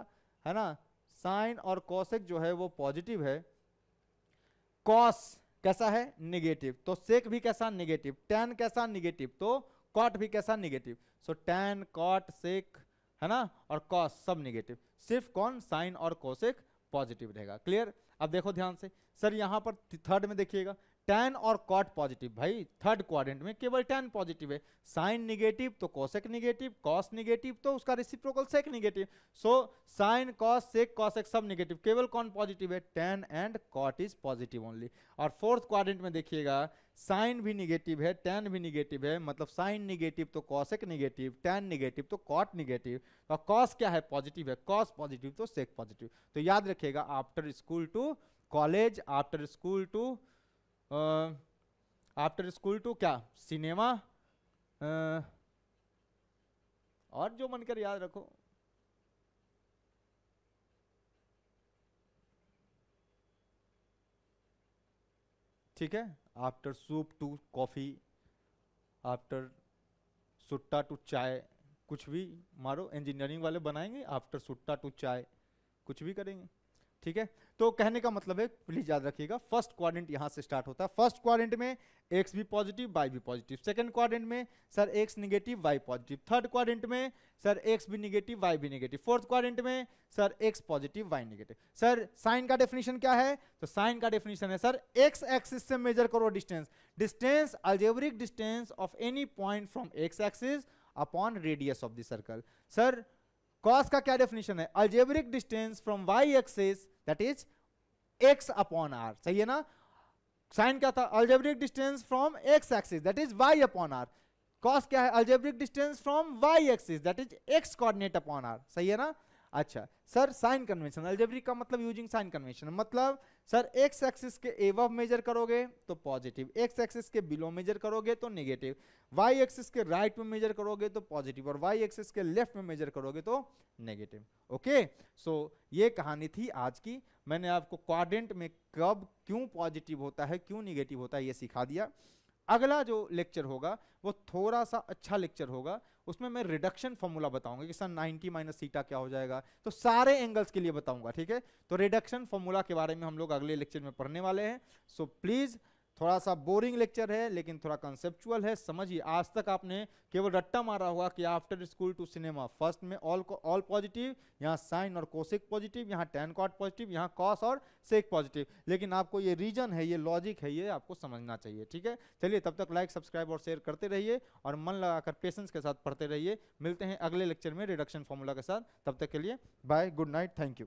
है ना, साइन और कोसेक जो है वो पॉजिटिव है, कॉस कैसा है नेगेटिव, तो सेक भी कैसा नेगेटिव, टैन कैसा नेगेटिव, तो कॉट भी कैसा negative. So tan cot sec है ना और कॉस सब नेगेटिव, सिर्फ कौन साइन और कोसेक पॉजिटिव रहेगा। क्लियर। अब देखो ध्यान से, सर यहां पर थर्ड में देखिएगा टैन और कॉट पॉजिटिव, भाई थर्ड क्वाड्रेंट में केवल टैन पॉजिटिव है, साइन निगेटिव तो कोसेक निगेटिव, कॉस निगेटिव तो उसका reciprocal sec negative. So sine cos sec cosec सब निगेटिव, केवल कौन पॉजिटिव है, tan and cot is positive only. और फोर्थ क्वाड्रेंट में देखिएगा साइन भी निगेटिव है, टैन भी निगेटिव है, मतलब साइन निगेटिव तो कॉसेक निगेटिव, टैन निगेटिव तो कॉट निगेटिव, और कॉस क्या है पॉजिटिव है, कॉस पॉजिटिव तो सेक पॉजिटिव। तो याद रखिएगा after school to college, after school to क्या सिनेमा, और जो मन कर याद रखो। ठीक है, after soup to coffee, after सुट्टा टू चाय, कुछ भी मारो, इंजीनियरिंग वाले बनाएंगे आफ्टर सुट्टा टू चाय, कुछ भी करेंगे। ठीक है, तो कहने का मतलब है प्लीज याद रखिएगा फर्स्ट क्वाड्रेंट यहां से स्टार्ट होता है। फर्स्ट क्वाड्रेंट में एक्स भी पॉजिटिव वाई भी पॉजिटिव, सेकंड क्वाड्रेंट में sir x negative y positive, third quadrant में सर एक्स भी निगेटिव वाई भी निगेटिव, फोर्थ क्वाड्रेंट में sir x positive y negative. Sir sine का डेफिनेशन क्या है, तो साइन का डेफिनेशन है सर एक्स एक्सिस से मेजर करो distance, distance algebraic distance of any point from x axis upon radius of the circle. Sir cos का क्या डेफिनेशन है, algebraic distance from y axis that is x upon r, सही है ना। Sign क्या था, algebraic distance from x axis that is y upon r, cos क्या है, algebraic distance from y axis that is x coordinate upon r, सही है ना। अच्छा सर साइन कन्वेंशन, अलजेब्रिक का मतलब यूजिंग साइन कन्वेंशन, मतलब सर एक्स एक्सिस के एबव मेजर करोगे तो पॉजिटिव, एक्स एक्सिस के बिलो मेजर करोगे तो नेगेटिव, वाई एक्सिस के राइट में मेजर करोगे तो पॉजिटिव, और वाई एक्सिस के लेफ्ट में मेजर करोगे तो नेगेटिव। ओके, सो ये कहानी थी आज की। मैंने आपको क्वाड्रेंट में कब क्यों पॉजिटिव होता है क्यों नेगेटिव होता है ये सिखा दिया। अगला जो लेक्चर होगा वो थोड़ा सा अच्छा लेक्चर होगा, उसमें मैं रिडक्शन फॉर्मूला बताऊंगा कि सर 90 माइनस थीटा क्या हो जाएगा, तो सारे एंगल्स के लिए बताऊंगा। ठीक है, तो रिडक्शन फॉर्मूला के बारे में हम लोग अगले लेक्चर में पढ़ने वाले हैं। सो प्लीज थोड़ा सा बोरिंग लेक्चर है लेकिन थोड़ा कंसेप्चुअल है, समझिए। आज तक आपने केवल रट्टा मारा होगा कि after school to cinema, first में ऑल पॉजिटिव, यहाँ साइन और कोसेक पॉजिटिव, यहाँ टैन कॉट पॉजिटिव, यहाँ कॉस और सेक पॉजिटिव, लेकिन आपको ये रीजन है, ये लॉजिक है, ये आपको समझना चाहिए। ठीक है, चलिए तब तक लाइक सब्सक्राइब और शेयर करते रहिए और मन लगाकर पेशेंस के साथ पढ़ते रहिए। मिलते हैं अगले लेक्चर में रिडक्शन फॉर्मूला के साथ, तब तक के लिए bye, good night, thank you.